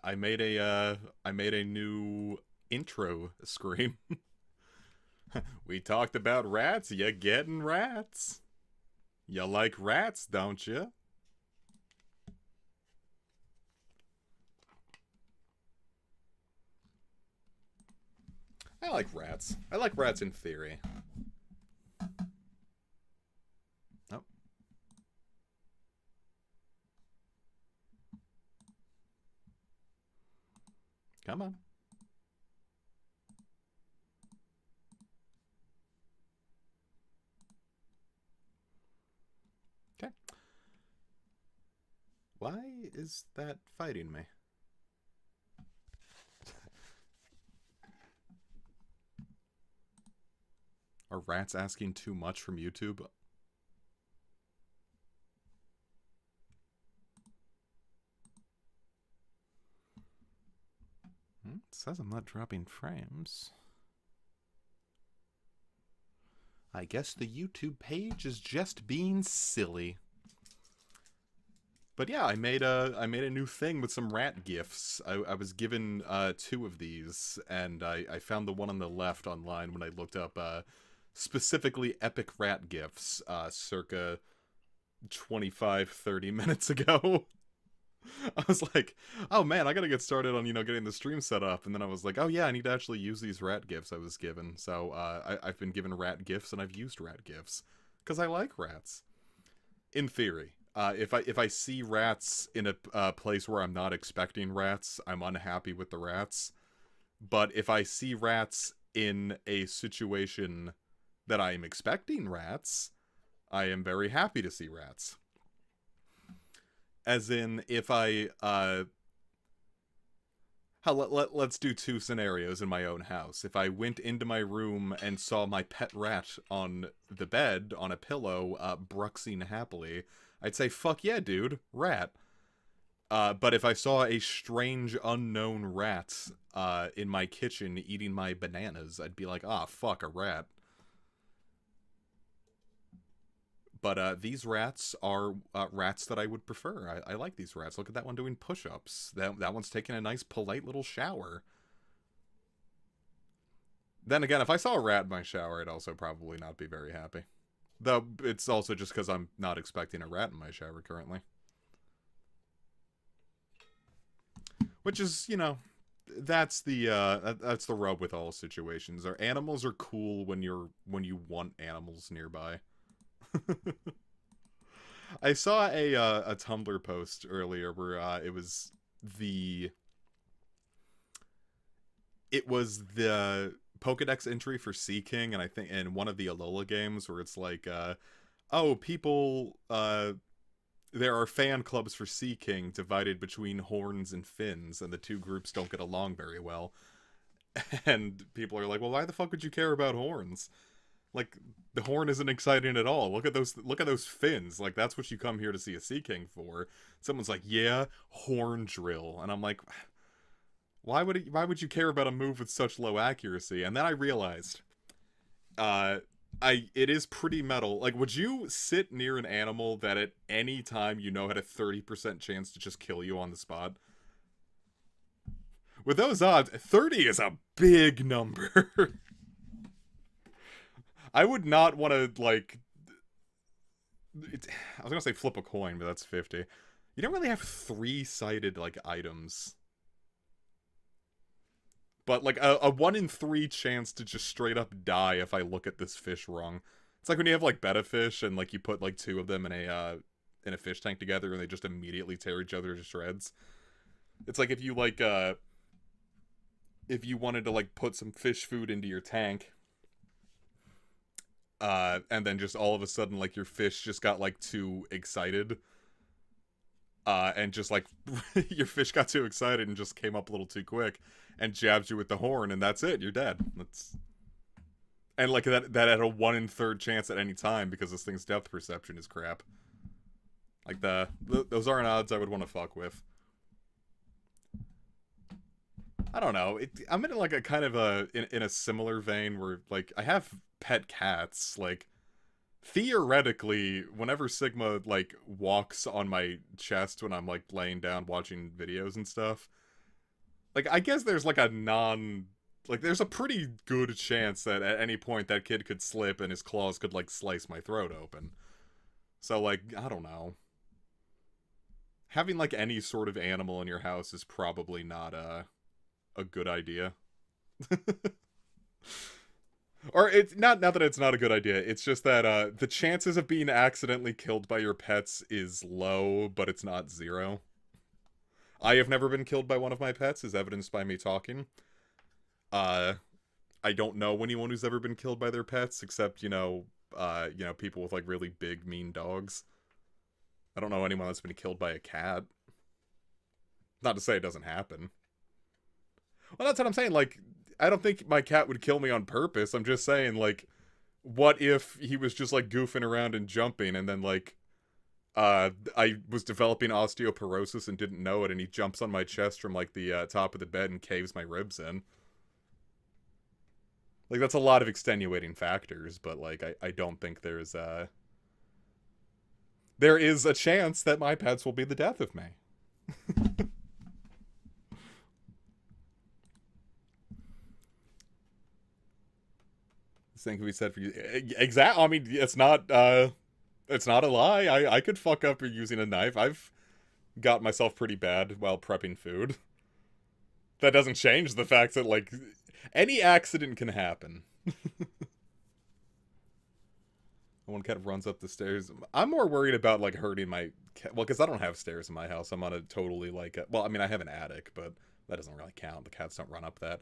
I made a new intro screen. We talked about rats. You getting rats? You like rats, don't you? I like rats. I like rats in theory. Oh, come on. Okay. Why is that fighting me? Are rats asking too much from YouTube? It says I'm not dropping frames. I guess the YouTube page is just being silly. But yeah, I made a new thing with some rat gifs. I was given two of these, and I found the one on the left online when I looked up specifically epic rat gifs circa 25-30 minutes ago. I was like, oh man, I gotta get started on, getting the stream set up. And then I was like, oh yeah, I need to actually use these rat gifs I was given. So I've been given rat gifs, and I've used rat gifs. Because I like rats. In theory. If I see rats in a place where I'm not expecting rats, I'm unhappy with the rats. But if I see rats in a situation that I am expecting rats, I am very happy to see rats. As in, if I let's do two scenarios in my own house. If I went into my room and saw my pet rat on the bed, on a pillow, bruxing happily, I'd say, fuck yeah, dude, rat. But if I saw a strange, unknown rat in my kitchen eating my bananas, I'd be like, ah, fuck, a rat. But these rats are rats that I would prefer. I like these rats. Look at that one doing push-ups. That one's taking a nice, polite little shower. Then again, if I saw a rat in my shower, I'd also probably not be very happy. Though it's also just because I'm not expecting a rat in my shower currently. Which is, that's the rub with all situations. Our animals are cool when you want animals nearby. I saw a Tumblr post earlier where the it was the Pokedex entry for Sea King, and I think in one of the Alola games where it's like, oh, people, there are fan clubs for Sea King divided between horns and fins, and the two groups don't get along very well. And people are like, well, why the fuck would you care about horns? Like, the horn isn't exciting at all. Look at those fins. Like, that's what you come here to see a Sea King for. Someone's like, yeah, horn drill. And I'm like, why would you care about a move with such low accuracy? And then I realized, it is pretty metal. Like, would you sit near an animal that at any time had a 30% chance to just kill you on the spot? With those odds, 30 is a big number. I would not want to, like... I was gonna say flip a coin, but that's 50. You don't really have three-sided, like, items. But, like, a 1 in 3 chance to just straight up die if I look at this fish wrong. It's like when you have, like, betta fish, and, like, you put, like, two of them in a fish tank together, and they just immediately tear each other to shreds. It's like if you, like, if you wanted to, like, put some fish food into your tank, and then just all of a sudden, like, your fish just got, like, too excited, and just, like, your fish got too excited and just came up a little too quick, and jabs you with the horn, and that's it, you're dead. And, like, that had a 1 in 3 chance at any time, because this thing's depth perception is crap. Like, those aren't odds I would want to fuck with. I don't know. I'm in like a kind of in a similar vein where, like, I have pet cats. Like, theoretically, whenever Sigma, like, walks on my chest when I'm, like, laying down watching videos and stuff, Like, I guess there's like a non... Like, there's a pretty good chance that at any point that kid could slip and his claws could, like, slice my throat open. So, like, I don't know. Having, like, any sort of animal in your house is probably not a good idea. Or it's not that it's not a good idea. It's just that the chances of being accidentally killed by your pets is low, but it's not zero. I have never been killed by one of my pets, as evidenced by me talking. I don't know anyone who's ever been killed by their pets, except, people with, like, really big, mean dogs. I don't know anyone that's been killed by a cat. Not to say it doesn't happen. Well, that's what I'm saying, like, I don't think my cat would kill me on purpose. I'm just saying, like, what if he was just, like, goofing around and jumping, and then, like, I was developing osteoporosis and didn't know it, and he jumps on my chest from, like, the top of the bed and caves my ribs in. Like, that's a lot of extenuating factors, but, like, I don't think there's, there is a chance that my pets will be the death of me. This thing can be said for you. Exactly. I mean, it's not a lie. I could fuck up using a knife. I've got myself pretty bad while prepping food. That doesn't change the fact that, like, any accident can happen. One cat runs up the stairs. I'm more worried about, like, hurting my cat. Well, because I don't have stairs in my house. I'm on a totally, like... well, I mean, I have an attic, but that doesn't really count. The cats don't run up that.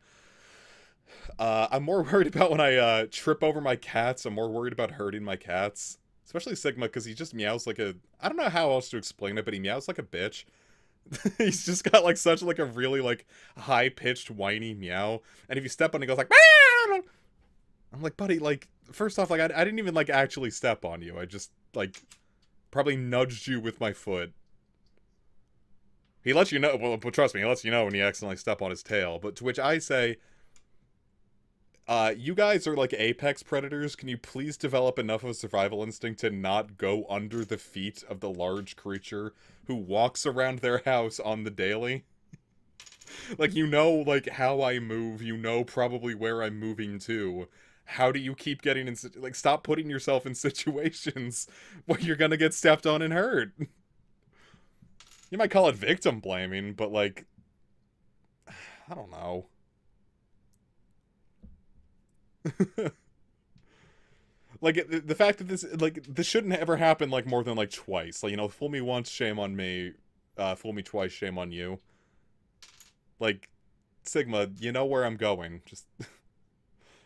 I'm more worried about when I trip over my cats. I'm more worried about hurting my cats. Especially Sigma, because he just meows like a... I don't know how else to explain it, but he meows like a bitch. He's just got, like, such, like, a really, like, high-pitched, whiny meow. And if you step on it, he goes like... I'm like, buddy, like, first off, like, I didn't even, like, actually step on you. I just, like, probably nudged you with my foot. He lets you know... Well, trust me, he lets you know when you accidentally step on his tail. But to which I say... you guys are, like, apex predators. Can you please develop enough of a survival instinct to not go under the feet of the large creature who walks around their house on the daily? Like, you know, like, how I move. You know probably where I'm moving to. How do you keep getting in... Like, stop putting yourself in situations where you're gonna get stepped on and hurt. You might call it victim blaming, but, like... I don't know. Like, the fact that this shouldn't ever happen, like, more than, like, twice. Like, fool me once, shame on me. Fool me twice, shame on you. Like, Sigma, you know where I'm going. Just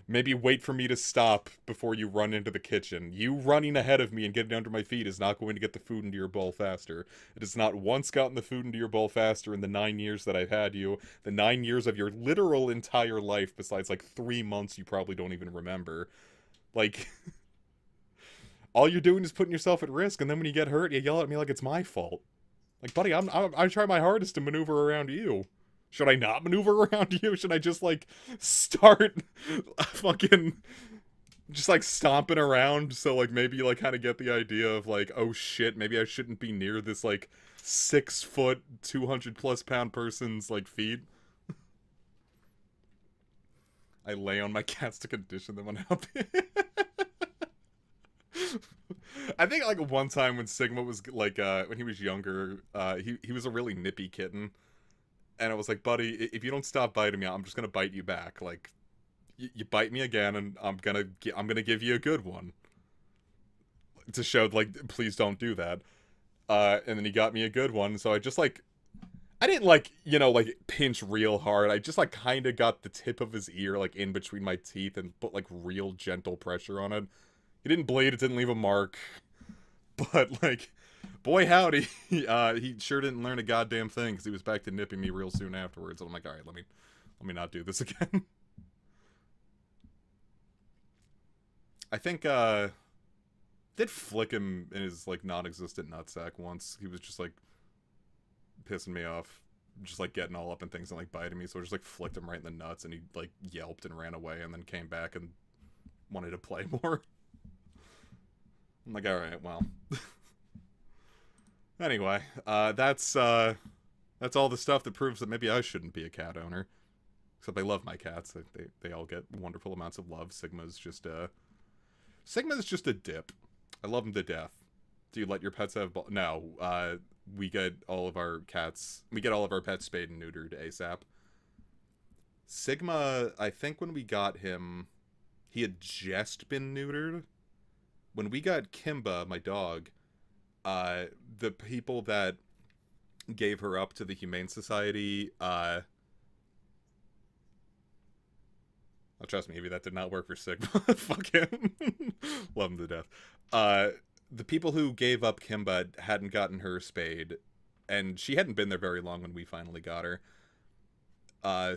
maybe wait for me to stop before you run into the kitchen. You running ahead of me and getting under my feet is not going to get the food into your bowl faster. It has not once gotten the food into your bowl faster in the 9 years that I've had you. The 9 years of your literal entire life, besides, like, 3 months you probably don't even remember. Like... all you're doing is putting yourself at risk, and then when you get hurt, you yell at me like it's my fault. Like, buddy, I try my hardest to maneuver around you. Should I not maneuver around you? Should I just, like, start fucking just, like, stomping around so, like, maybe you, like, kind of get the idea of, like, oh shit, maybe I shouldn't be near this, like, 6 foot, 200+ pound person's, like, feet? I lay on my cats to condition them unhappy. I think, like, one time when Sigma was, like, when he was younger, he was a really nippy kitten. And I was like, buddy, if you don't stop biting me, I'm just gonna bite you back. Like, you bite me again, and I'm gonna give you a good one. To show, like, please don't do that. And then he got me a good one, so I just, like... I didn't, like, like, pinch real hard. I just, like, kind of got the tip of his ear, like, in between my teeth and put, like, real gentle pressure on it. He didn't bleed, it didn't leave a mark. But, like, boy howdy, he sure didn't learn a goddamn thing, because he was back to nipping me real soon afterwards. And I'm like, alright, let me not do this again. I think, did flick him in his, like, non-existent nutsack once. He was just, like, pissing me off. Just, like, getting all up in things and, like, biting me. So I just, like, flicked him right in the nuts, and he, like, yelped and ran away, and then came back and wanted to play more. I'm like, alright, well. Anyway, that's That's all the stuff that proves that maybe I shouldn't be a cat owner. Except I love my cats. They all get wonderful amounts of love. Sigma's just a dip. I love him to death. Do you let your pets have no, we get all of our pets spayed and neutered ASAP. Sigma, I think when we got him, he had just been neutered. When we got Kimba, my dog, the people that gave her up to the Humane Society, oh, trust me, maybe that did not work for Sigma. Fuck him. Love him to death. The people who gave up Kimba hadn't gotten her spayed, and she hadn't been there very long when we finally got her.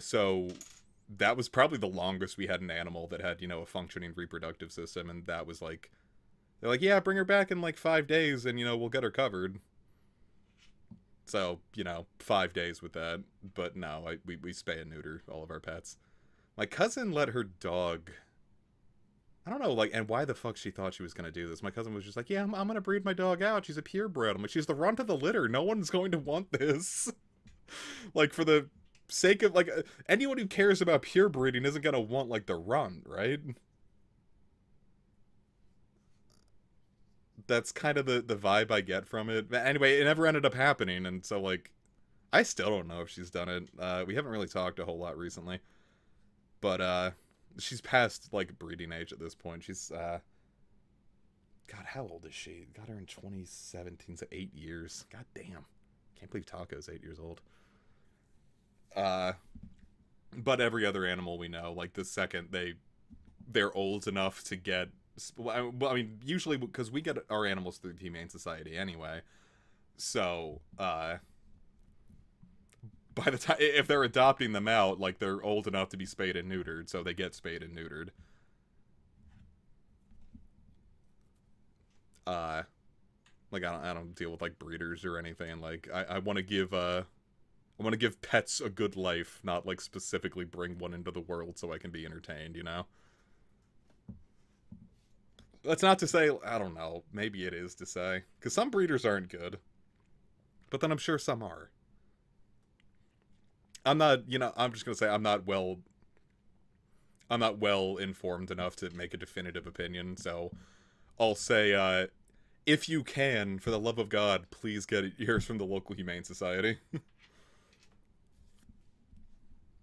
So that was probably the longest we had an animal that had, a functioning reproductive system, and that was like, they're like, yeah, bring her back in like 5 days, and, we'll get her covered. So, 5 days with that. But no, we spay and neuter all of our pets. My cousin let her dog... I don't know, and why the fuck she thought she was going to do this. My cousin was just like, yeah, I'm going to breed my dog out. She's a purebred. I'm like, she's the runt of the litter. No one's going to want this. For the sake of, anyone who cares about pure breeding isn't going to want, the runt, right? That's kind of the vibe I get from it. Anyway, it never ended up happening, and so, I still don't know if she's done it. We haven't really talked a whole lot recently. But, she's past, breeding age at this point. She's, God, how old is she? Got her in 2017, so 8 years. God damn. Can't believe Taco's 8 years old. But every other animal we know, the second they're old enough to get... Well, I mean, usually, because we get our animals through the Humane Society anyway. So, by the time, if they're adopting them out, they're old enough to be spayed and neutered, so they get spayed and neutered. I don't deal with, breeders or anything. I want to give pets a good life, not, specifically bring one into the world so I can be entertained, That's not to say, I don't know, maybe it is to say. Because some breeders aren't good. But then I'm sure some are. I'm not, I'm just going to say I'm not well informed enough to make a definitive opinion, so I'll say, if you can, for the love of God, please get yours from the local Humane Society.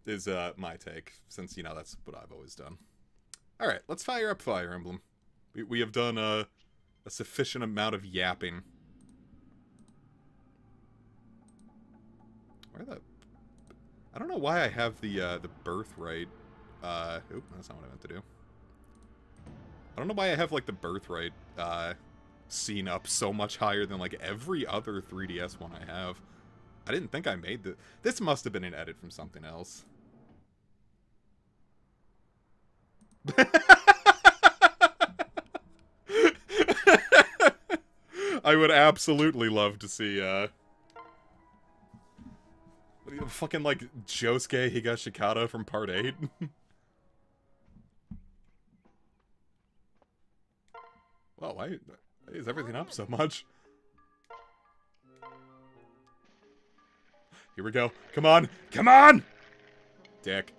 Is, my take, since, that's what I've always done. Alright, let's fire up Fire Emblem. We have done a sufficient amount of yapping. Where the... I don't know why I have the Birthright. Oop, that's not what I meant to do. I don't know why I have, the Birthright, scene up so much higher than, every other 3DS one I have. I didn't think I made the... This must have been an edit from something else. I would absolutely love to see, fucking, Josuke Higashikata from Part 8. Well, why is everything up so much? Here we go. Come on! Come on! Dick.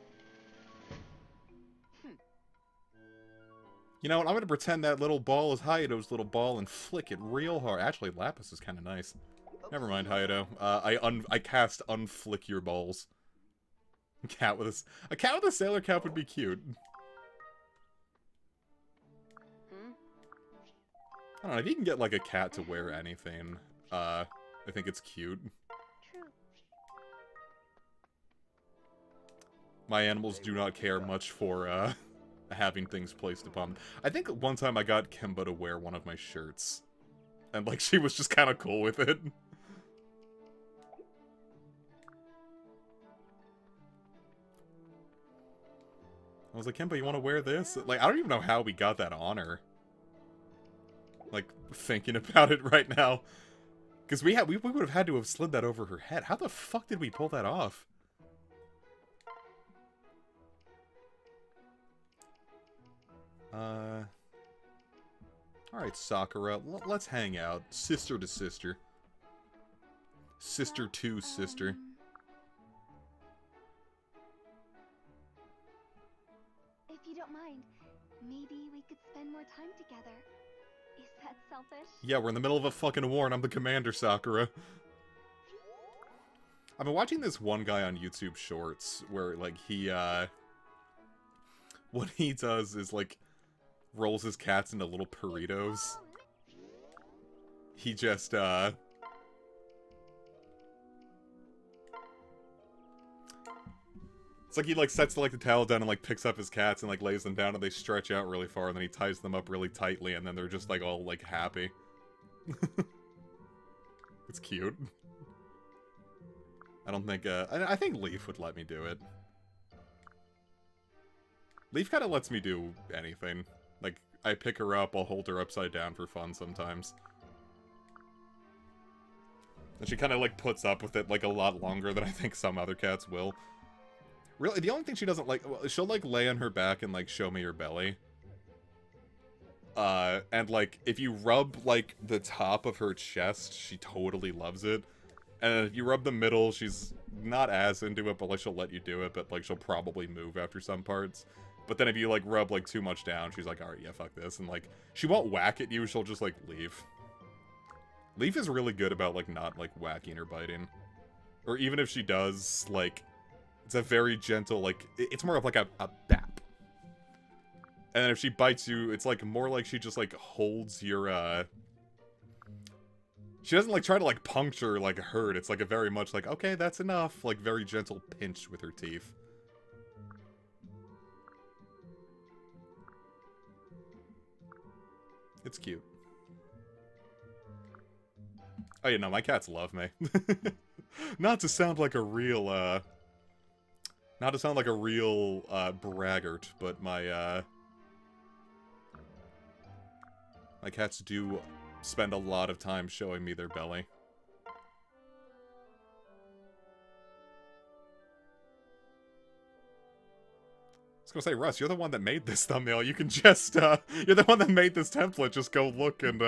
You know what? I'm gonna pretend that little ball is Hayato's little ball and flick it real hard. Actually, Lapis is kind of nice. Never mind, Hayato. I cast Unflick Your Balls. A cat with a sailor cap would be cute. I don't know, if you can get, a cat to wear anything, I think it's cute. My animals do not care much for, having things placed upon them. I think one time I got Kimba to wear one of my shirts. And, she was just kind of cool with it. I was like, Kimba, you want to wear this? I don't even know how we got that on her. Thinking about it right now. Because we would have had to have slid that over her head. How the fuck did we pull that off? Alright, Sakura, let's hang out. Sister to sister. Sister to sister. don't mind, maybe we could spend more time together. Is that selfish? Yeah, we're in the middle of a fucking war and I'm the commander, Sakura. I've been watching this one guy on YouTube Shorts where, like, he, what he does is, like, rolls his cats into little burritos. He just, it's like he, like, sets, like, the towel down and, like, picks up his cats and, like, lays them down and they stretch out really far and then he ties them up really tightly and then they're just, like, all, like, happy. It's cute. I don't think, I think Leaf would let me do it. Leaf kind of lets me do anything. Like, I pick her up, I'll hold her upside down for fun sometimes. And she kind of, like, puts up with it, like, a lot longer than I think some other cats will. Really, the only thing she doesn't like, well, she'll, like, lay on her back and, like, show me her belly. And, like, if you rub, like, the top of her chest, she totally loves it. And if you rub the middle, she's not as into it, but, like, she'll let you do it, but, like, she'll probably move after some parts. But then if you, like, rub, like, too much down, she's like, alright, yeah, fuck this. And, like, she won't whack at you, she'll just, like, leave. Leaf is really good about, like, not, like, whacking or biting. Or even if she does, like, it's a very gentle, like, it's more of, like, a bap. And then if she bites you, it's, like, more like she just, like, holds your, she doesn't, like, try to, like, puncture, like, hurt. It's, like, a very much, like, okay, that's enough. Like, very gentle pinch with her teeth. It's cute. Oh, yeah, no, my cats love me. Not to sound like a real, not to sound like a real, braggart, but my cats do spend a lot of time showing me their belly. I was gonna say, Russ, you're the one that made this thumbnail. You can just, you're the one that made this template. Just go look and,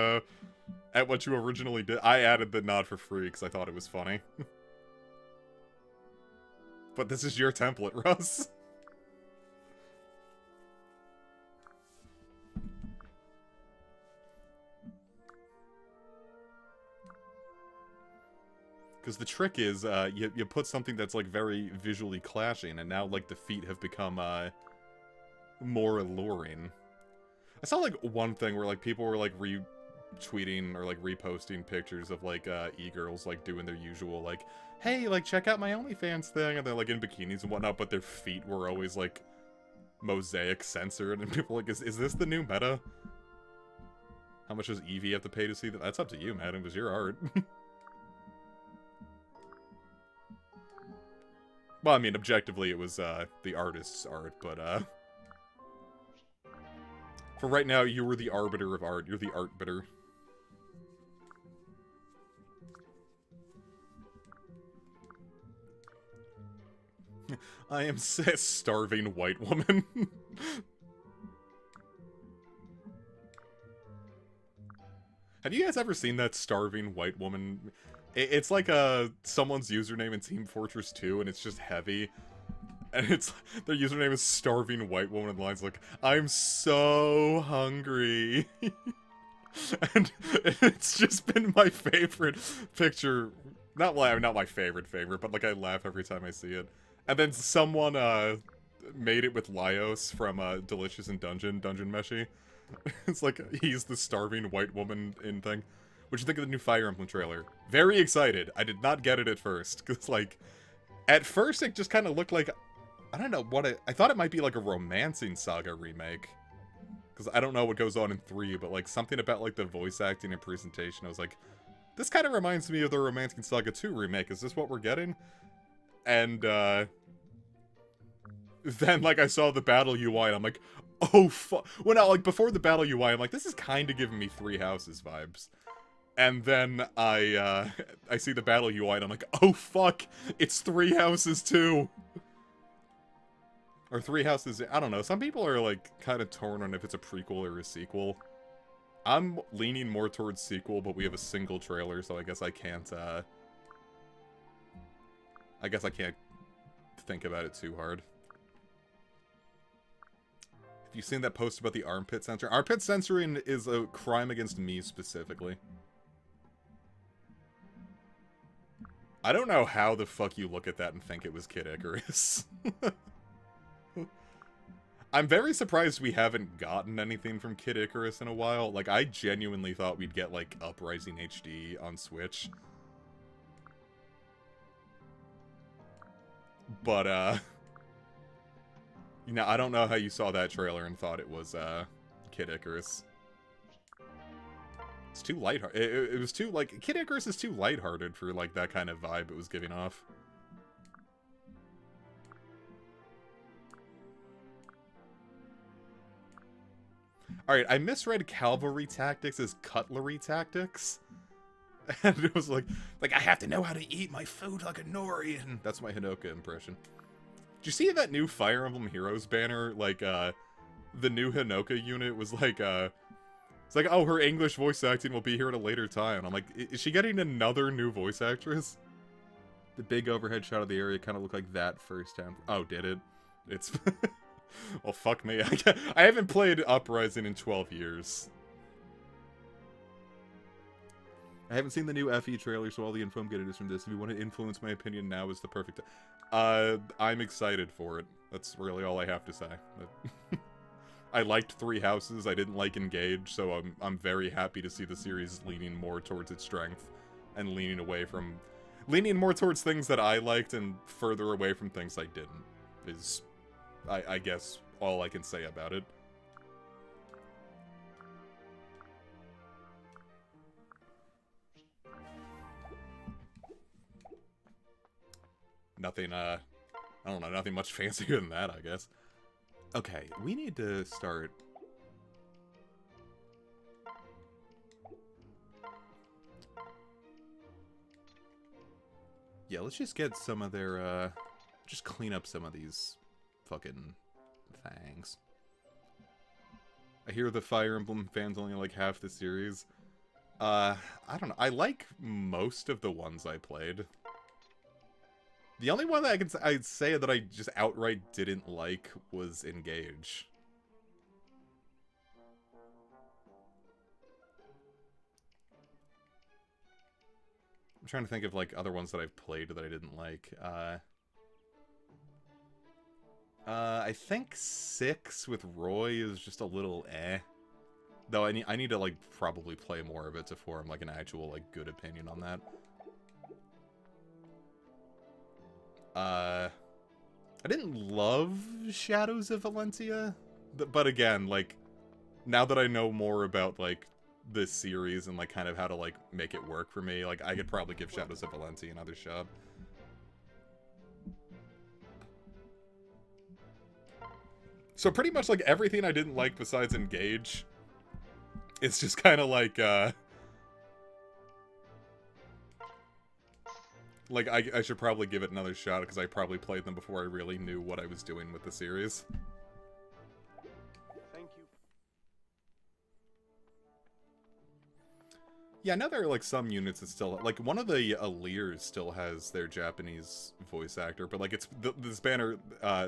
at what you originally did. I added the nod for free because I thought it was funny. But this is your template, Russ. Because the trick is, you put something that's, like, very visually clashing, and now, like, the feet have become, more alluring. I saw, like, one thing where, like, people were, like, retweeting or, like, reposting pictures of, like, e-girls, like, doing their usual, like, hey, like, check out my OnlyFans thing, and they're, like, in bikinis and whatnot, but their feet were always, like, mosaic censored, and people were like, is this the new meta? How much does Eevee have to pay to see that? That's up to you, man. It was your art. Well, I mean, objectively, it was, the artist's art, but, for right now, you were the arbiter of art. You're the art-bitter. I am a starving white woman. Have you guys ever seen that starving white woman? It's like someone's username in Team Fortress 2, and it's just heavy. And it's their username is starving white woman, and the line's like, I'm so hungry. And it's just been my favorite picture. Not my favorite, but like I laugh every time I see it. And then someone made it with Laios from Delicious in Dungeon Meshi. It's like he's the starving white woman in thing. What'd you think of the new Fire Emblem trailer? Very excited. I did not get it at first, because like at first it just kind of looked like, I don't know what I thought it might be like a Romancing Saga remake. Because I don't know what goes on in 3, but like something about like the voice acting and presentation, I was like, this kind of reminds me of the Romancing Saga 2 remake. Is this what we're getting? And then like I saw the battle UI and I'm like, oh fuck. Well, no, like before the battle UI, I'm like, this is kind of giving me Three Houses vibes. And then I see the battle UI and I'm like, oh fuck, it's Three Houses too. Or Three Houses, I don't know. Some people are like kind of torn on if it's a prequel or a sequel. I'm leaning more towards sequel, but we have a single trailer, so I guess I can't think about it too hard. you seen that post about the armpit censoring? Armpit censoring is a crime against me specifically. I don't know how the fuck you look at that and think it was Kid Icarus. I'm very surprised we haven't gotten anything from Kid Icarus in a while. Like, I genuinely thought we'd get, like, Uprising HD on Switch. But, you know, I don't know how you saw that trailer and thought it was, Kid Icarus. It's too lighthearted. It was too, like, Kid Icarus is too lighthearted for, like, that kind of vibe it was giving off. Alright, I misread cavalry tactics as cutlery tactics. And it was like, I have to know how to eat my food like a Norian. That's my Hinoka impression. Did you see that new Fire Emblem Heroes banner? Like, the new Hinoka unit was like, it's like, oh, her English voice acting will be here at a later time. I'm like, is she getting another new voice actress? The big overhead shot of the area kind of looked like that first time. Oh, did it? It's... Well, fuck me. I haven't played Uprising in 12 years. I haven't seen the new FE trailer, so all the info I'm getting is from this. If you want to influence my opinion, now is the perfect time. I'm excited for it. That's really all I have to say. I liked Three Houses. I didn't like Engage, so I'm very happy to see the series leaning more towards its strength and leaning more towards things that I liked and further away from things I didn't. Is, I guess, all I can say about it. Nothing, I don't know, nothing much fancier than that, I guess. Okay, we need to start... Yeah, let's just get some of their, just clean up some of these fucking things. I hear the Fire Emblem fans only like half the series. I don't know. I like most of the ones I played. The only one that I'd say that I just outright didn't like was Engage. I'm trying to think of, like, other ones that I've played that I didn't like. I think 6 with Roy is just a little eh. Though I need to, like, probably play more of it to form, like, an actual, like, good opinion on that. I didn't love Shadows of Valentia, but again, like, now that I know more about, like, this series and, like, kind of how to, like, make it work for me, like, I could probably give Shadows of Valentia another shot. So pretty much, like, everything I didn't like besides Engage, it's just kind of like, like, I should probably give it another shot, because I probably played them before I really knew what I was doing with the series. Thank you. Yeah, I know there are, like, some units that still... Like, one of the Alirs still has their Japanese voice actor, but, like, it's... This banner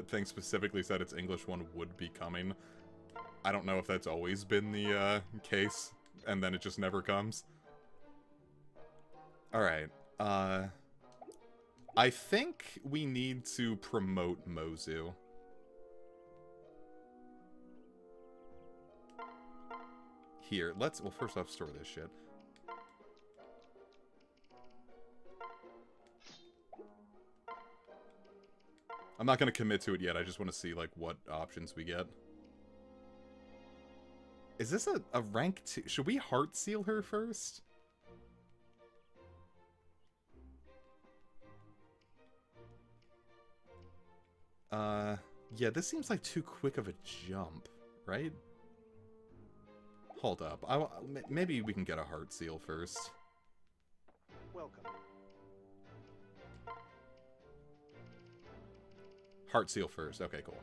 thing specifically said its English one would be coming. I don't know if that's always been the, case, and then it just never comes. Alright, I think we need to promote Mozu. Here, let's... Well, first off, store this shit. I'm not going to commit to it yet, I just want to see, like, what options we get. Is this a rank 2? Should we heart seal her first? Yeah, this seems like too quick of a jump, right? Hold up. Maybe we can get a heart seal first. Welcome. Heart seal first. Okay, cool.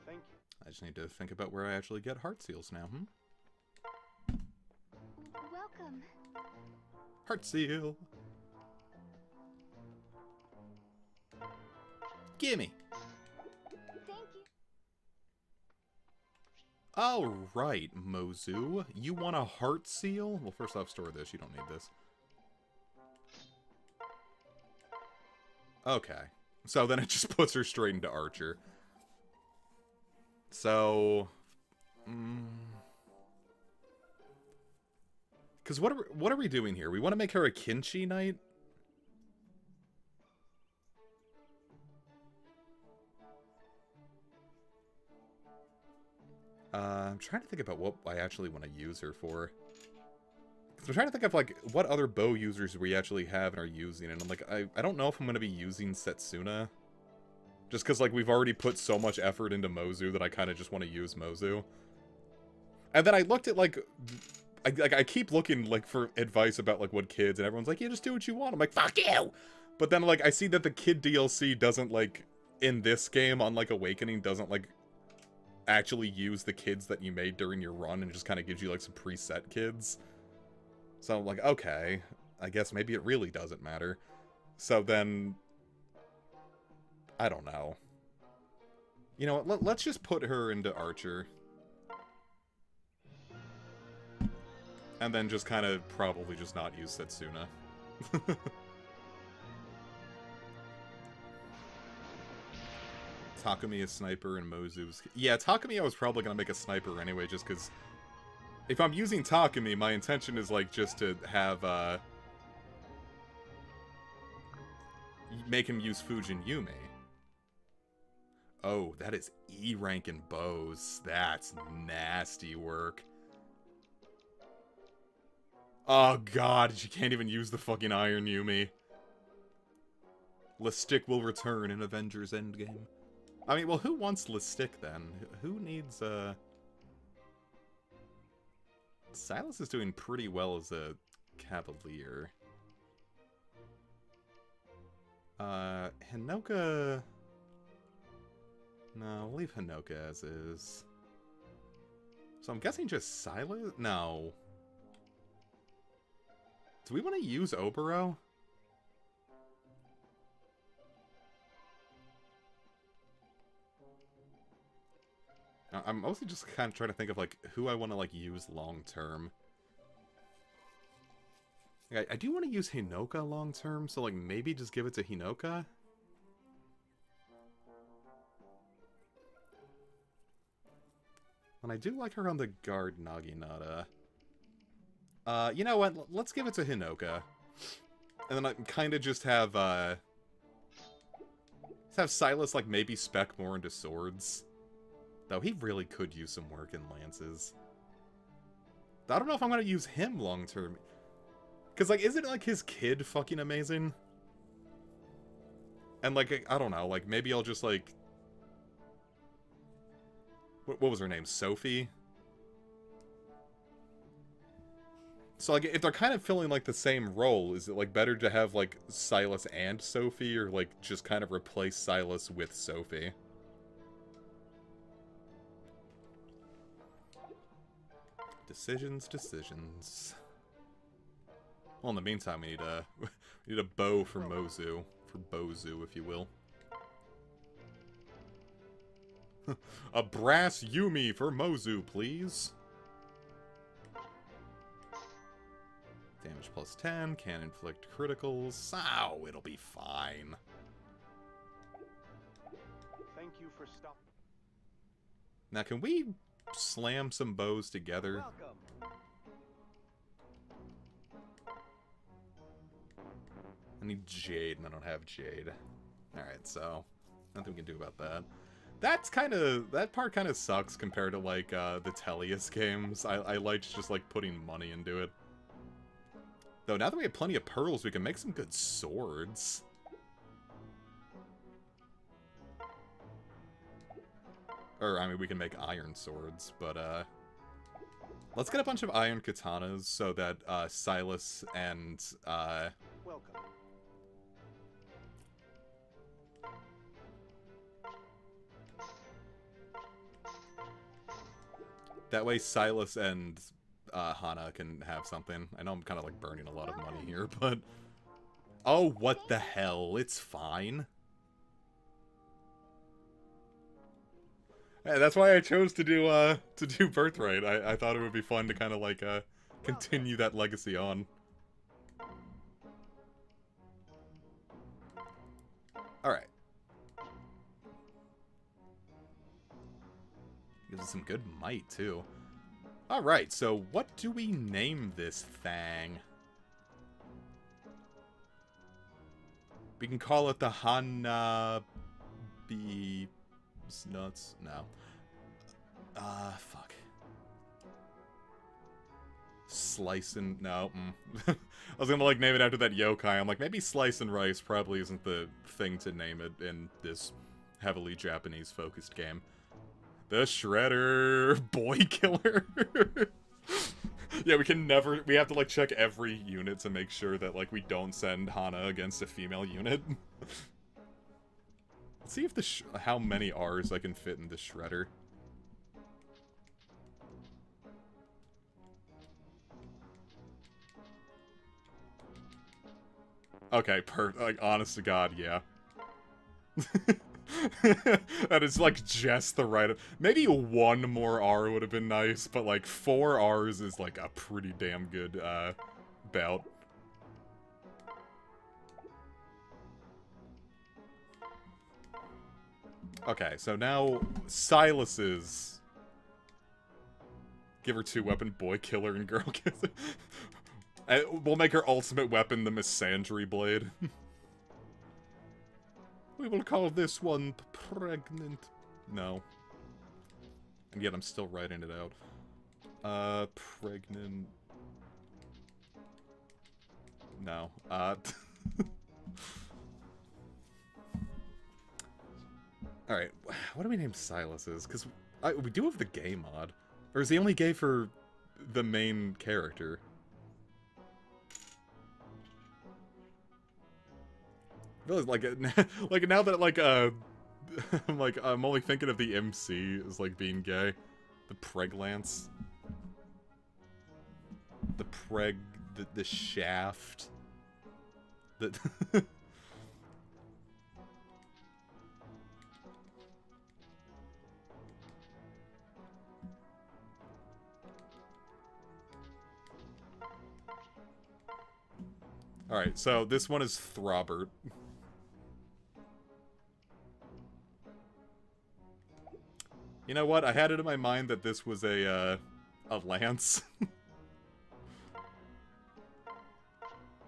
Thank you. I just need to think about where I actually get heart seals now, Welcome. Heart seal! Gimme. Thank you. Alright, Mozu. You want a heart seal? Well, first off, store this. You don't need this. Okay. So then it just puts her straight into Archer. So... Because what are we doing here? We want to make her a Kinchi Knight? I'm trying to think about what I actually want to use her for. I'm trying to think of, like, what other bow users we actually have and are using, and I'm like, I don't know if I'm going to be using Setsuna. Just because, like, we've already put so much effort into Mozu that I kind of just want to use Mozu. And then I looked at, like, I keep looking, like, for advice about, like, what kids, and everyone's like, yeah, just do what you want. I'm like, fuck you! But then, like, I see that the kid DLC doesn't, like, in this game, unlike Awakening, doesn't, like, actually use the kids that you made during your run, and just kind of gives you, like, some preset kids. So I'm like, okay, I guess maybe it really doesn't matter. So then, I don't know. You know what, let's just put her into Archer. And then just kind of probably just not use Setsuna. Takumi is sniper and Mozu's... Yeah, Takumi I was probably going to make a sniper anyway, just because... If I'm using Takumi, my intention is, like, just to have, make him use Fujin Yume. Oh, that is E rank in bows. That's nasty work. Oh god, you can't even use the fucking Iron Yumi. Listic will return in Avengers Endgame. I mean, well, who wants Listic then? Who needs, Silas is doing pretty well as a Cavalier. Hinoka... No, we'll leave Hinoka as is. So I'm guessing just Silas? No. Do we want to use Obero? I'm mostly just kind of trying to think of, like, who I want to, like, use long-term. I do want to use Hinoka long-term, so, like, maybe just give it to Hinoka? And I do like her on the guard Naginata. You know what? Let's give it to Hinoka. And then I kind of just have Silas, like, maybe spec more into swords. Though he really could use some work in lances. I don't know if I'm going to use him long-term. Because, like, isn't, like, his kid fucking amazing? And, like, I don't know, like, maybe I'll just, like... What was her name? Sophie? So, like, if they're kind of filling, like, the same role, is it, like, better to have, like, Silas and Sophie, or, like, just kind of replace Silas with Sophie? Decisions. Well, in the meantime, we need a bow for Mozu. For Bozu, if you will. A brass Yumi for Mozu, please. Damage plus 10, can inflict criticals. Oh, it'll be fine. Thank you for stopping. Now, can we slam some bows together? Welcome. I need Jade, and I don't have Jade. Alright, so nothing we can do about that. That part kind of sucks compared to, like, the Tellius games. I liked just, like, putting money into it. Though, now that we have plenty of pearls, we can make some good swords. Or, I mean, we can make iron swords, but, let's get a bunch of iron katanas so that, Silas and, Welcome. that way Silas and, Hana can have something. I know I'm kind of, like, burning a lot of money here, but... Oh, what the hell? It's fine. Hey, that's why I chose to do Birthright. I thought it would be fun to kind of like continue that legacy on. All right. Gives us some good might too. All right. So what do we name this thing? We can call it the Hanabi nuts. No. Fuck. Slice and no. I was gonna like name it after that yokai. I'm like, maybe Slice and Rice probably isn't the thing to name it in this heavily Japanese focused game. The Shredder Boy Killer. Yeah, we have to like check every unit to make sure that like we don't send Hana against a female unit. Let's see if how many R's I can fit in the Shredder. Okay, like, honest to God, yeah. That is, like, just the right... Maybe one more R would have been nice, but, like, 4 R's is, like, a pretty damn good, bout. Okay, so now, Silas's... Give her 2-weapon Boy Killer and Girl Kisser. We'll make her ultimate weapon the Misandry Blade. We will call this one Pregnant. No. And yet I'm still writing it out. Pregnant. No. Alright, what do we name Silas's? Because we do have the gay mod. Or is he only gay for the main character? I feel like now that like I'm only thinking of the MC as like being gay. The Preglance. The the Shaft. The Alright, so this one is Throbert. You know what? I had it in my mind that this was a lance.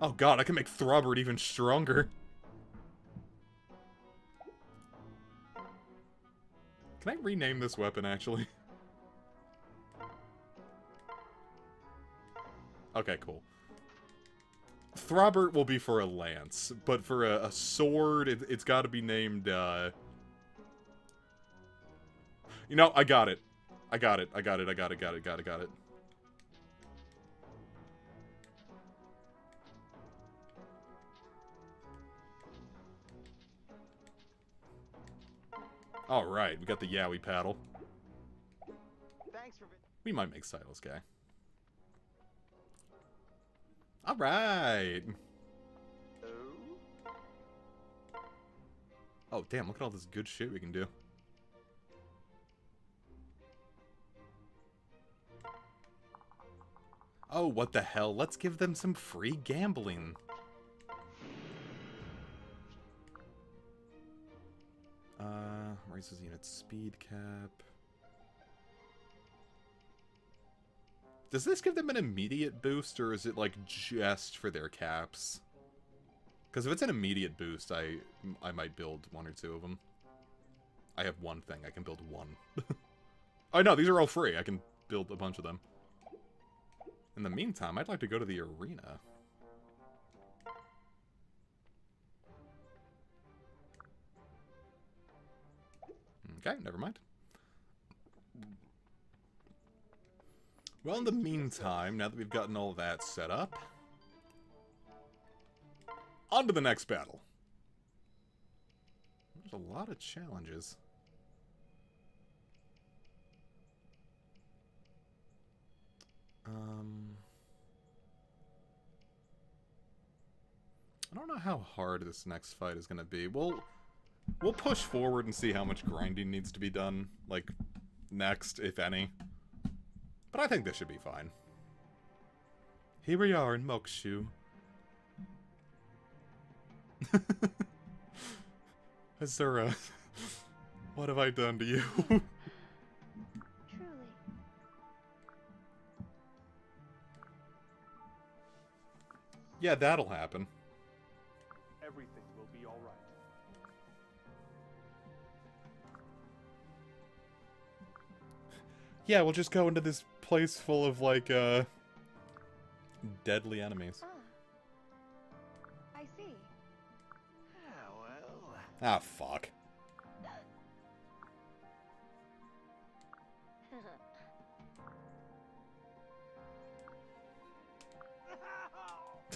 Oh god, I can make Throbert even stronger. Can I rename this weapon, actually? Okay, cool. Throbert will be for a lance, but for a sword, it's gotta be named, You know, I got it. I got it. Alright, we got the Yowie paddle. Thanks for We might make Silas gay. Alright! Oh, damn, look at all this good shit we can do. Oh, what the hell? Let's give them some free gambling. Raises unit speed cap. Does this give them an immediate boost, or is it, like, just for their caps? Because if it's an immediate boost, I might build 1 or 2 of them. I have one thing. I can build 1. Oh, no, these are all free. I can build a bunch of them. In the meantime, I'd like to go to the arena. Okay, never mind. Well, in the meantime, now that we've gotten all that set up, on to the next battle. There's a lot of challenges. I don't know how hard this next fight is going to be. We'll We'll push forward and see how much grinding needs to be done, like, next, if any. But I think this should be fine. Here we are in Mokshu. Azura, what have I done to you? Truly. Yeah, that'll happen. Everything will be all right. Yeah, we'll just go into this place full of, like, deadly enemies. Ah. I see. Ah, well. Ah, fuck.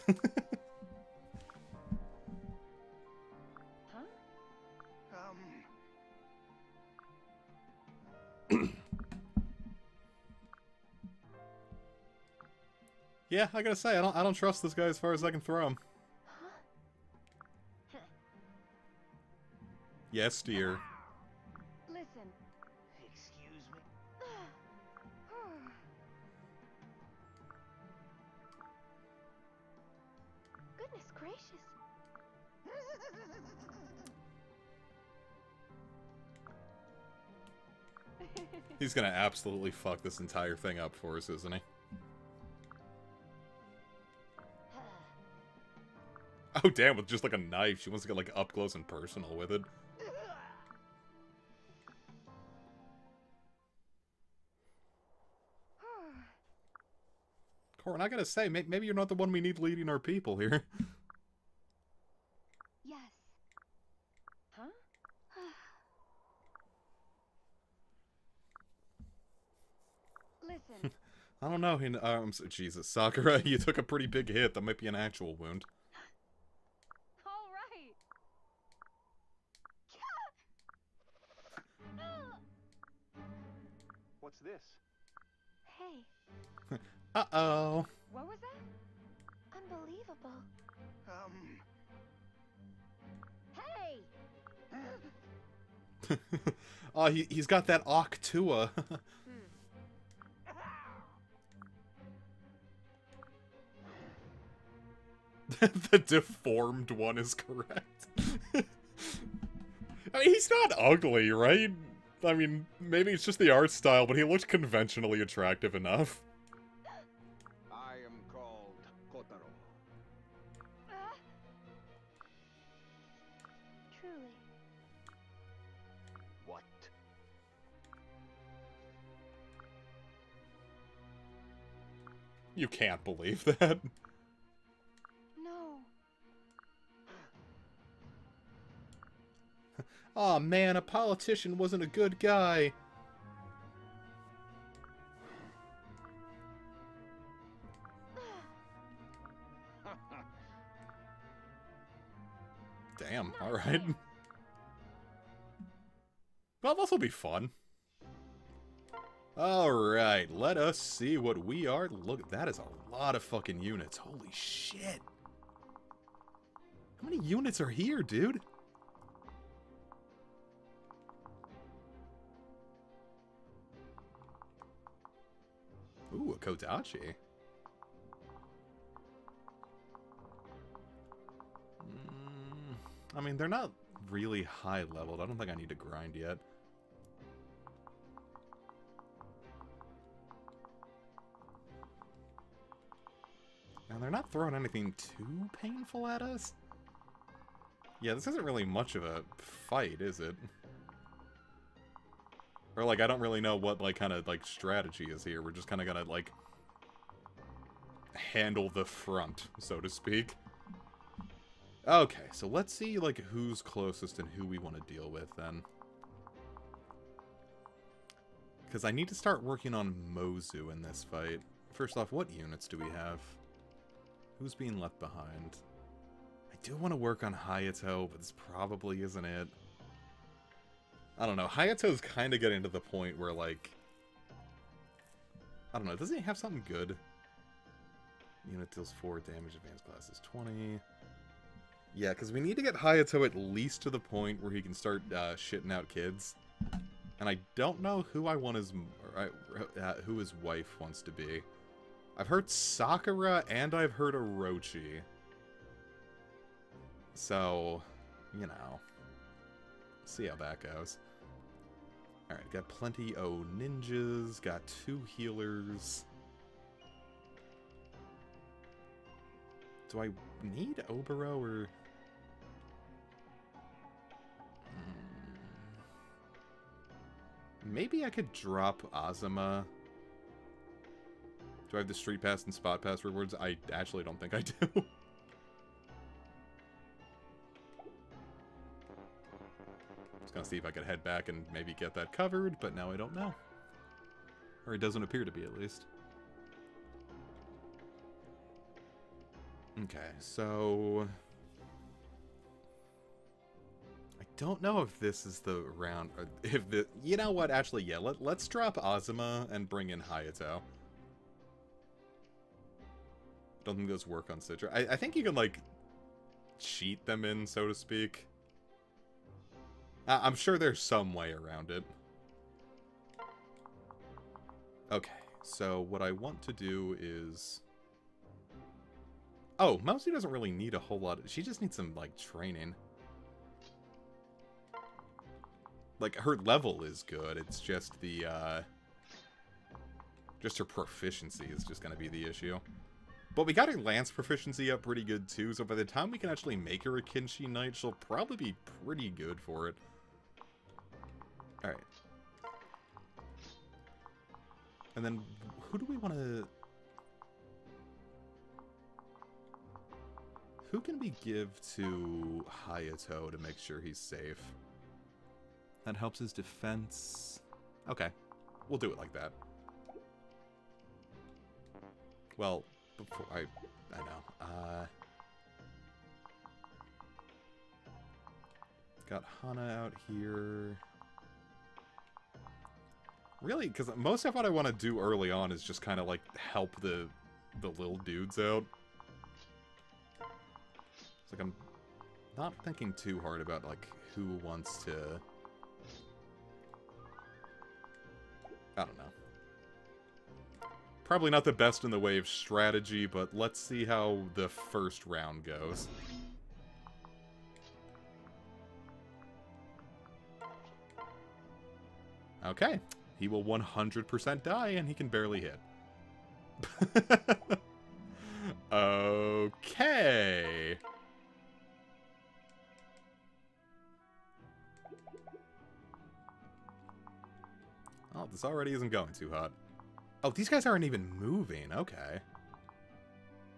Huh? Yeah, I gotta say, I don't trust this guy as far as I can throw him. Huh? Yes, dear. Listen. Excuse me. Goodness gracious. He's gonna absolutely fuck this entire thing up for us, isn't he? Oh, damn, with just like a knife. She wants to get like up close and personal with it. Corin, I gotta say, maybe you're not the one we need leading our people here. Yes. Huh? Listen. I don't know. Jesus, Sakura, you took a pretty big hit. That might be an actual wound. All right. What's this? Hey, Uh-oh. what was that? Unbelievable. Hey! Oh, he's got that Octua. The deformed one is correct. I mean, he's not ugly, right? I mean, maybe it's just the art style, but he looked conventionally attractive enough. I am called Kotaro. Truly. What? You can't believe that. No. Aw, oh, man, a politician wasn't a good guy. Damn, alright. Well, this'll be fun. Alright, let us see what we are. Look, that is a lot of fucking units. Holy shit. How many units are here, dude? Ooh, a Kodachi. I mean, they're not really high leveled. I don't think I need to grind yet. And they're not throwing anything too painful at us. Yeah, this isn't really much of a fight, is it? Or, like, I don't really know what, like, kind of, like, strategy is here. We're just kind of gonna, like, handle the front, so to speak. Okay, so let's see, like, who's closest and who we want to deal with, then. Because I need to start working on Mozu in this fight. First off, what units do we have? Who's being left behind? I do want to work on Hayato, but this probably isn't it. I don't know. Hayato's kind of getting to the point where, like... I don't know. Doesn't he have something good? Unit deals 4 damage, advanced class is 20. Yeah, because we need to get Hayato at least to the point where he can start shitting out kids. And I don't know who I want as... who his wife wants to be. I've heard Sakura and I've heard Orochi. So, you know. See how that goes. Alright, got plenty of ninjas, got 2 healers. Do I need Oboro or... Maybe I could drop Azuma. Do I have the Street Pass and Spot Pass rewards? I actually don't think I do. Just gonna see if I could head back and maybe get that covered, but now I don't know. Or it doesn't appear to be, at least. Okay, so... I don't know if this is the round... Or if the... You know what? Actually, yeah. Let's drop Azuma and bring in Hayato. Don't think those work on Citra. I think you can, like, cheat them in, so to speak. I'm sure there's some way around it. Okay, so what I want to do is... Oh, Mousy doesn't really need a whole lot. She just needs some, like, training. Like, her level is good. It's just the, just her proficiency is just gonna be the issue. But we got her lance proficiency up pretty good, too, so by the time we can actually make her a Kinshi Knight, she'll probably be pretty good for it. Alright. And then, who do we want to... Who can we give to Hayato to make sure he's safe? That helps his defense. Okay. We'll do it like that. Well, before I know. Got Hana out here. Really, because most of what I want to do early on is just kind of like help the little dudes out. It's like I'm not thinking too hard about like who wants to... I don't know. Probably not the best in the way of strategy, but let's see how the first round goes. Okay. He will 100% die, and he can barely hit. Okay. Oh, this already isn't going too hot. Oh, these guys aren't even moving. Okay.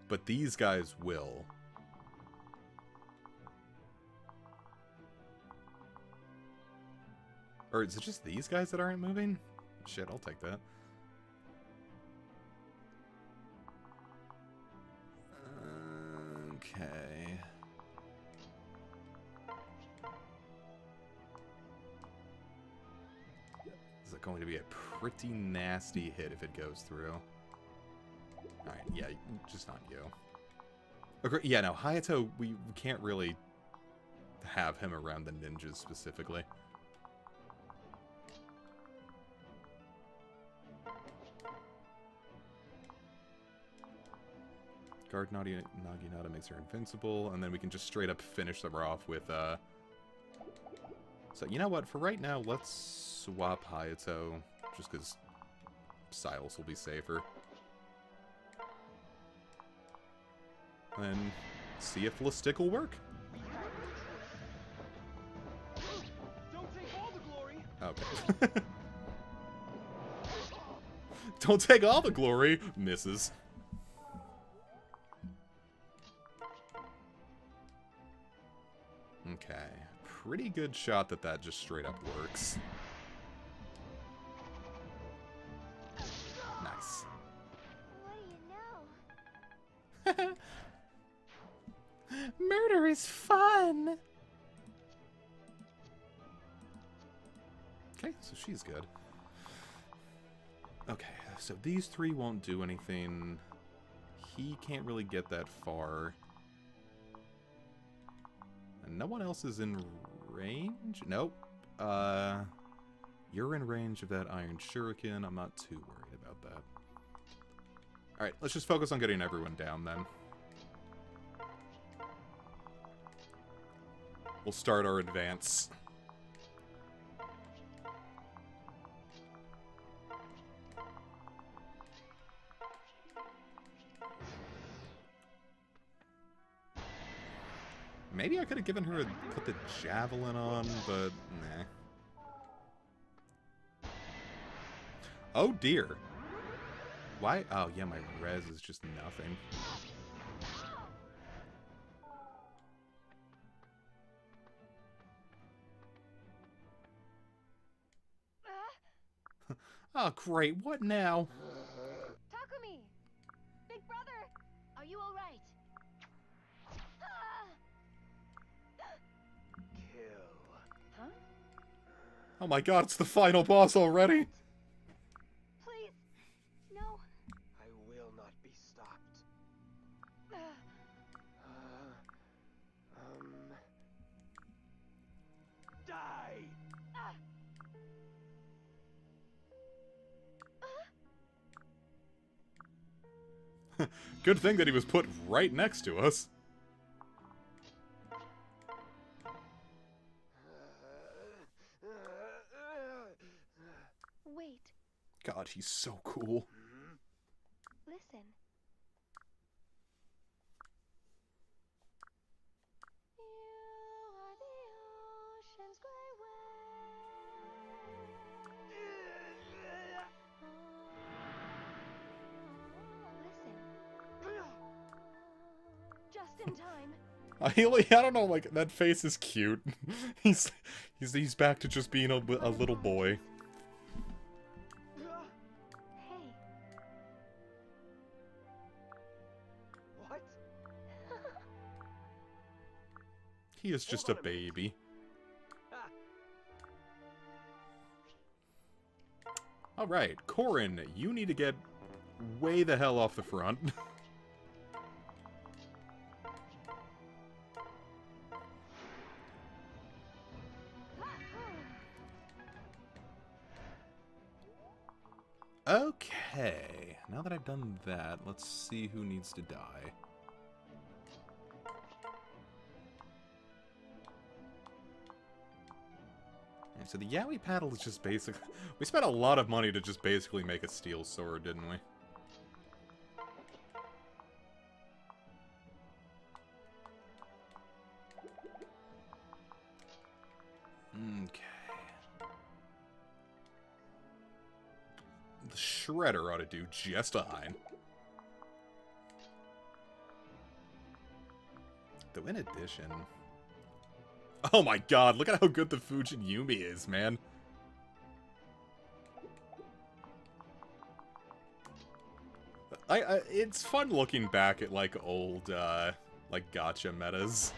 But these guys will. Or is it just these guys that aren't moving? Shit, I'll take that. Okay. Is it going to be a pretty nasty hit if it goes through? Alright, yeah, just not you. Okay, yeah, no, Hayato, we can't really have him around the ninjas specifically. Guard Naginata makes her invincible, and then we can just straight up finish them off with, So, you know what? For right now, let's swap Hayato, just because Silas will be safer. And then see if Lastic will work. Don't take all the glory. Okay. Don't take all the glory, misses. Okay. Pretty good shot that just straight up works. Nice. What do you know? Murder is fun! Okay, so she's good. Okay, so these three won't do anything. He can't really get that far. no one else is in range? Nope. You're in range of that iron shuriken. I'm not too worried about that. Alright, let's just focus on getting everyone down then. We'll start our advance. Maybe I could have given her put the javelin on, but nah. Oh dear. Why? Oh yeah, my res is just nothing. Oh great, what now? Takumi! Big brother! Are you alright? Kill. Huh? Oh my god, it's the final boss already! Please! No! I will not be stopped. Die! Good thing that he was put right next to us. Wait, God, he's so cool. listen. You are the ocean's gray wave. Listen. Just in time. I don't know, like, that face is cute. he's back to just being a little boy. Hey. What? He is just a baby. Alright, Corin, you need to get way the hell off the front. Okay, now that I've done that, let's see who needs to die. And so the Yaoi paddle is just basic. We spent a lot of money to just basically make a steel sword, didn't we? Okay. The Shredder ought to do just fine. Though in addition... Oh my god, look at how good the Fujin Yumi is, man. It's fun looking back at, like, old, like, gacha metas.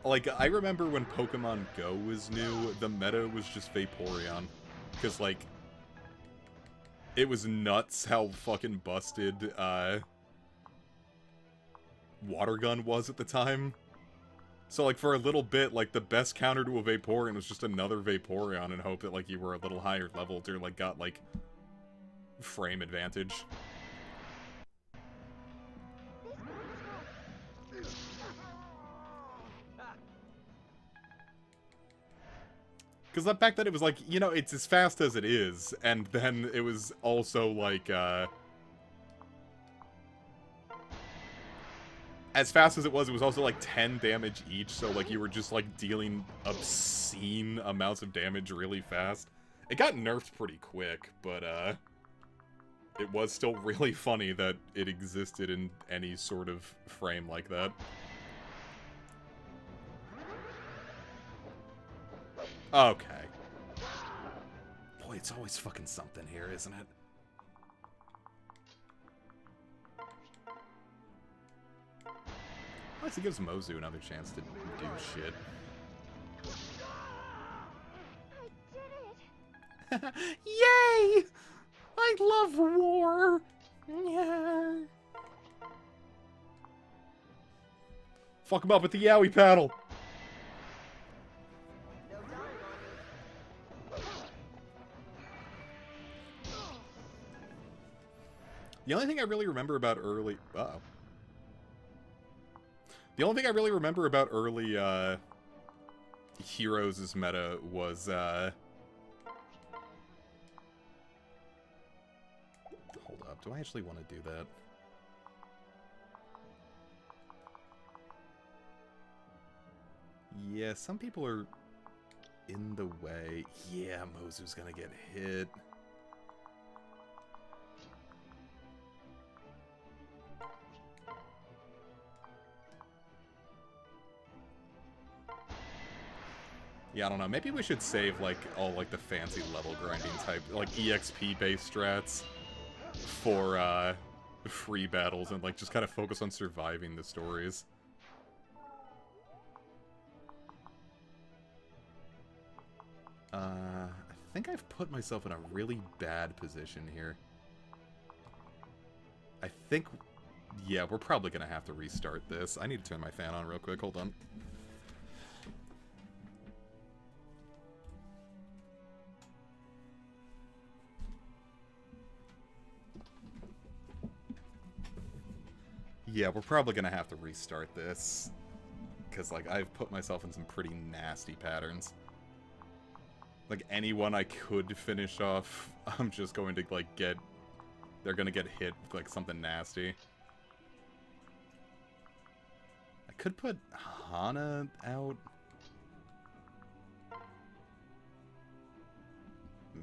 Like, I remember when Pokemon Go was new, the meta was just Vaporeon. Because, like, it was nuts how fucking busted, Water Gun was at the time. So, like, for a little bit, like, the best counter to a Vaporeon was just another Vaporeon and hope that, like, you were a little higher leveled or, like, got, like, frame advantage. Because the fact that it was, like, you know, it's as fast as it is, and then it was also, like, as fast as it was also, like, 10 damage each, so, like, you were just, like, dealing obscene amounts of damage really fast. It got nerfed pretty quick, but, it was still really funny that it existed in any sort of frame like that. Okay. Boy, it's always fucking something here, isn't it? At least it gives Mozu another chance to do shit. I did it! Yay! I love war! Yeah. Fuck him up with the Yaoi paddle! The only thing I really remember about early... Uh-oh. The only thing I really remember about early, Heroes' meta was, Hold up, do I actually want to do that? Yeah, some people are in the way. Yeah, Mozu's gonna get hit. Yeah, I don't know. Maybe we should save, like, all, like, the fancy level grinding type, like, EXP-based strats for, free battles and, like, just kind of focus on surviving the stories. I think I've put myself in a really bad position here. I think... Yeah, we're probably gonna have to restart this. I need to turn my fan on real quick. Hold on. Yeah, we're probably gonna have to restart this. Because, like, I've put myself in some pretty nasty patterns. Like, anyone I could finish off, I'm just going to, like, get... They're gonna get hit with, like, something nasty. I could put Hana out.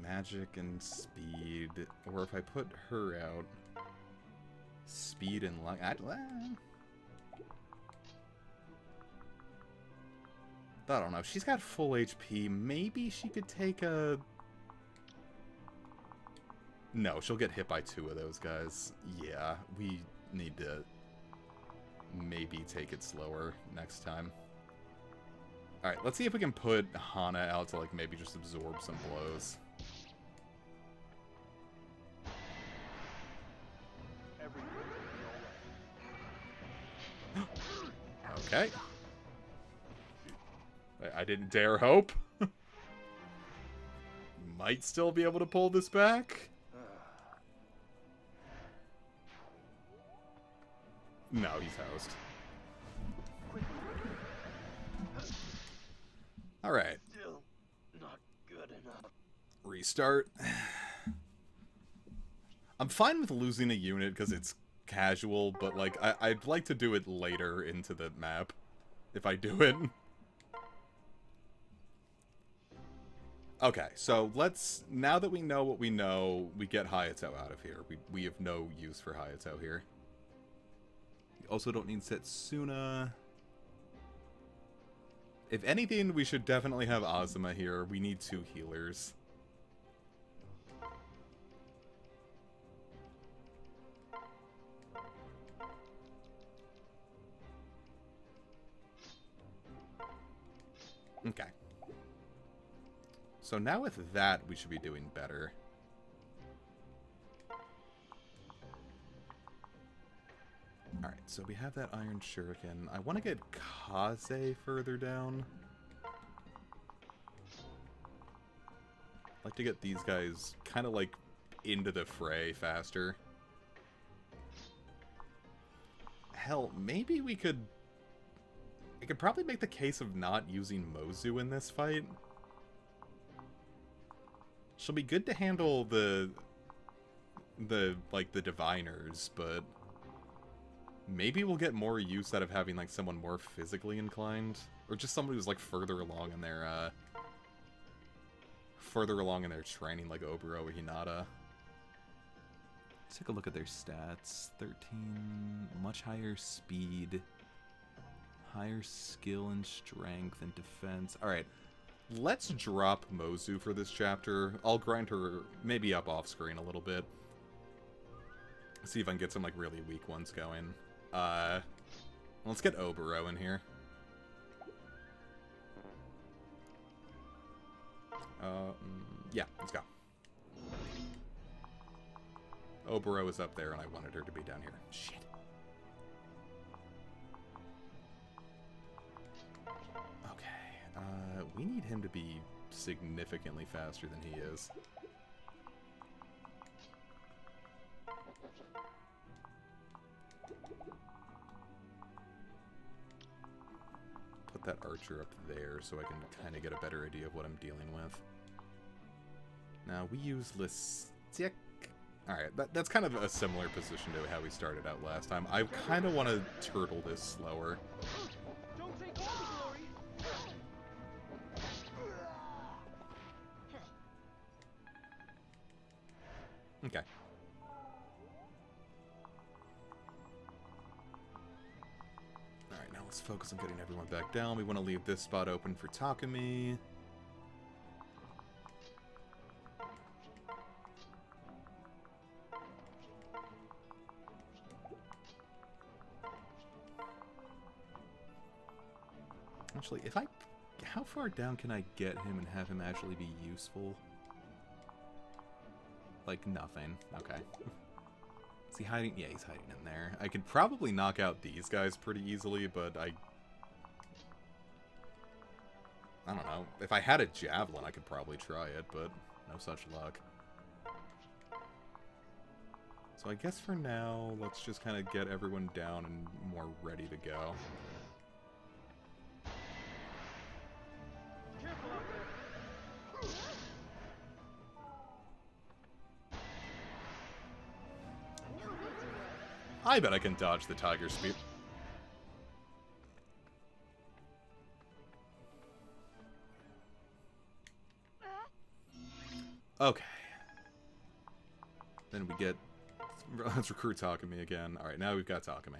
Magic and speed. Or if I put her out... Speed and luck. I don't know. She's got full HP. Maybe she could take a... No, she'll get hit by 2 of those guys. Yeah, we need to maybe take it slower next time. Alright, let's see if we can put Hana out to, like, maybe just absorb some blows. Okay. I didn't dare hope. Might still be able to pull this back. No, he's housed. Alright. Still not good enough. Restart. I'm fine with losing a unit because it's casual, but, like, I'd like to do it later into the map. If I do it. Okay, so let's... Now that we know what we know, we get Hayato out of here. We have no use for Hayato here. We also don't need Setsuna. If anything, we should definitely have Azuma here. We need 2 healers. Okay. So now with that, we should be doing better. Alright, so we have that Iron Shuriken. I want to get Kaze further down. I'd like to get these guys kind of, like, into the fray faster. Hell, maybe we could... I could probably make the case of not using Mozu in this fight. She'll be good to handle the diviners, but maybe we'll get more use out of having, like, someone more physically inclined, or just someone who's, like, further along in their training, like Oburo or Hinata. Let's take a look at their stats. 13, much higher speed, higher skill and strength and defense. All right. Let's drop Mozu for this chapter. I'll grind her maybe up off screen a little bit. See if I can get some, like, really weak ones going. Let's get Oburo in here. Yeah, let's go. Oburo is up there, and I wanted her to be down here. Shit. We need him to be significantly faster than he is. that archer up there so I can kind of get a better idea of what I'm dealing with. Now, we use Lunatic. Alright, that's kind of a similar position to how we started out last time. I kind of want to turtle this slower. Don't take all the glory. Okay. Alright, now let's focus on getting everyone back down. We want to leave this spot open for Takumi. Actually, if I... How far down can I get him and have him actually be useful? Like, nothing. Okay. Is he hiding? Yeah, he's hiding in there. I could probably knock out these guys pretty easily, but I don't know. If I had a javelin, I could probably try it, but no such luck. So I guess for now, let's just kind of get everyone down and more ready to go. Careful out there. I bet I can dodge the tiger speed. Okay. Then we get... Let's recruit Takumi again. Alright, now we've got Takumi.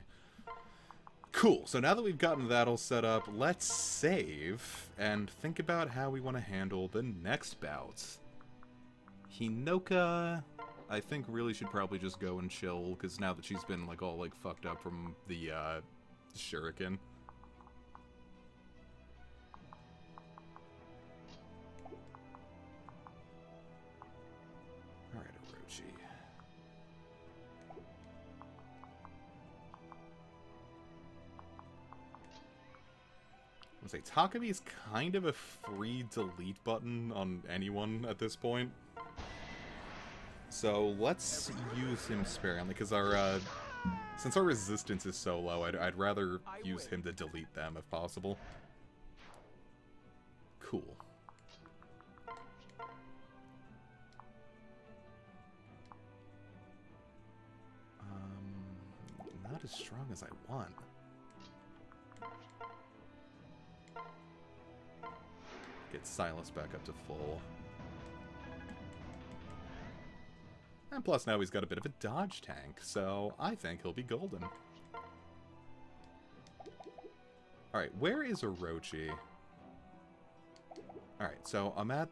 Cool, so now that we've gotten that all set up, let's save and think about how we want to handle the next bout. Hinoka, I think, really should probably just go and chill, because now that she's been, like, all, like, fucked up from the, shuriken. Alright, Orochi. I was gonna say, Takumi's kind of a free delete button on anyone at this point. So let's use him sparingly, because our, since our resistance is so low, I'd rather use him to delete them if possible. Cool. Not as strong as I want. Get Silas back up to full. And plus now he's got a bit of a dodge tank, so I think he'll be golden. Alright, where is Orochi? Alright, so I'm at...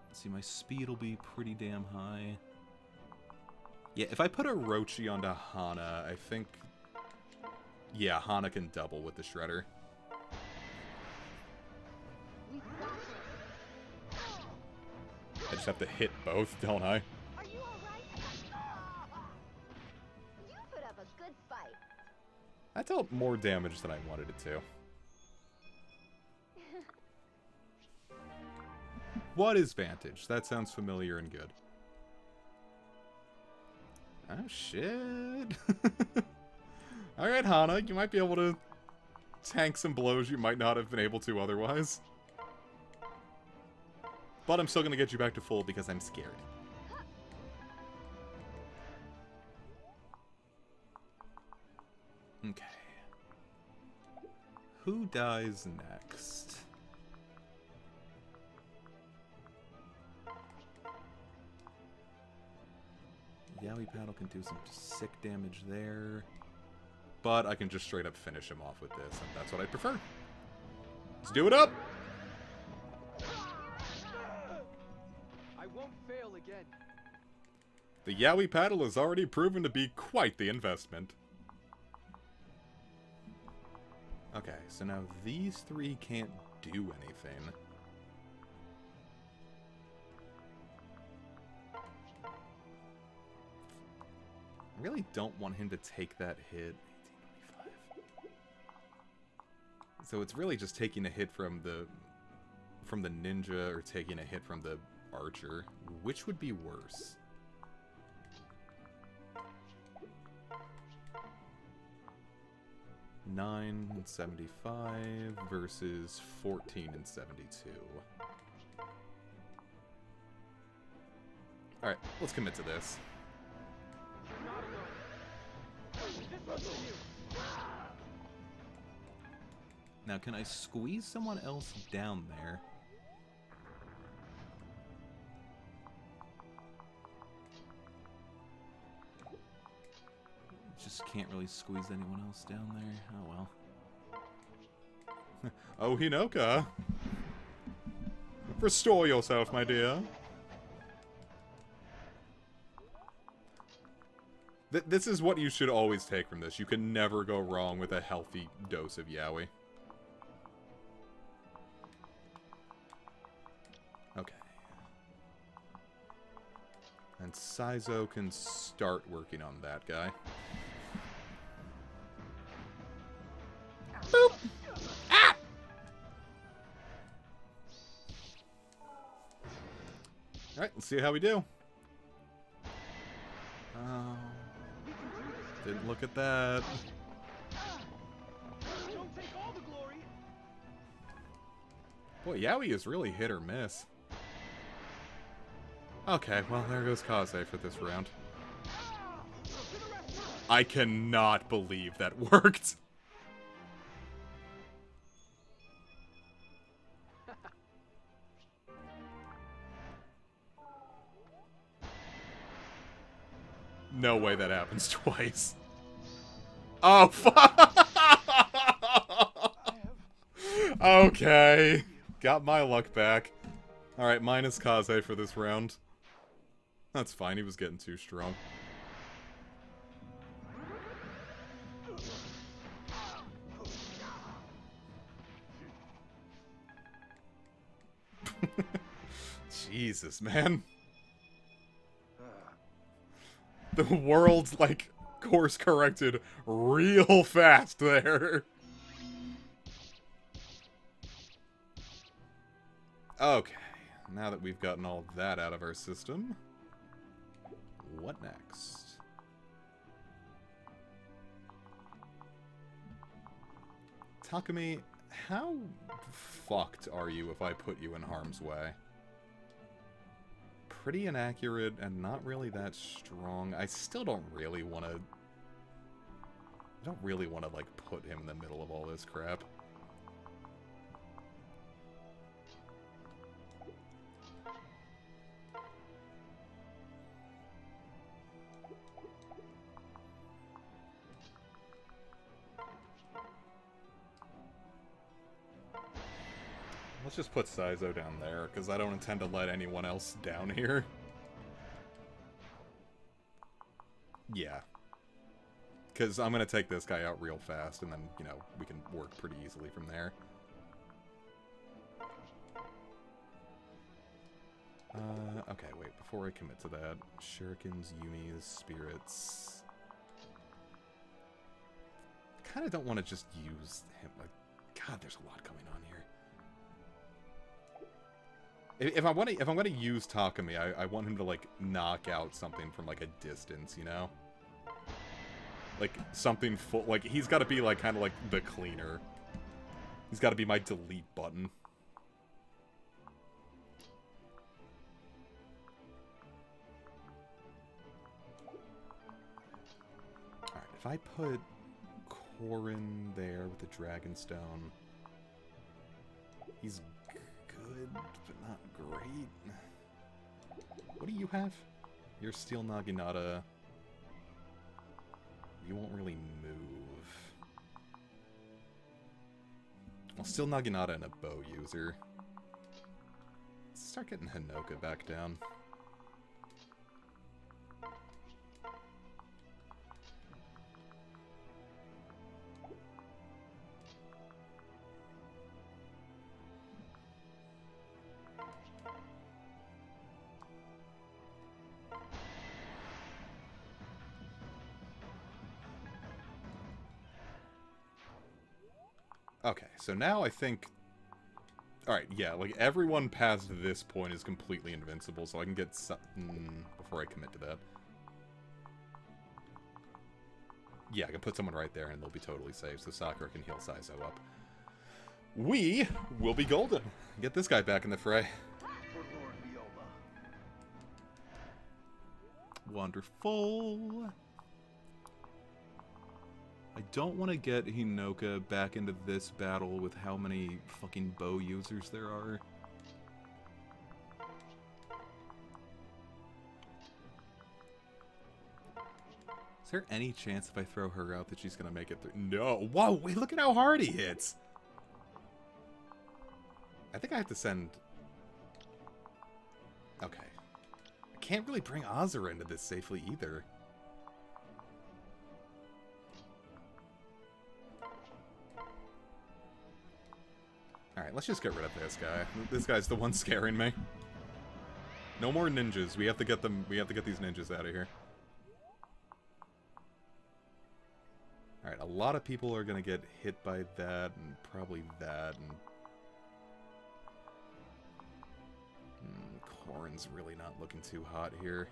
Let's see, my speed will be pretty damn high. Yeah, if I put Orochi onto Hana, I think... Yeah, Hana can double with the Shredder. I just have to hit both, don't I? Are you alright? You put up a good fight. That dealt more damage than I wanted it to. What is Vantage? That sounds familiar and good. Oh, shit. Alright, Hana, you might be able to tank some blows you might not have been able to otherwise. But I'm still going to get you back to full because I'm scared. Okay. Who dies next? Yaoi Paddle can do some sick damage there. But I can just straight up finish him off with this, and that's what I prefer. Let's do it up! I won't fail again. The Yaoi Paddle has already proven to be quite the investment. Okay, so now these three can't do anything. I really don't want him to take that hit. 1825. So it's really just taking a hit from the ninja or taking a hit from the archer. Which would be worse? 9 and 75 versus 14 and 72. Alright, let's commit to this. You're not alone. This one's for you. Now, can I squeeze someone else down there? Just can't really squeeze anyone else down there. Oh well. Oh, Hinoka! Restore yourself, my dear. This is what you should always take from this. You can never go wrong with a healthy dose of yaoi. Okay. And Saizo can start working on that guy. Boop! Ah! Alright, let's see how we do. Oh. Didn't look at that. Don't take all the glory. Boy, yaoi is really hit or miss. Okay, well, there goes Kaze for this round. I cannot believe that worked. No way that happens twice. Oh, fuck! Okay. Got my luck back. Alright, minus Kaze for this round. That's fine, he was getting too strong. Jesus, man. The world's, like, course corrected real fast there. Okay, now that we've gotten all that out of our system, what next? Takumi, how fucked are you if I put you in harm's way? Pretty inaccurate and not really that strong. I still don't really want to... I don't really want to, like, put him in the middle of all this crap. Let's just put Saizo down there, because I don't intend to let anyone else down here. Yeah. Because I'm going to take this guy out real fast, and then, you know, we can work pretty easily from there. Okay, wait, before I commit to that, Shurikens, Yumi's, Spirits... I kind of don't want to just use him, like, God, there's a lot going on here. If I'm gonna use Takumi, I want him to, like, knock out something from, like, a distance, you know? Like, something full, like, he's gotta be, like, kind of like the cleaner. He's gotta be my delete button. Alright, if I put Korin there with the Dragonstone, he's good, but not great. What do you have? You're Steel Naginata. You won't really move. Well, Steel Naginata and a bow user. Let's start getting Hinoka back down. Okay, so now I think... Alright, yeah, like, everyone past this point is completely invincible, so I can get some... before I commit to that. Yeah, I can put someone right there and they'll be totally safe, so Sakura can heal Saizo up. We will be golden. Get this guy back in the fray. Wonderful. I don't want to get Hinoka back into this battle with how many fucking bow users there are. Is there any chance if I throw her out that she's going to make it through? No. Whoa, wait, look at how hard he hits. I think I have to send... Okay. I can't really bring Azura into this safely either. Alright, let's just get rid of this guy. This guy's the one scaring me. No more ninjas. We have to get them. We have to get these ninjas out of here. Alright, a lot of people are gonna get hit by that, and probably that, and... Corrin's really not looking too hot here.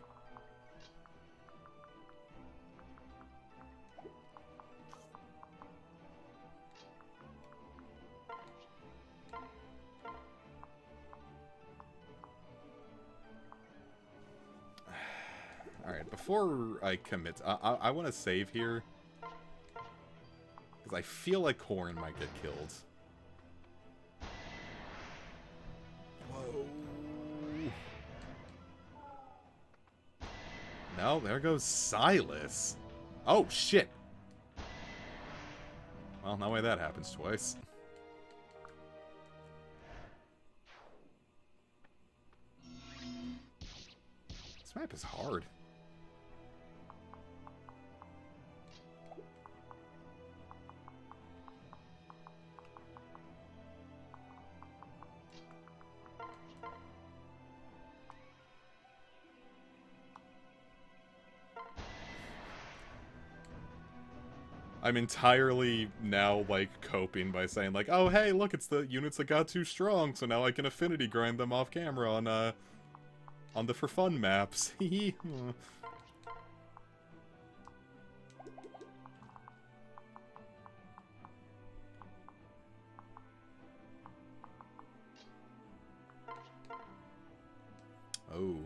Alright, before I commit, I want to save here. Because I feel like Corrin might get killed. Whoa. No, there goes Silas. Oh, shit. Well, no way that happens twice. This map is hard. I'm entirely now, like, coping by saying, like, oh, hey, look, it's the units that got too strong, so now I can affinity grind them off camera on the for fun maps. Oh.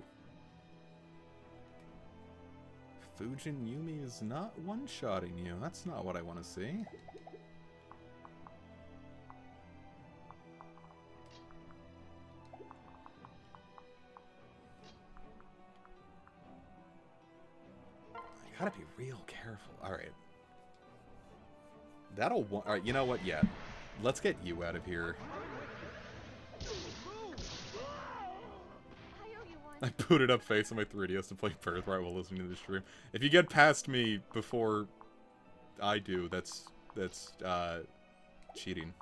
Fujin Yumi is not one-shotting you. That's not what I want to see. I gotta be real careful. Alright. Alright, you know what? Yeah. Let's get you out of here. I booted up face on my 3DS to play Birthright while listening to the stream. If you get past me before I do, that's cheating.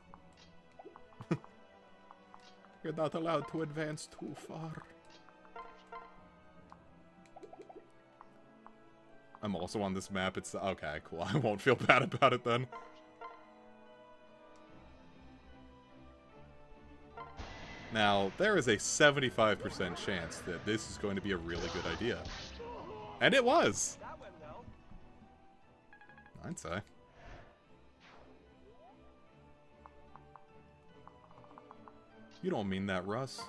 You're not allowed to advance too far. I'm also on this map. It's okay, cool. I won't feel bad about it then. Now, there is a 75% chance that this is going to be a really good idea. And it was! I'd say. You don't mean that, Russ.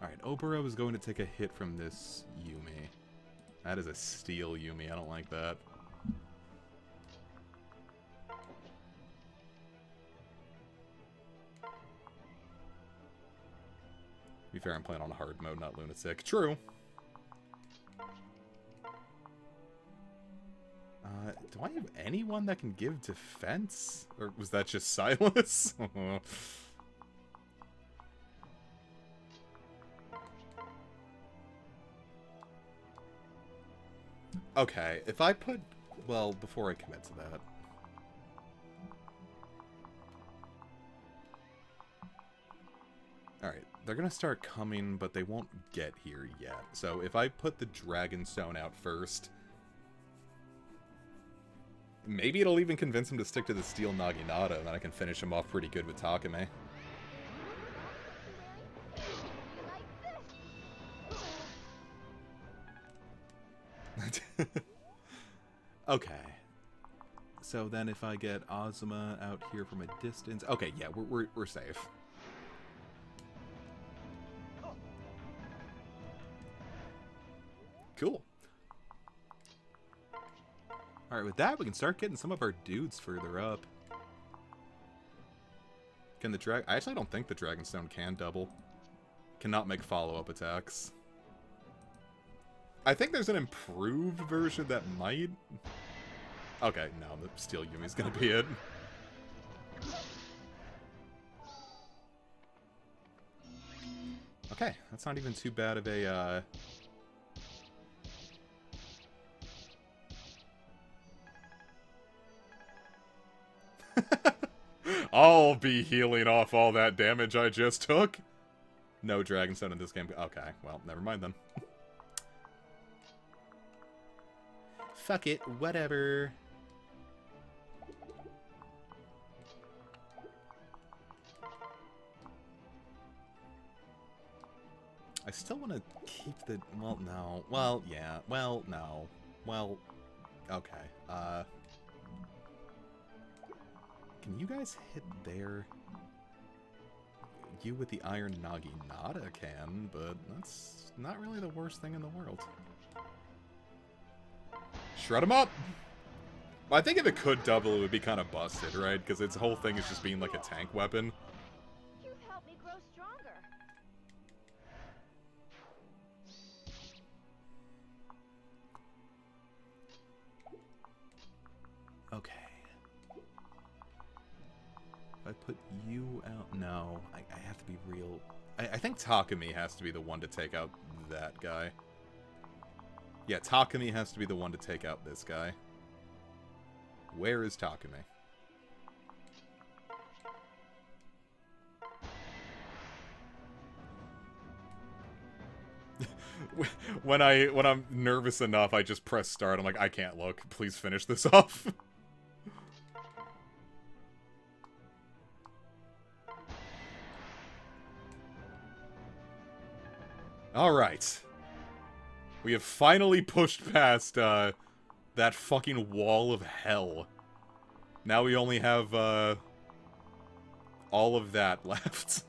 Alright, Oboro is going to take a hit from this Yumi. That is a steel Yumi. I don't like that. To be fair, I'm playing on hard mode, not Lunatic. True. Do I have anyone that can give defense? Or was that just Silas? Okay, if I put... Well, before I commit to that... Alright, they're gonna start coming, but they won't get here yet. So if I put the Dragonstone out first... Maybe it'll even convince him to stick to the Steel Naginata, and then I can finish him off pretty good with Takame. Okay. So then if I get Ozma out here from a distance... Okay, yeah, we're safe. Cool. Alright, with that, we can start getting some of our dudes further up. Can the drag... I actually don't think the Dragonstone can double. Cannot make follow-up attacks. I think there's an improved version that might... Okay, no, the Steel Yumi's gonna be it. Okay, that's not even too bad of a, I'll be healing off all that damage I just took. No Dragonstone in this game. Okay, well, never mind then. Fuck it, whatever. I still want to keep the... Well, no. Well, yeah. Well, no. Well, okay. Can you guys hit there? You with the Iron Naginata can, but that's not really the worst thing in the world. Shred him up! I think if it could double, it would be kind of busted, right? Because its whole thing is just being like a tank weapon. You've helped me grow stronger. Okay. If I put you out... No, I have to be real... I think Takumi has to be the one to take out that guy. Yeah, Takumi has to be the one to take out this guy. Where is Takumi? when I'm nervous enough, I just press start. I'm like, I can't look. Please finish this off. All right. We have finally pushed past that fucking wall of hell. Now we only have all of that left.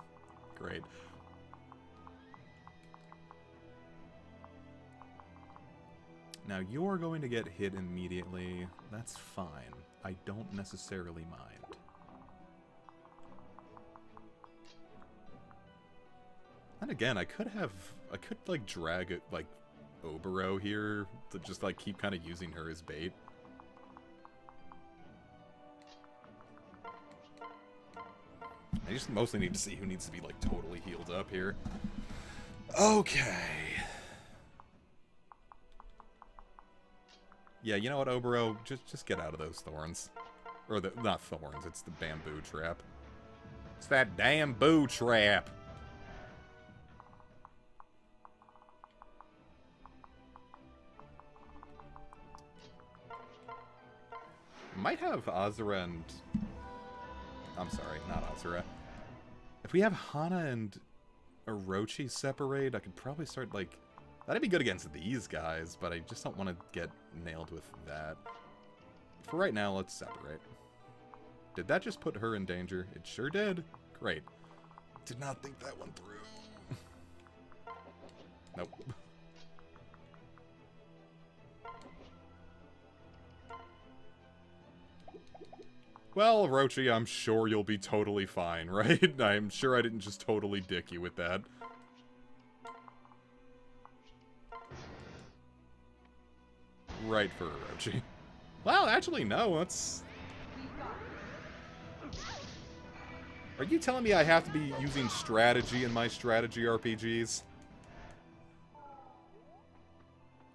Great. Now you're going to get hit immediately. That's fine. I don't necessarily mind. And again, I could like drag it like Obero here to just like keep kind of using her as bait. I just mostly need to see who needs to be like totally healed up here. Okay. Yeah, you know what, Obero? Just get out of those thorns. Or the not thorns, it's the bamboo trap. It's that damn boo trap. Might have Azura and... I'm sorry, not Azura. If we have Hana and Orochi separate, I could probably start, like... That'd be good against these guys, but I just don't want to get nailed with that. For right now, let's separate. Did that just put her in danger? It sure did. Great. Did not think that one through. Nope. Well, Orochi, I'm sure you'll be totally fine, right? I'm sure I didn't just totally dick you with that. Right for Orochi. Well, actually, no, that's... Are you telling me I have to be using strategy in my strategy RPGs?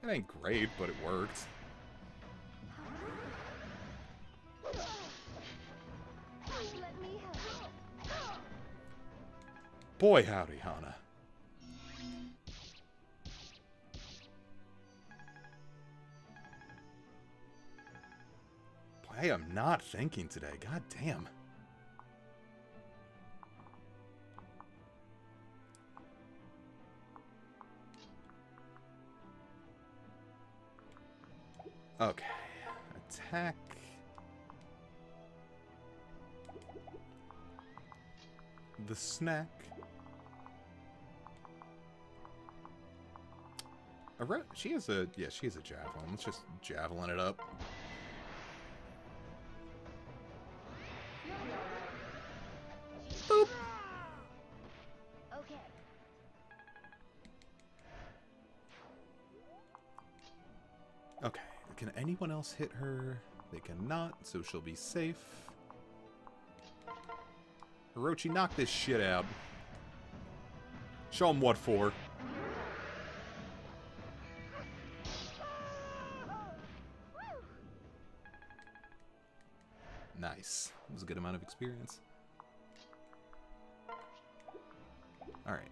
It ain't great, but it worked. Boy, howdy, Hana. Boy, I am not thinking today. God damn. Okay. Attack. the snack. She has a javelin. Let's just javelin it up. Boop. Okay. Okay, can anyone else hit her? They cannot, so she'll be safe. Hirochi, knock this shit out. Show him what for. Nice. That was a good amount of experience. Alright.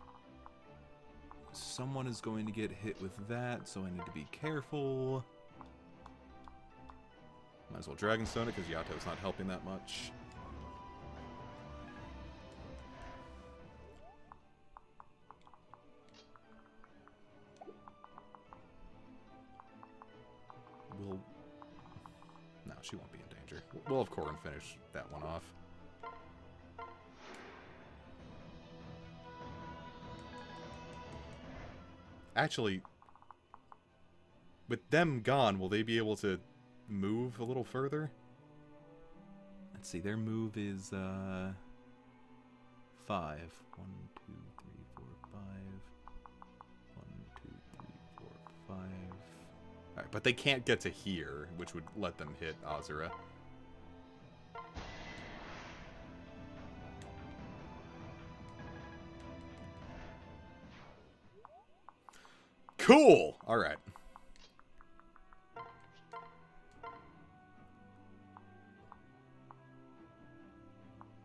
Someone is going to get hit with that, so I need to be careful. Might as well Dragonstone it, because Yato's not helping that much. No, she won't be in danger. We'll have Corrin finish that one off. Actually, with them gone, will they be able to move a little further? Let's see, their move is 5. 1, 2, 3, 4, 5. 1, 2, 3, 4, 5. Alright, but they can't get to here, which would let them hit Azura. Cool! Alright.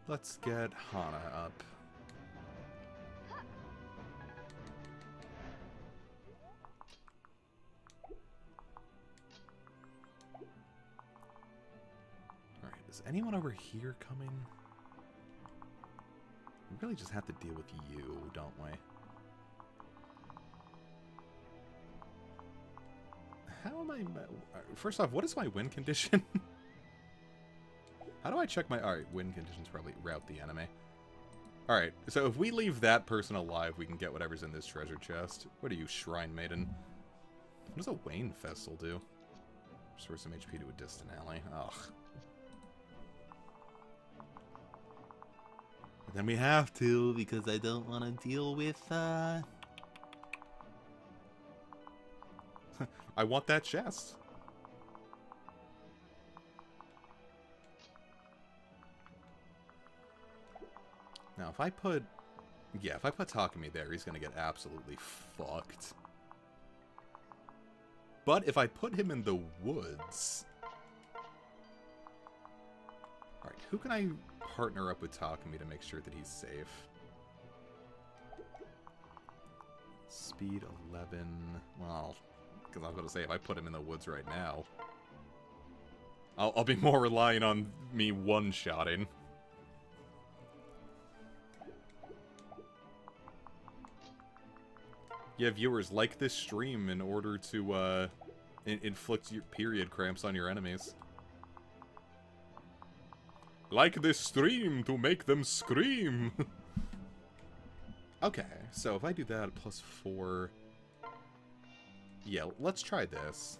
Let's get Hana up. Alright, is anyone over here coming? We really just have to deal with you, don't we? How am I... First off, what is my win condition? How do I check my... Alright, win conditions probably route the enemy. Alright, so if we leave that person alive, we can get whatever's in this treasure chest. What are you, Shrine Maiden? What does a Wayne Festal do? Restore some HP to a distant ally. Ugh. But then we have to, because I don't want to deal with, I want that chest. Now, if I put... Yeah, if I put Takumi there, he's gonna get absolutely fucked. But if I put him in the woods... Alright, who can I partner up with Takumi to make sure that he's safe? Speed 11... Well... Because I was going to say, if I put him in the woods right now, I'll be more relying on me one-shotting. Yeah, viewers, like this stream in order to inflict your period cramps on your enemies. Like this stream to make them scream! Okay, so if I do that, plus 4... Yeah, let's try this.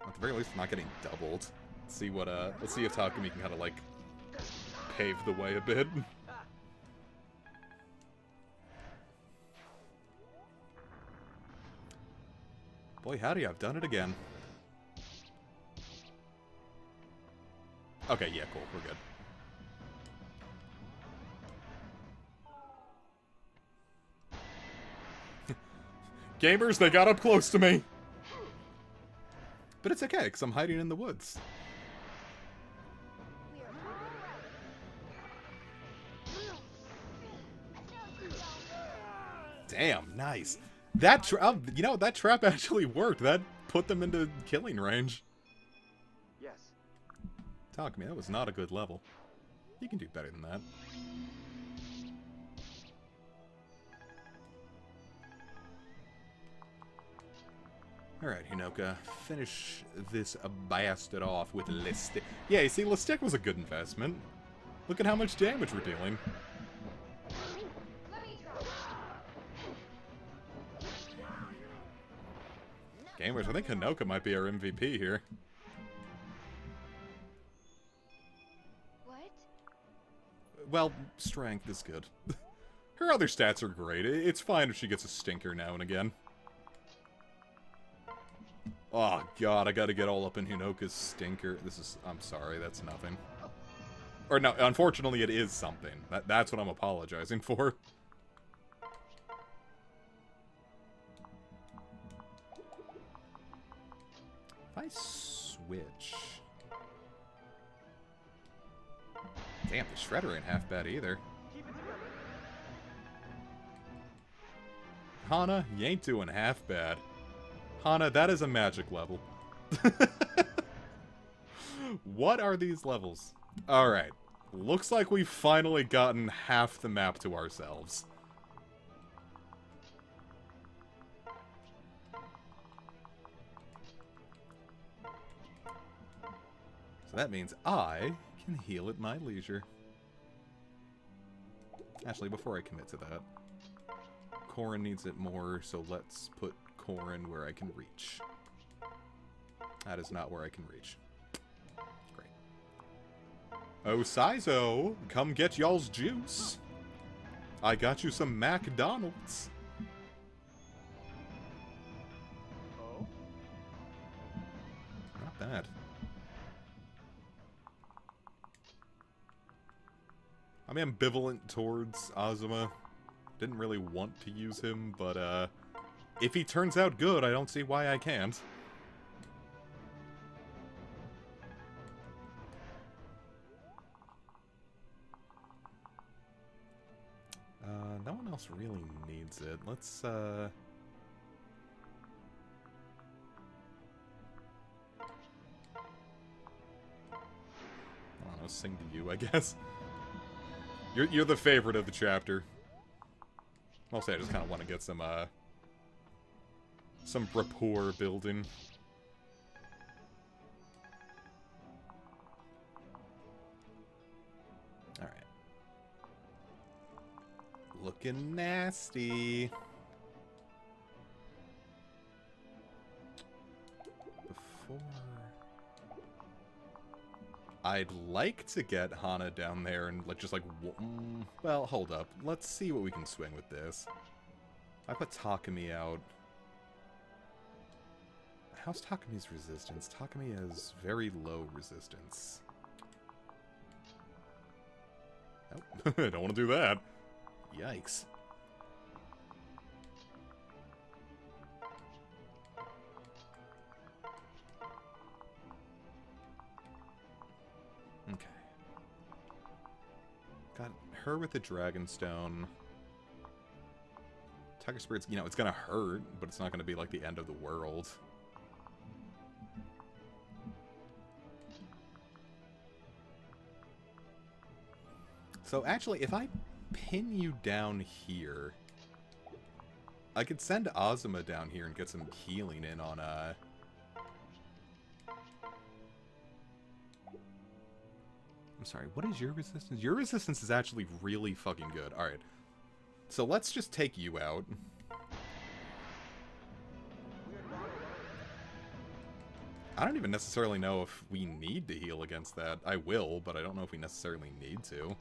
At the very least, I'm not getting doubled. Let's see what, let's see if Takumi can kind of, like, pave the way a bit. Boy, howdy, I've done it again. Okay, yeah, cool, we're good. Gamers, they got up close to me! But it's okay, because I'm hiding in the woods. Damn, nice. That you know, that trap actually worked. That put them into killing range. Yes. Takumi, that was not a good level. You can do better than that. Alright, Hinoka, finish this bastard off with Listic. Yeah, you see, Listic was a good investment. Look at how much damage we're dealing. Gamers, I think Hinoka might be our MVP here. What? Well, strength is good. Her other stats are great. It's fine if she gets a stinker now and again. Oh god, I gotta get all up in Hinoka's stinker. I'm sorry, that's nothing. Or no, unfortunately it is something. That's what I'm apologizing for. If I switch... Damn, the Shredder ain't half bad either. Keep it together. Hana, you ain't doing half bad. Hana, that is a magic level. What are these levels? Alright. Looks like we've finally gotten half the map to ourselves. So that means I can heal at my leisure. Actually, before I commit to that, Corrin needs it more, so let's put Corrin where I can reach. That is not where I can reach. Great. Oh, Sizo, come get y'all's juice. I got you some McDonald's. Oh? Not bad. I'm ambivalent towards Azuma. Didn't really want to use him, but if he turns out good, I don't see why I can't. No one else really needs it. Let's, I don't know, sing to you, I guess. You're the favorite of the chapter. Mostly I just kind of want to get some rapport building. Alright. Looking nasty. Before... I'd like to get Hana down there and just like... well, hold up. Let's see what we can swing with this. I put Takumi out. How's Takumi's resistance? Takumi has very low resistance. Nope. I don't want to do that. Yikes. Okay. Got her with the Dragonstone. Tiger Spirit's, you know, it's gonna hurt, but it's not gonna be like the end of the world. So actually, if I pin you down here, I could send Azuma down here and get some healing in on, I'm sorry, what is your resistance? Your resistance is actually really fucking good. Alright. So let's just take you out. I don't even necessarily know if we need to heal against that. I will, but I don't know if we necessarily need to.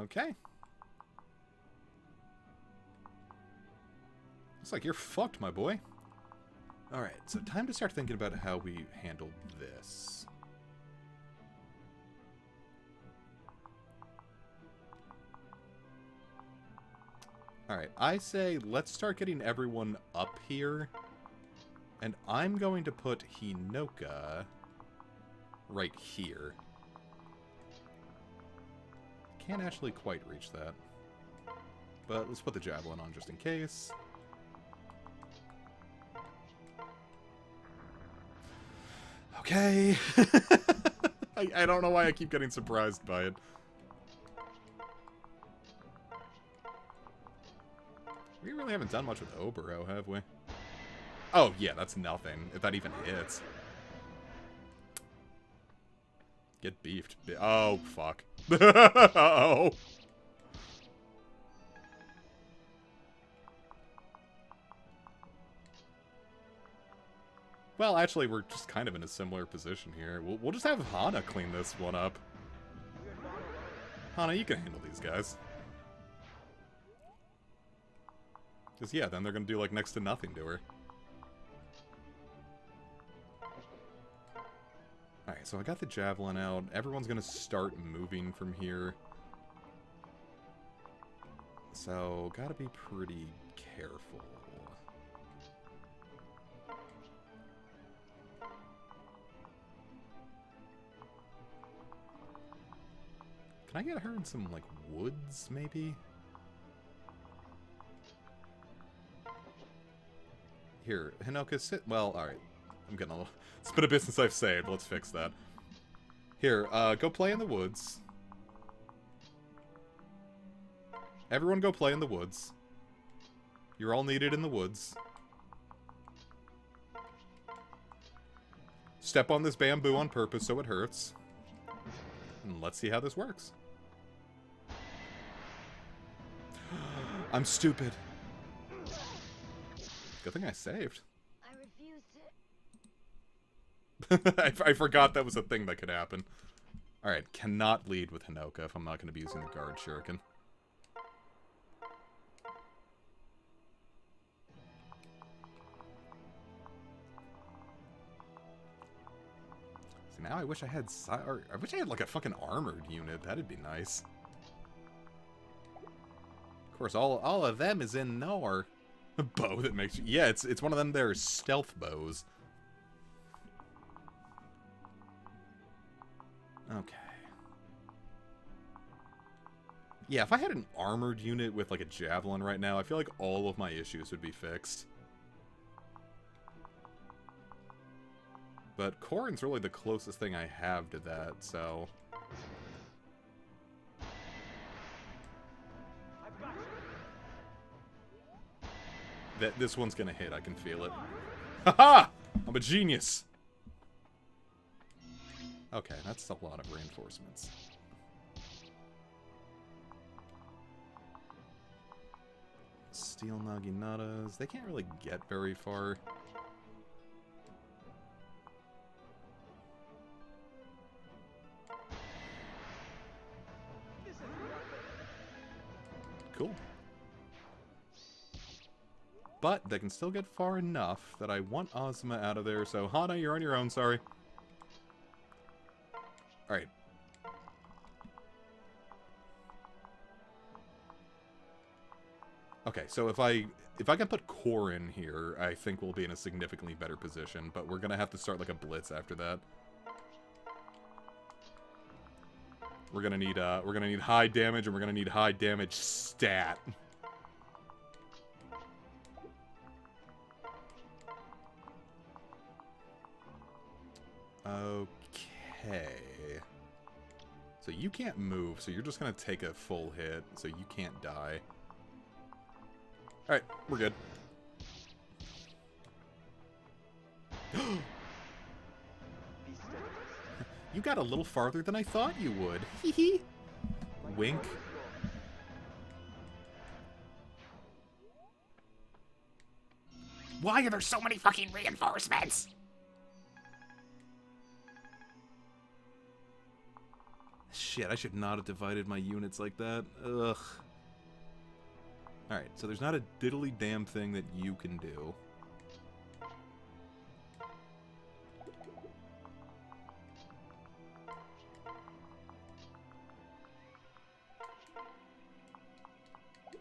Okay. Looks like you're fucked, my boy. Alright, so time to start thinking about how we handle this. Alright, I say let's start getting everyone up here. And I'm going to put Hinoka right here. Can't actually quite reach that. But let's put the Javelin on just in case. Okay. I don't know why I keep getting surprised by it. Are we really really haven't done much with Obero, have we? Oh, yeah, that's nothing. If that even hits. Get beefed. Oh, fuck. Uh-oh. Well, actually, we're just kind of in a similar position here. We'll just have Hana clean this one up. Hana, you can handle these guys. Because, yeah, then they're going to do, like, next to nothing to her. Alright, so I got the Javelin out. Everyone's going to start moving from here. So, gotta be pretty careful. Can I get her in some, like, woods, maybe? Here, Hinoka, sit... Well, alright. I'm getting a little... It's been a bit since I've saved. Let's fix that. Here, go play in the woods. Everyone go play in the woods. You're all needed in the woods. Step on this bamboo on purpose so it hurts. And let's see how this works. I'm stupid. Good thing I saved. I refused it. I forgot that was a thing that could happen. Alright, cannot lead with Hinoka if I'm not going to be using the guard shuriken. See, now I wish I had... I wish I had, like, a fucking armored unit. That'd be nice. Of course, all of them is in nowhere. A bow that makes you... Yeah, it's one of them there stealth bows. Okay. Yeah, if I had an armored unit with, like, a javelin right now, I feel like all of my issues would be fixed. But Corrin's really the closest thing I have to that, so... This one's gonna hit, I can feel it. Haha! I'm a genius! Okay, that's a lot of reinforcements. Steel Naginatas. They can't really get very far. Cool. But they can still get far enough that I want Ozma out of there, so Hana, you're on your own, sorry. Alright. Okay, so if I can put Corrin here, I think we'll be in a significantly better position, but we're gonna have to start like a blitz after that. We're gonna need high damage, and we're gonna need high damage stat. Okay. So you can't move, so you're just gonna take a full hit, so you can't die. Alright, we're good. You got a little farther than I thought you would. Hee hee. Wink. Why are there so many fucking reinforcements? Shit, I should not have divided my units like that. Ugh. Alright, so there's not a diddly damn thing that you can do.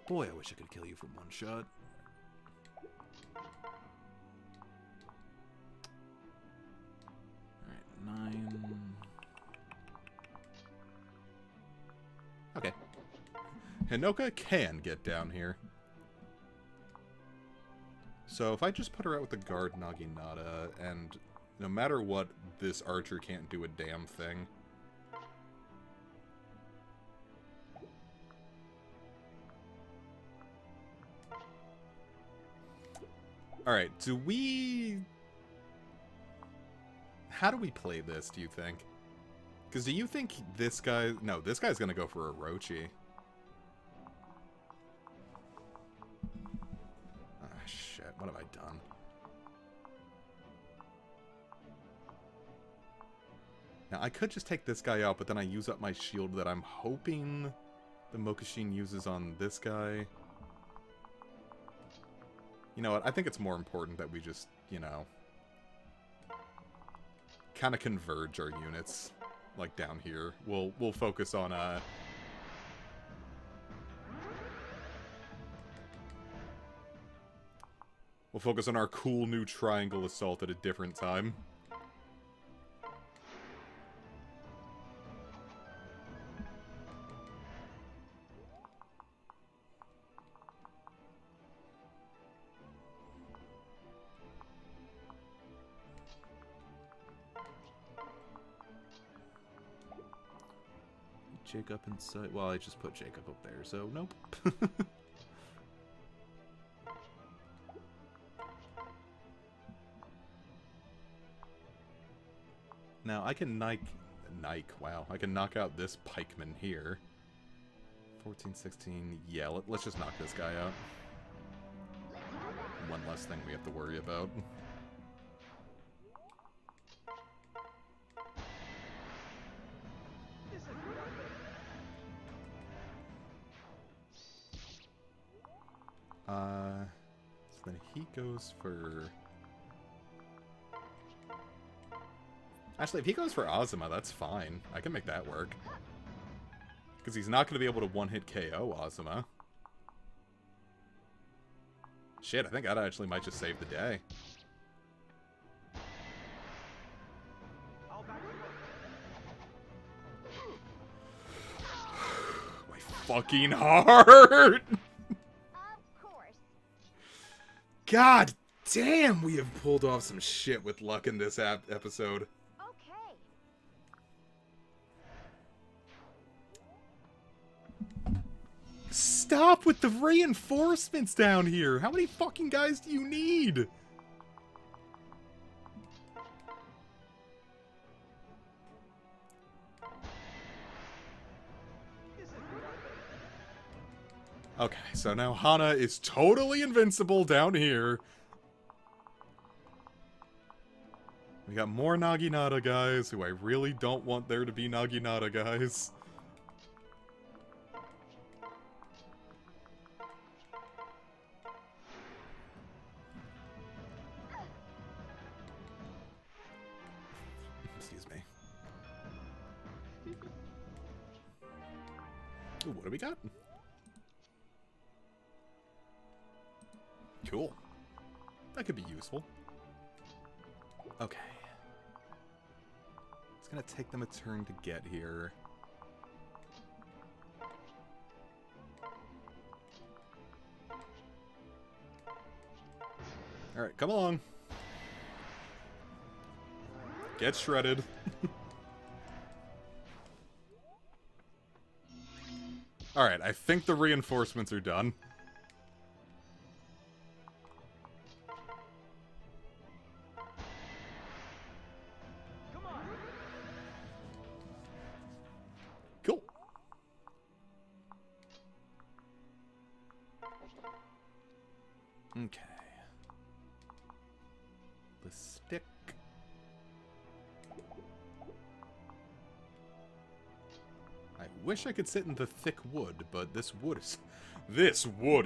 Boy, I wish I could kill you from one shot. Alright, 9... Okay. Hinoka can get down here. So if I just put her out with the guard Naginata, and no matter what, this archer can't do a damn thing. Alright, do we... How do we play this, do you think? Because do you think this guy... No, this guy's gonna go for Orochi. Ah, shit. What have I done? Now, I could just take this guy out, but then I use up my shield that I'm hoping the Mokashin uses on this guy. You know what? I think it's more important that we just, you know, kind of converge our units, like down here. We'll focus on we'll focus on our cool new triangle assault at a different time. Jacob inside. Well, I just put Jacob up there, so nope. Now I can wow. I can knock out this pikeman here. 14, 16. Yeah, let's just knock this guy out. One less thing we have to worry about. So then he goes for... Actually, if he goes for Azuma, that's fine. I can make that work. Because he's not going to be able to one-hit KO Azuma. Shit, I think that actually might just save the day. My fucking heart! God damn, we have pulled off some shit with luck in this episode. Okay. Stop with the reinforcements down here. How many fucking guys do you need? Okay, so now Hana is totally invincible down here. We got more Naginata guys, who I really don't want there to be Naginata guys. Excuse me. Ooh, what do we got? Cool. That could be useful. Okay. It's gonna take them a turn to get here. Alright, come along. Get shredded. Alright, I think the reinforcements are done. Cool. Okay. The stick. I wish I could sit in the thick wood, but this wood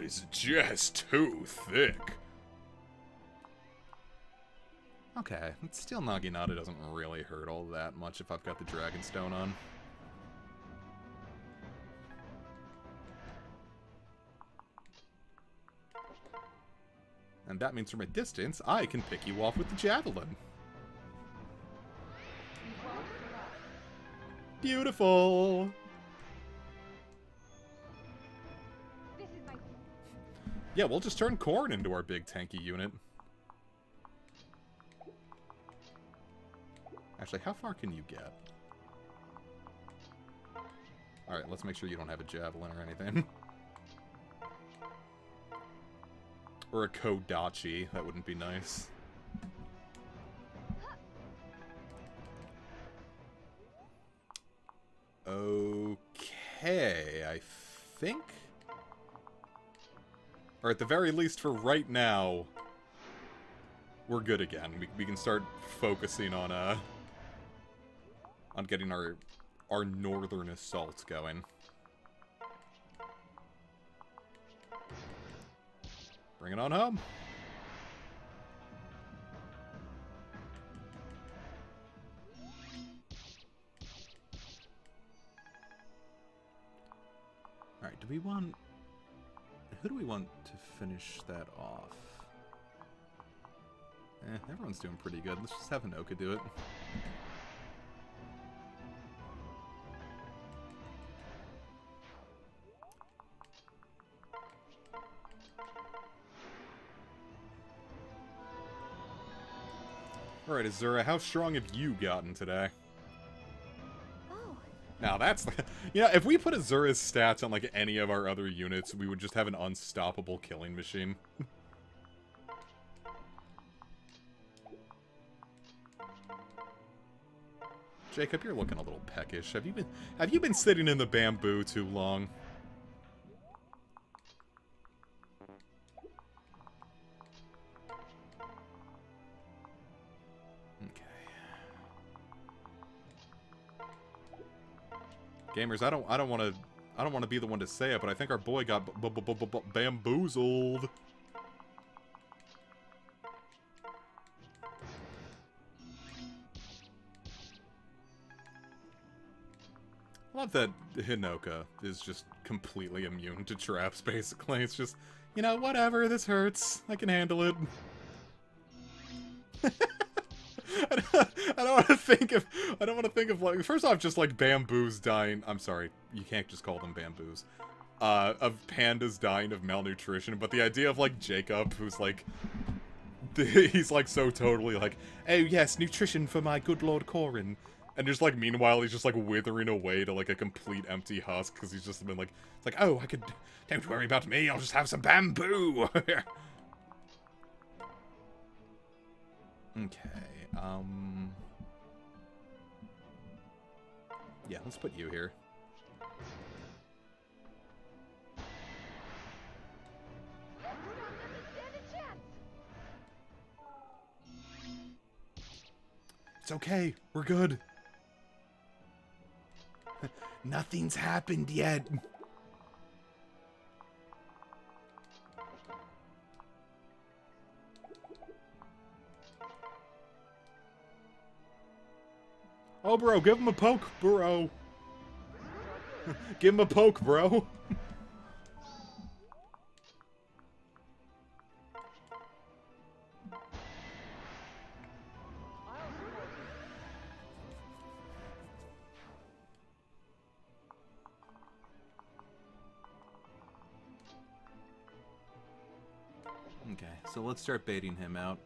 is just too thick. Okay, but still Naginata doesn't really hurt all that much if I've got the Dragonstone on. And that means from a distance, I can pick you off with the javelin. Beautiful! Yeah, we'll just turn Korn into our big tanky unit. Actually, how far can you get? Alright, let's make sure you don't have a javelin or anything. Or a Kodachi. That wouldn't be nice. Okay, I think... Or at the very least for right now, we're good again. We can start focusing on getting our northern assault going. Bring it on home. Alright, do we want... Who do we want to finish that off? Everyone's doing pretty good. Let's just have Hinoka do it. Alright, Azura, how strong have you gotten today? Oh, Now that's... Yeah, if we put Azura's stats on, like, any of our other units, we would just have an unstoppable killing machine. Jacob, you're looking a little peckish. Have you been sitting in the bamboo too long? Gamers, I don't want to be the one to say it, but I think our boy got bamboozled. I love that Hinoka is just completely immune to traps, basically. It's just, you know, whatever, this hurts. I can handle it. I don't want to think of like, first off, just like bamboos dying. I'm sorry, you can't just call them bamboos. Of pandas dying of malnutrition, but the idea of like Jacob, who's like, he's like so totally like, oh yes, nutrition for my good Lord Corin. And just like, meanwhile, he's just like withering away to like a complete empty husk because he's just been like, it's like, oh, don't worry about me, I'll just have some bamboo. Okay, yeah, let's put you here. It's okay, we're good. Nothing's happened yet. Oh, bro, give him a poke, bro. Give him a poke, bro. Okay, so let's start baiting him out.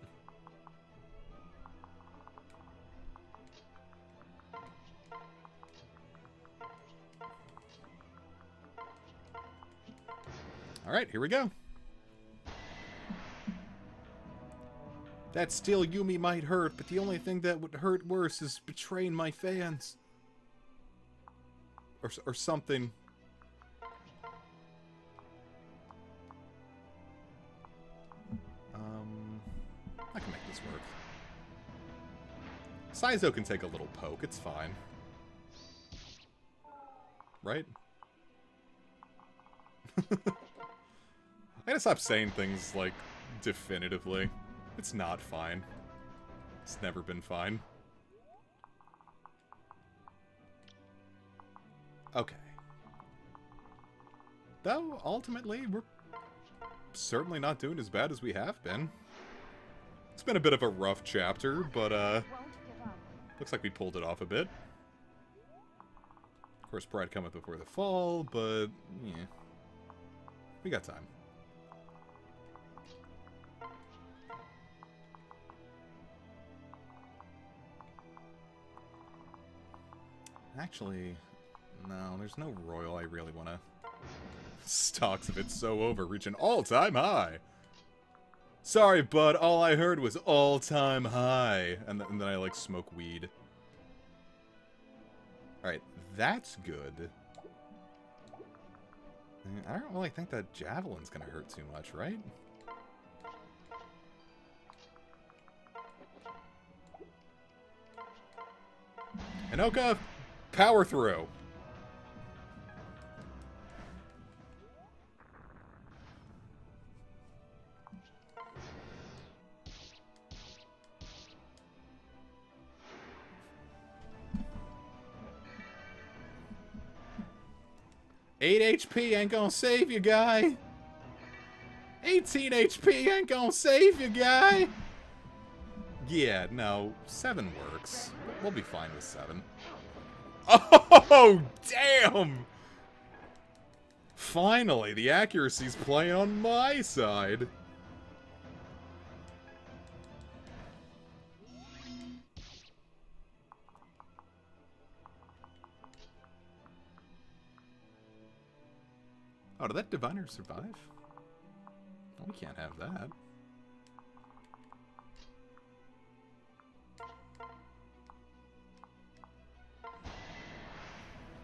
Alright, here we go. That still Yumi might hurt, but the only thing that would hurt worse is betraying my fans. Or something. I can make this work. Saizo can take a little poke, it's fine. Right? I gotta stop saying things, like, definitively. It's not fine. It's never been fine. Okay. Though, ultimately, we're certainly not doing as bad as we have been. It's been a bit of a rough chapter, but, looks like we pulled it off a bit. Of course, pride cometh before the fall, but, yeah. We got time. Actually, no, there's no royal I really want to... Stocks of it's so over, reach an all-time high! Sorry, bud, all I heard was all-time high. And then I, like, smoke weed. Alright, that's good. I don't really think that javelin's gonna hurt too much, right? Anoka, power through. Eight HP ain't gonna save you, guy. 18 HP ain't gonna save you, guy. Yeah, no, 7 works. We'll be fine with 7. Oh, damn! Finally, the accuracy's playing on my side. Oh, did that diviner survive? Oh, we can't have that.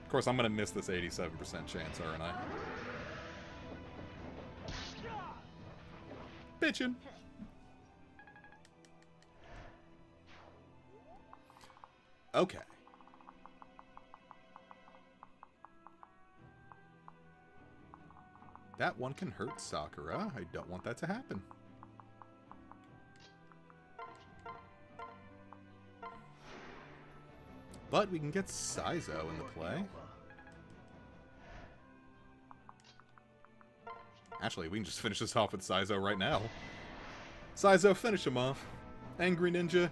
Of course, I'm gonna miss this 87% chance, aren't I? Bitchin'. Okay. That one can hurt Sakura. I don't want that to happen. But we can get Saizo into play. Actually, we can just finish this off with Saizo right now. Saizo, finish him off. Angry Ninja,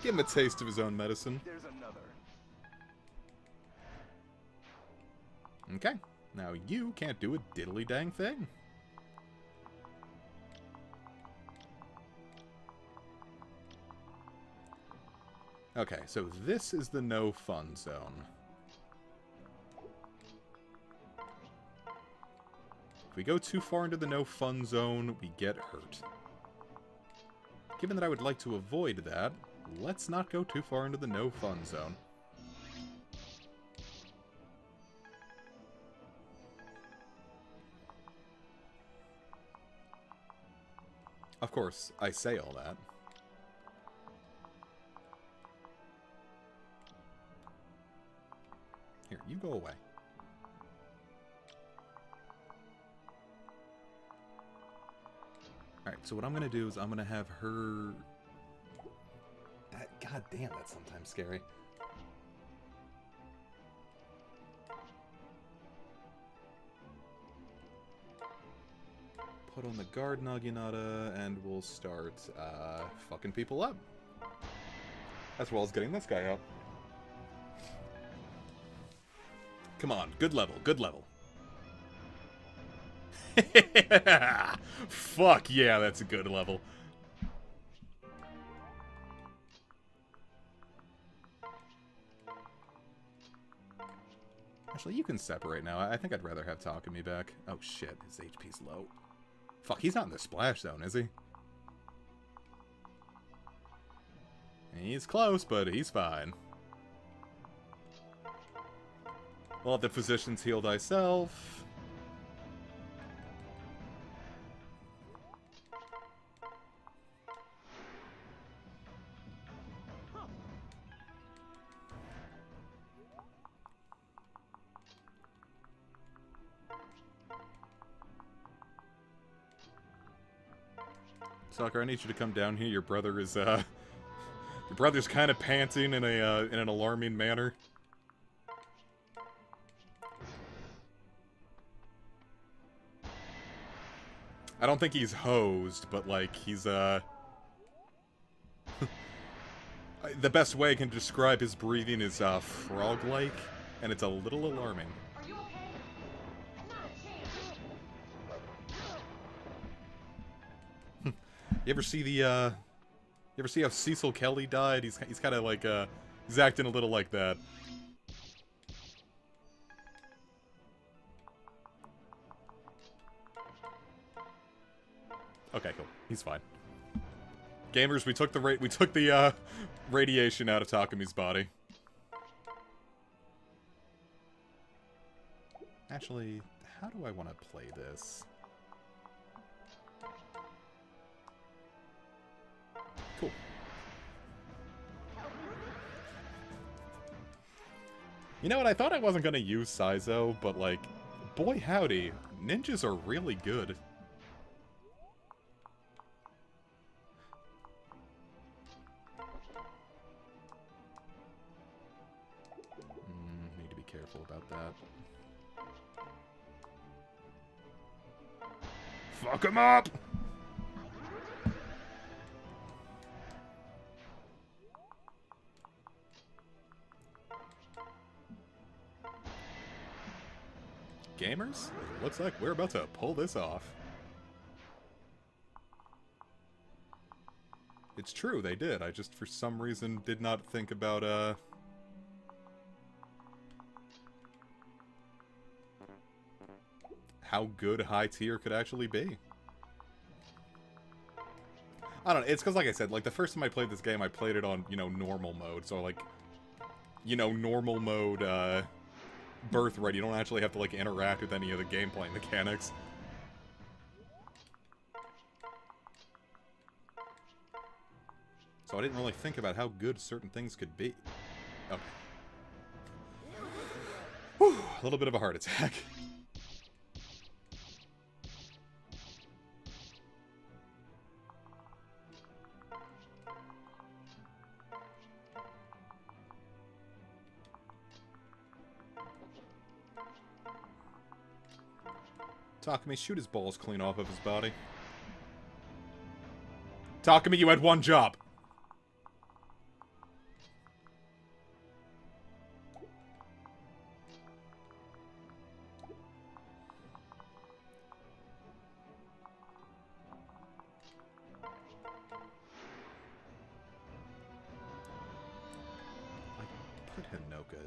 give him a taste of his own medicine. There's another. Okay, now you can't do a diddly dang thing. Okay, so this is the no fun zone. If we go too far into the no fun zone, we get hurt. Given that I would like to avoid that, let's not go too far into the no fun zone. Of course, I say all that. Here, you go away. Alright, so what I'm gonna do is I'm gonna have her... God damn, that's sometimes scary. Put on the guard Naginata, and we'll start, fucking people up. As well as getting this guy up. Come on, good level, good level. Fuck yeah, that's a good level. Actually, you can separate now. I think I'd rather have Takumi back. Oh shit, his HP's low. Fuck, he's not in the splash zone, is he? He's close, but he's fine. We'll have the physicians heal thyself. Sakura, I need you to come down here. Your brother is, your brother's kind of panting in an alarming manner. I don't think he's hosed, but, like, he's, the best way I can describe his breathing is, frog-like, and it's a little alarming. Are you okay? Not a chance. You ever see the, you ever see how Cecil Kelly died? He's kind of like, he's acting a little like that. Okay, cool. He's fine. Gamers, we took the radiation out of Takami's body. Actually, how do I want to play this? Cool. You know what? I thought I wasn't going to use Saizo, but like, boy howdy, ninjas are really good. Need to be careful about that. Fuck him up! Gamers, it looks like we're about to pull this off. It's true, they did. I just, for some reason, did not think about, how good high tier could actually be. I don't know, it's because, like I said, like, the first time I played this game, I played it on, you know, normal mode, so, like, you know, normal mode, Birthright, you don't actually have to, like, interact with any of the gameplay mechanics. So I didn't really think about how good certain things could be. Okay. Whew, a little bit of a heart attack. Takami, shoot his balls clean off of his body. Takami, you had one job. I put Hinoka.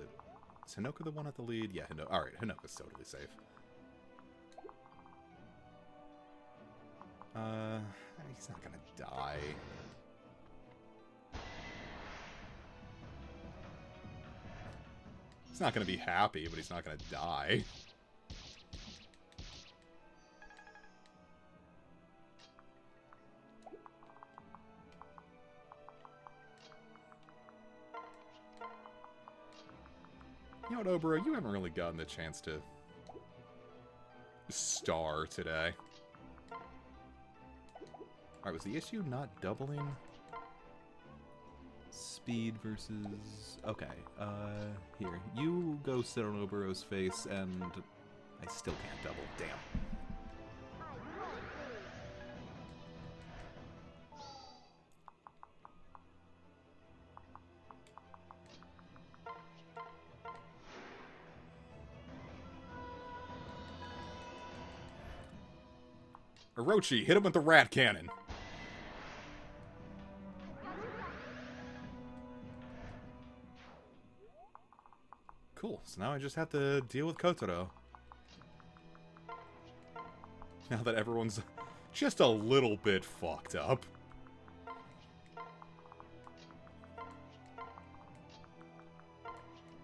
Is Hinoka the one at the lead? Yeah, Alright, Hinoka's totally safe. He's not gonna die. He's not gonna be happy, but he's not gonna die. You know what, Oboro? You haven't really gotten the chance to star today. Alright, was the issue not doubling? Speed versus... Okay, here. You go sit on Oboro's face, and I still can't double. Damn. Orochi, hit him with the rat cannon. Cool, so now I just have to deal with Kotaro. Now that everyone's just a little bit fucked up.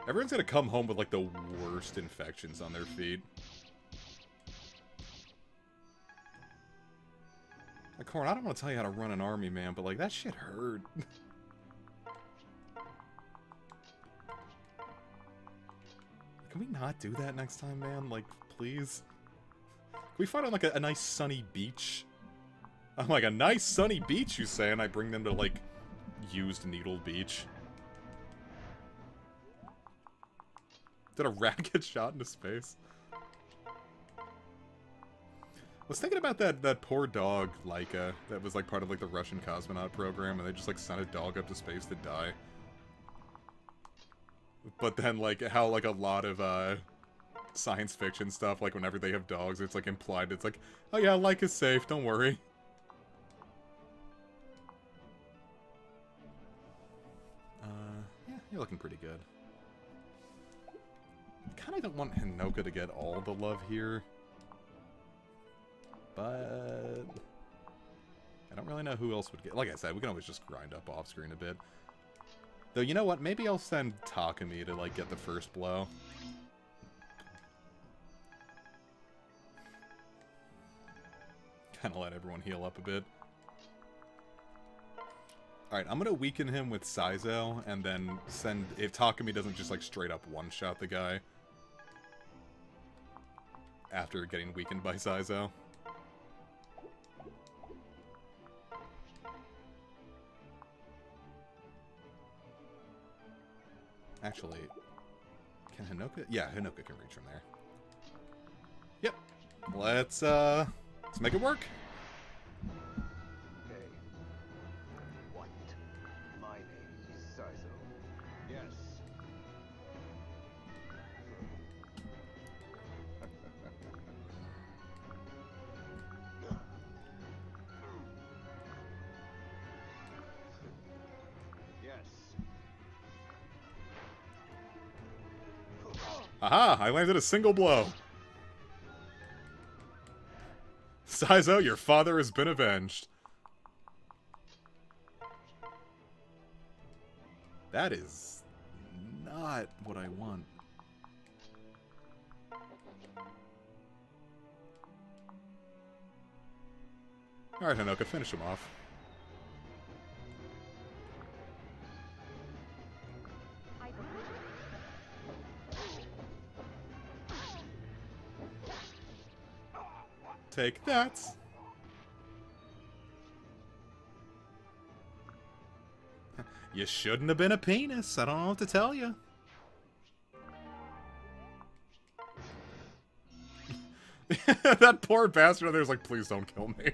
Everyone's gonna come home with, like, the worst infections on their feet. Like, Corn, I don't want to tell you how to run an army, man, but, like, that shit hurt. Can we not do that next time, man? Like, please? Can we find on, like, a nice sunny beach? I'm like, a nice sunny beach, you say, and I bring them to, like, used Needle Beach. Did a rat get shot into space? I was thinking about that poor dog, Laika, that was, like, part of, like, the Russian cosmonaut program, and they just, like, sent a dog up to space to die. But then, like, how, like, a lot of, science fiction stuff, like, whenever they have dogs, it's, like, implied, it's like, oh yeah, Laika's safe, don't worry. Yeah, you're looking pretty good. I kinda don't want Hinoka to get all the love here. But don't really know who else would get... Like I said, we can always just grind up off-screen a bit. Though, you know what? Maybe I'll send Takumi to, like, get the first blow. Kind of let everyone heal up a bit. Alright, I'm gonna weaken him with Saizo, and then send... If Takumi doesn't just, like, straight up one-shot the guy. After getting weakened by Saizo. Actually, can Hinoka? Yeah, Hinoka can reach from there. Yep. Let's make it work. Hey. What? My name is Saizo. Yes. Yes. Aha! I landed a single blow. Saizo, your father has been avenged. That is not what I want. Alright, Hinoka, finish him off. Take that. You shouldn't have been a penis. I don't know what to tell you. That poor bastard over there's like, please don't kill me.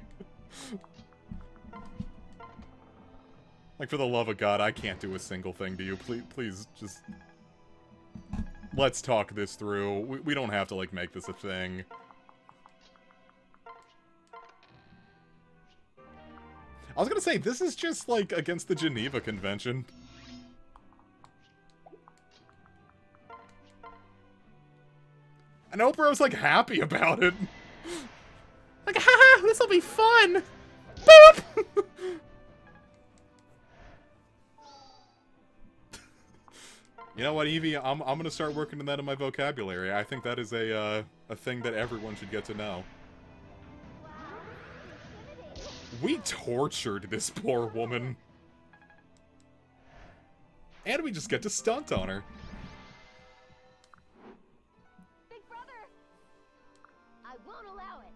Like, for the love of God, I can't do a single thing to you. Please, just... Let's talk this through. We don't have to, like, make this a thing. I was gonna say, this is just, like, against the Geneva Convention. And Oprah was, like, happy about it. Like, haha, this'll be fun! Boop! You know what, Evie? I'm gonna start working on that in my vocabulary. I think that is a thing that everyone should get to know. We tortured this poor woman. And we just get to stunt on her. Big brother! I won't allow it.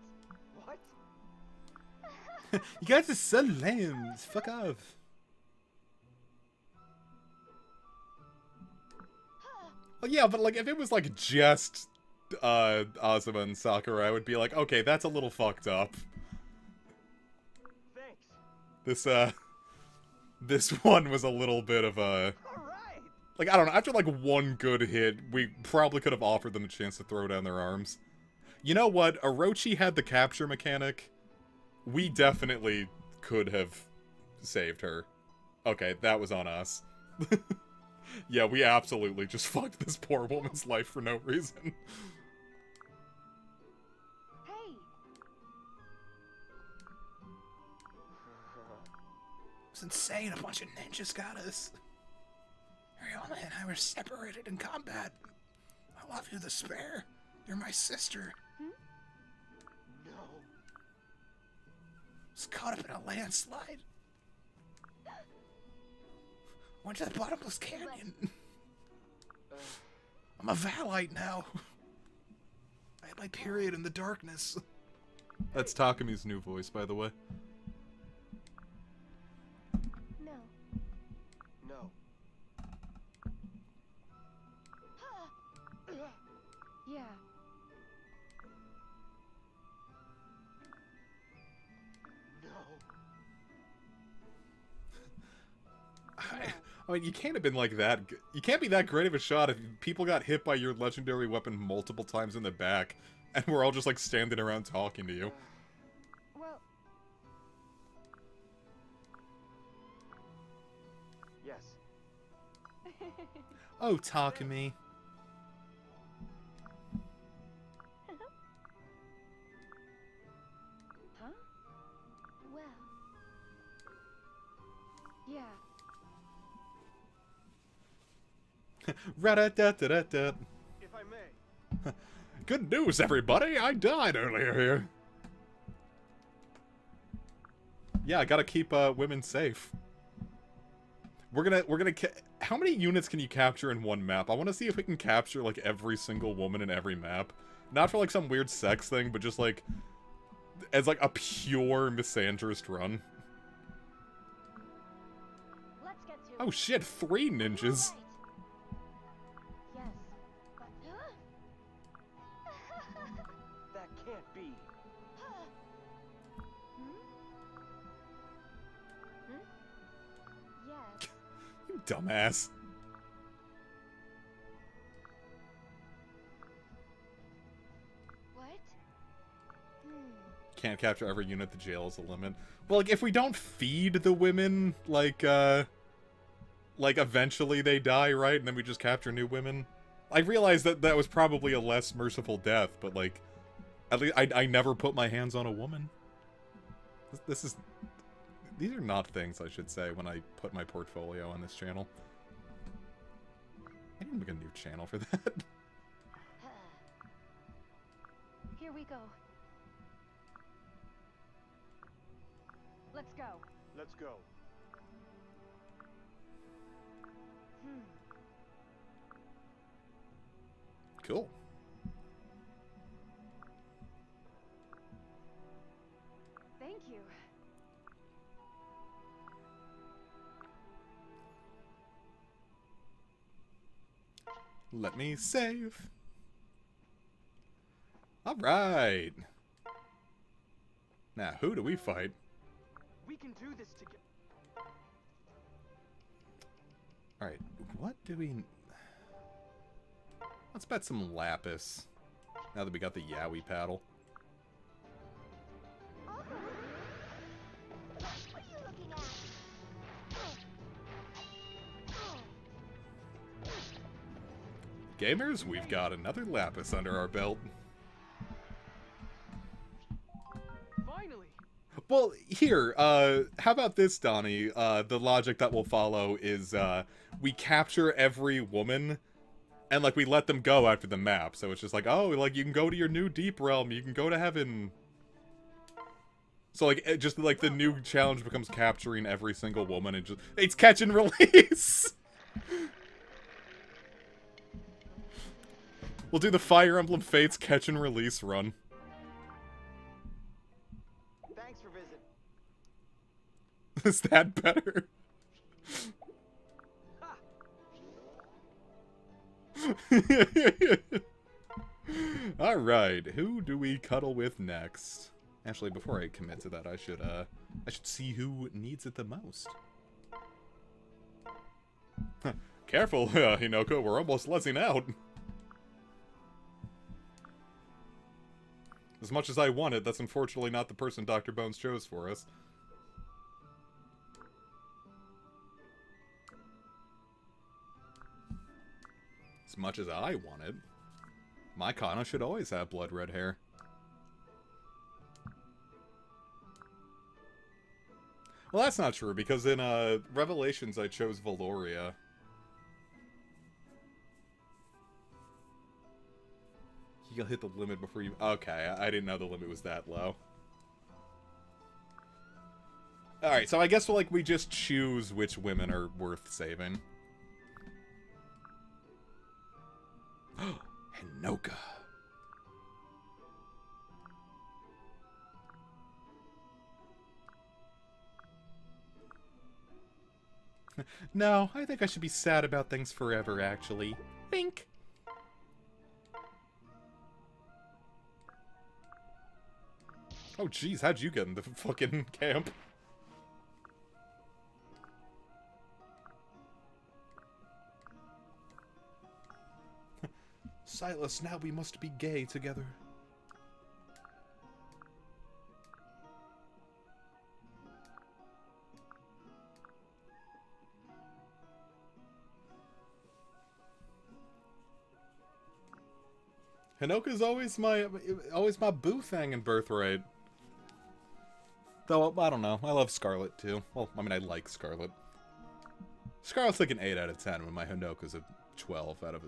What? You guys are so lame. Fuck off. Oh, yeah, but like if it was like just Azuma and Sakura, I would be like, okay, that's a little fucked up. Thanks. This one was a little bit of a... Alright! Like, I don't know, after like one good hit, we probably could have offered them a chance to throw down their arms. You know what? Orochi had the capture mechanic. We definitely could have saved her. Okay, that was on us. Yeah, we absolutely just fucked this poor woman's life for no reason. Hey! It's insane. A bunch of ninjas got us. Ariana and I were separated in combat. I love you to spare. You're my sister. No. Was caught up in a landslide. Went to the bottomless canyon. I'm a Valite now. I had my period in the darkness. That's Takumi's new voice, by the way. No. No. Yeah. No. I mean, you can't have been like that. You can't be that great of a shot if people got hit by your legendary weapon multiple times in the back, and we're all just like standing around talking to you. Well, Yes. Oh, Takumi. huh? Well, Ra-da-da-da-da-da. If I may. Good news, everybody! I died earlier here. Yeah, I gotta keep women safe. We're gonna. How many units can you capture in one map? I want to see if we can capture like every single woman in every map. Not for like some weird sex thing, but just like as like a pure misandrist run. Let's get to Oh shit! 3 ninjas. Yes, but That can't be. yes. You dumbass. What? Can't capture every unit. The jail is a limit. Well, like if we don't feed the women, like eventually they die, right? And then we just capture new women. I realize that that was probably a less merciful death, but like, at least I never put my hands on a woman. These are not things I should say when I put my portfolio on this channel. I need to make a new channel for that. Here we go. Let's go. Let's go. Cool. Thank you. Let me save. Alright. Now, who do we fight? We can do this together. Alright, what do we... Let's bet some Lapis. Now that we got the Yowie paddle. What are you looking at? Gamers, we've got another Lapis under our belt. Finally. Well, here, how about this, Donnie? The logic that will follow is, we capture every woman, and, like, we let them go after the map. So it's just like, oh, like, you can go to your new deep realm, you can go to heaven. So, like, just, like, the new challenge becomes capturing every single woman, and just, it's catch and release! We'll do the Fire Emblem Fates catch and release run. Thanks for visiting. Is that better? Alright, who do we cuddle with next? Actually, before I commit to that, I should see who needs it the most. Careful, Hinoko, we're almost lezzing out. As much as I want it, that's unfortunately not the person Dr. Bones chose for us. As much as I want it, my Kana should always have blood red hair. Well, that's not true, because in Revelations I chose Valoria. You'll hit the limit before you... Okay, I didn't know the limit was that low. Alright, so I guess we just choose which women are worth saving. Hinoka. No, I think I should be sad about things forever, actually. Think. Oh, jeez, how'd you get in the fucking camp? Silas, now we must be gay together. Hinoka's always my boo thing in Birthright. Though, I don't know. I love Scarlet, too. Well, I mean, I like Scarlet. Scarlet's like an 8 out of 10 when my Hinoka's a 12 out of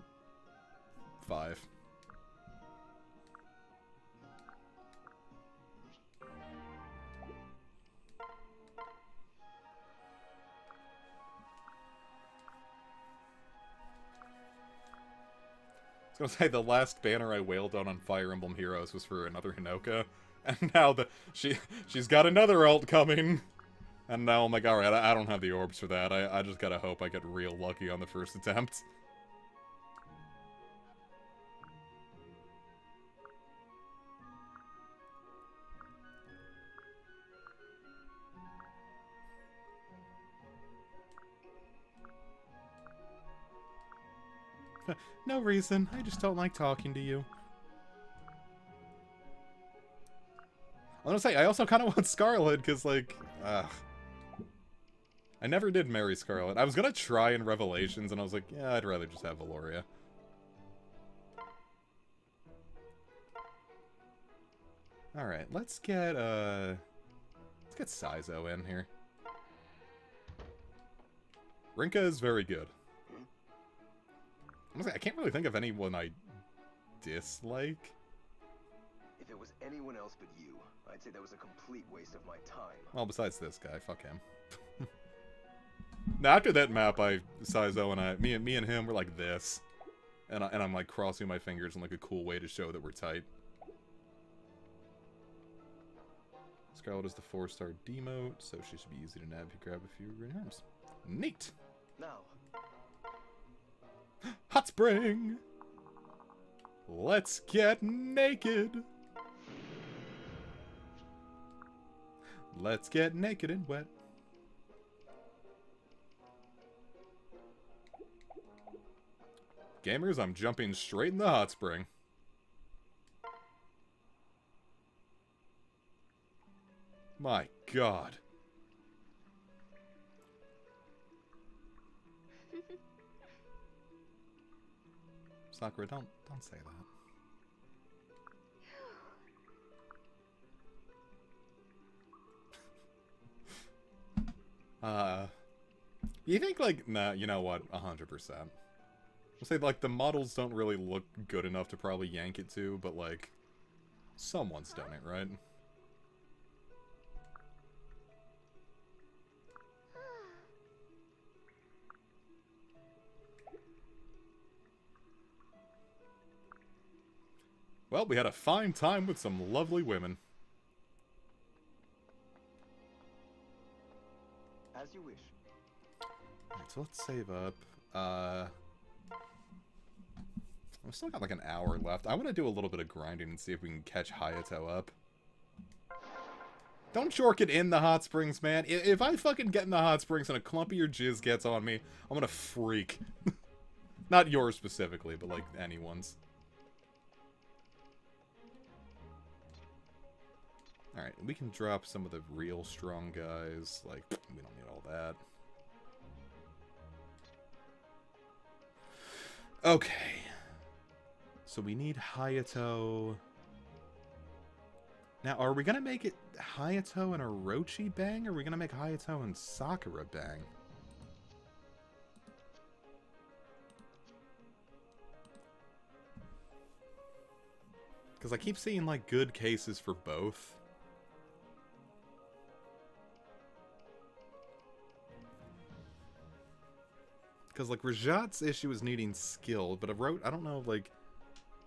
5. I was gonna say, the last banner I wailed on Fire Emblem Heroes was for another Hinoka, and now she's got another ult coming, and now I'm like, alright, I don't have the orbs for that. I just gotta hope I get real lucky on the first attempt. No reason. I just don't like talking to you. I'm gonna say, I also kind of want Scarlet, because, like, I never did marry Scarlet. I was gonna try in Revelations, and I was like, yeah, I'd rather just have Valoria. Alright, let's get Saizo in here. Rinka is very good. I can't really think of anyone I dislike. If it was anyone else but you, I'd say that was a complete waste of my time. Well, besides this guy, fuck him. Now, after that map, Saizo and me and him were like this, and I'm like crossing my fingers in like a cool way to show that we're tight. Scarlet is the 4-star demote, so she should be easy to nab if you grab a few green arms. Neat. Now. Hot spring! Let's get naked! Let's get naked and wet. Gamers, I'm jumping straight in the hot spring. My god. Sakura, don't say that. You think, like, nah, you know what, 100%. I'll say, like, the models don't really look good enough to probably yank it to, but, like, someone's done it, right? Well, we had a fine time with some lovely women. As you wish. Alright, so let's save up. We've still got like an hour left. I want to do a little bit of grinding and see if we can catch Hayato up. Don't shork it in the hot springs, man. If I fucking get in the hot springs and a clump of your jizz gets on me, I'm gonna freak. Not yours specifically, but like anyone's. Alright, we can drop some of the real strong guys. Like, we don't need all that. Okay. So we need Hayato. Now, are we gonna make it Hayato and Orochi bang, or are we gonna make Hayato and Sakura bang? Because I keep seeing, like, good cases for both. Because, like, Rajat's issue is needing skill, but I don't know, like...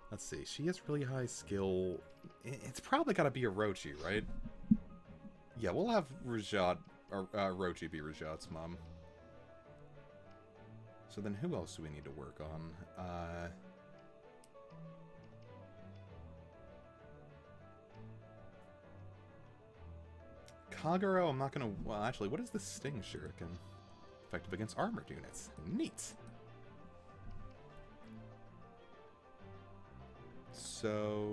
Let's see, she has really high skill. It's probably gotta be Orochi, right? Yeah, we'll have Rajat, or Orochi be Rajat's mom. So then who else do we need to work on? Kagero, I'm not gonna... Well, actually, what is the Sting Shuriken? Effective against armored units. Neat! So...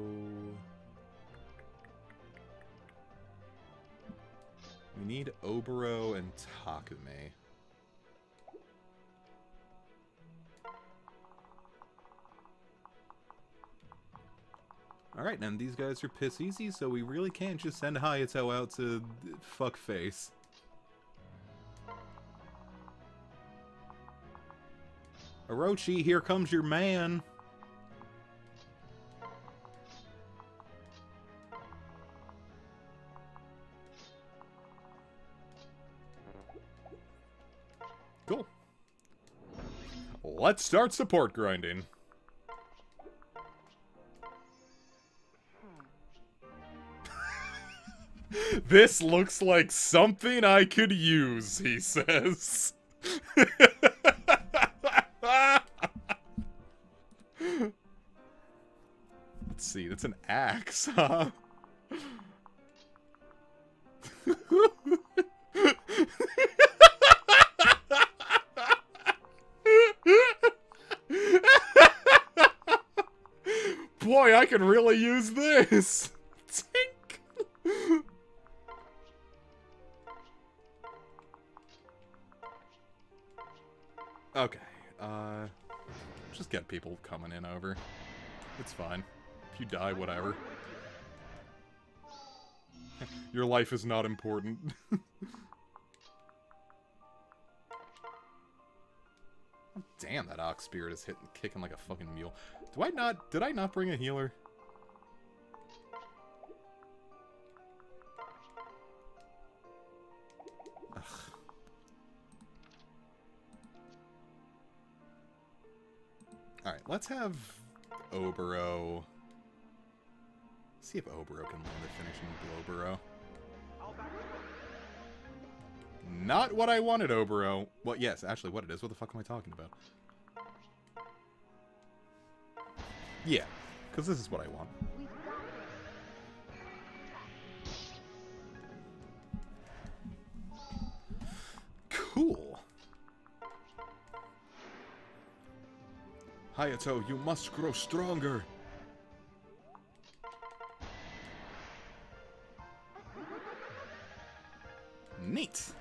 we need Oboro and Takume. Alright, and these guys are piss easy, so we really can't just send Hayato out to fuck face. Orochi, here comes your man. Cool. Let's start support grinding. This looks like something I could use, he says. Let's see, that's an axe, huh? Boy, I could really use this. Tink. Okay, just get people coming in over. It's fine. If you die, whatever. Your life is not important. Damn, that ox spirit is kicking like a fucking mule. Did I not bring a healer? Ugh. Alright, let's have Obero. See if Obero can land the finishing blow burrow. Not what I wanted, Obero. Well, yes, actually what it is. What the fuck am I talking about? Yeah, because this is what I want. We've got this. Cool. Hayato, you must grow stronger. Neat.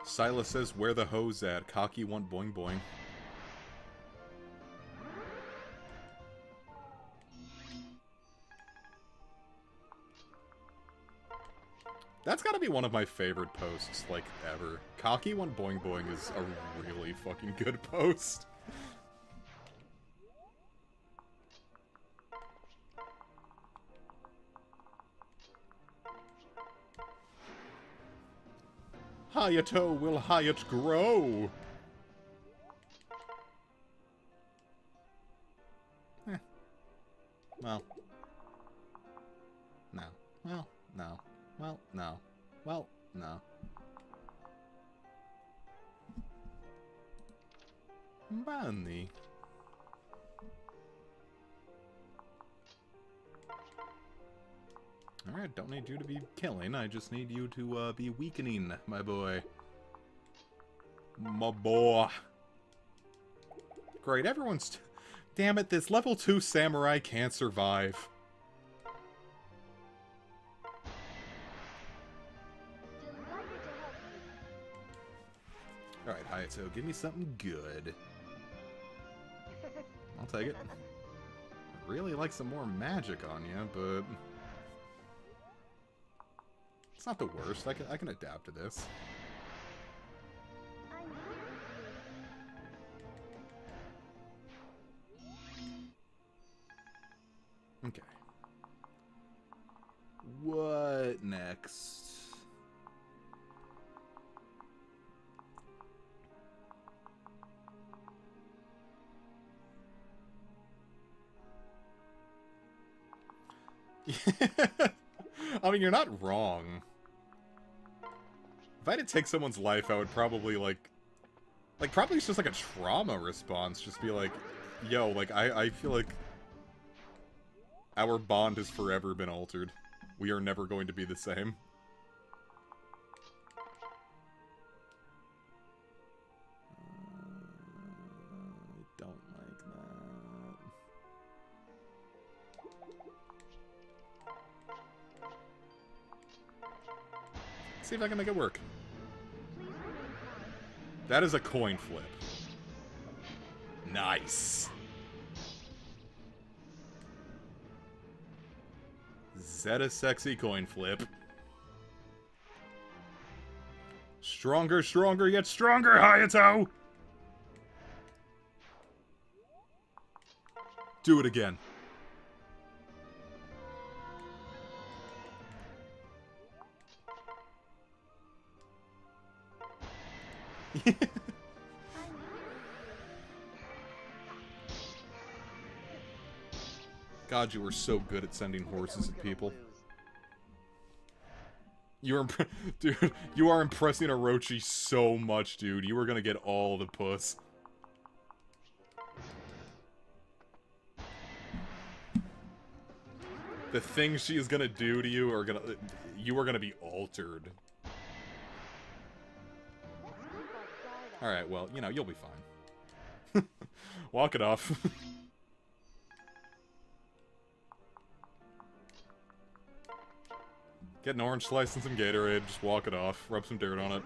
Silas says, where the hose at? Cocky want boing boing. That's gotta be one of my favorite posts, like, ever. Cocky want boing boing is a really fucking good post. Hayato will Hayat grow. Well. No. Well, no. Well, no. Well, no. Bunny. Alright, don't need you to be killing, I just need you to be weakening, my boy. My boy. Great, everyone's... Damn it, this level 2 samurai can't survive. Alright, Hayato, give me something good. I'll take it. I'd really like some more magic on you, but... It's not the worst. I can adapt to this. I'm here. Okay. What next? I mean, you're not wrong. If I had to take someone's life, I would probably, probably it's just like a trauma response. Just be like, yo, like, I feel like our bond has forever been altered. We are never going to be the same. I don't like that. See if I can make it work. Please remain calm. That is a coin flip. Nice. Zeta sexy coin flip. Stronger, stronger, yet stronger, Hayato! Do it again. God, you were so good at sending horses at people. You're dude, you are impressing Orochi so much, dude. You are gonna get all the puss. The things she is gonna do to you are gonna be altered. Alright, well, you know, you'll be fine. Walk it off. Get an orange slice and some Gatorade, just walk it off, rub some dirt on it.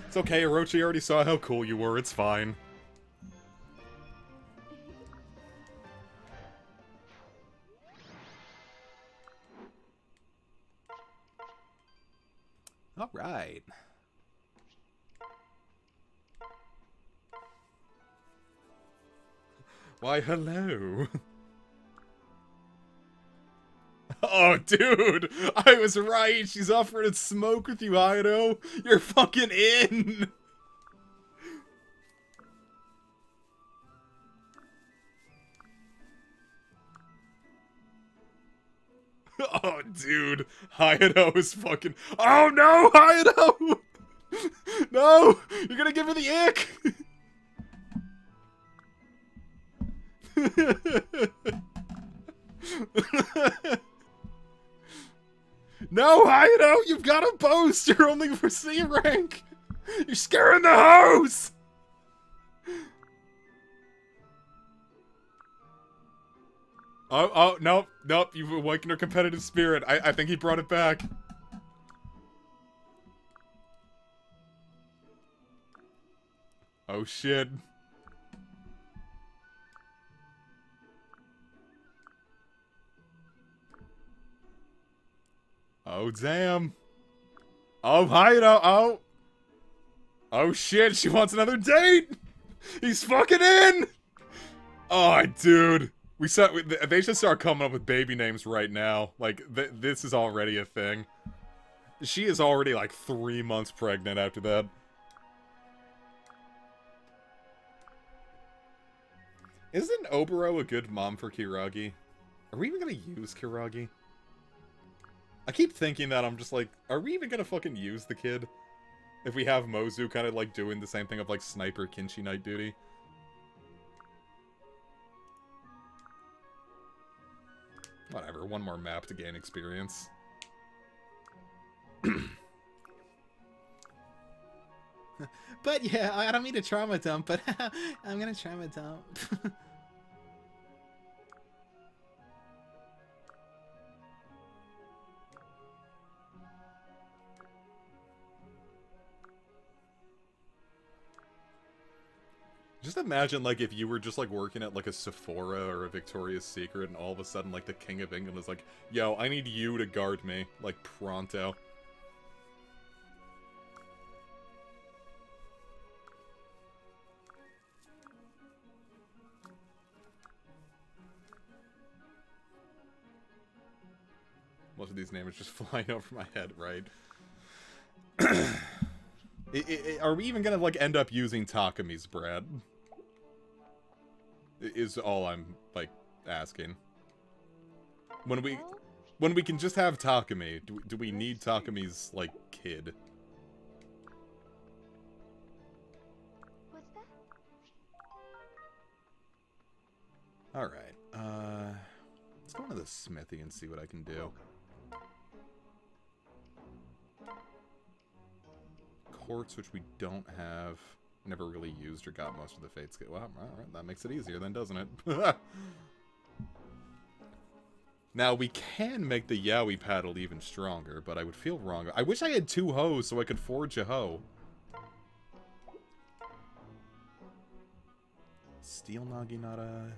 It's okay, Orochi already saw how cool you were, it's fine. Alright. Why, hello. Oh, dude! I was right! She's offering to smoke with you, Hayato! You're fucking in! Oh, dude. Hayato is fucking... Oh, no, Hayato! No! You're gonna give her the ick! No, Hayato! You've got to boast! You're only for C rank! You're scaring the house! Oh, nope, nope, you've awakened her competitive spirit. I think he brought it back. Oh, shit. Oh, damn. Oh, Hayato, oh. Oh, shit, she wants another date! He's fucking in! Oh, dude. They should start coming up with baby names right now. Like, this is already a thing. She is already, like, 3 months pregnant after that. Isn't Oboro a good mom for Kiragi? Are we even gonna use Kiragi? I keep thinking that, I'm just like, are we even gonna fucking use the kid? If we have Mozu kind of, like, doing the same thing of, like, Sniper Kinshi Night Duty. Whatever, one more map to gain experience. But yeah, I don't mean to trauma dump, but I'm gonna trauma dump. Just imagine, like, if you were just, like, working at, like, a Sephora or a Victoria's Secret, and all of a sudden, like, the King of England was like, yo, I need you to guard me, like, pronto. Most of these names are just flying over my head, right? Are we even gonna, like, end up using Takami's, Brad? Is all I'm, like, asking. When we can just have Takami, do we need Takami's, like, kid? What's that? Alright, let's go into the smithy and see what I can do. ports, which we don't have. Never really used or got most of the Fates. Well, alright, that makes it easier then, doesn't it? Now, we can make the Yowie paddle even stronger, but I would feel wrong. I wish I had 2 hoes so I could forge a hoe. Steel Naginata.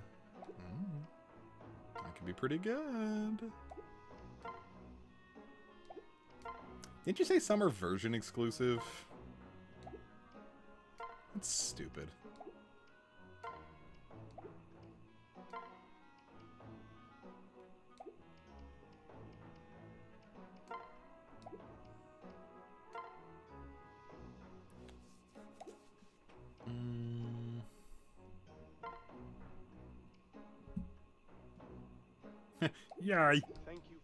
That could be pretty good. Didn't you say some are version exclusive? That's stupid. Yay! Thank you.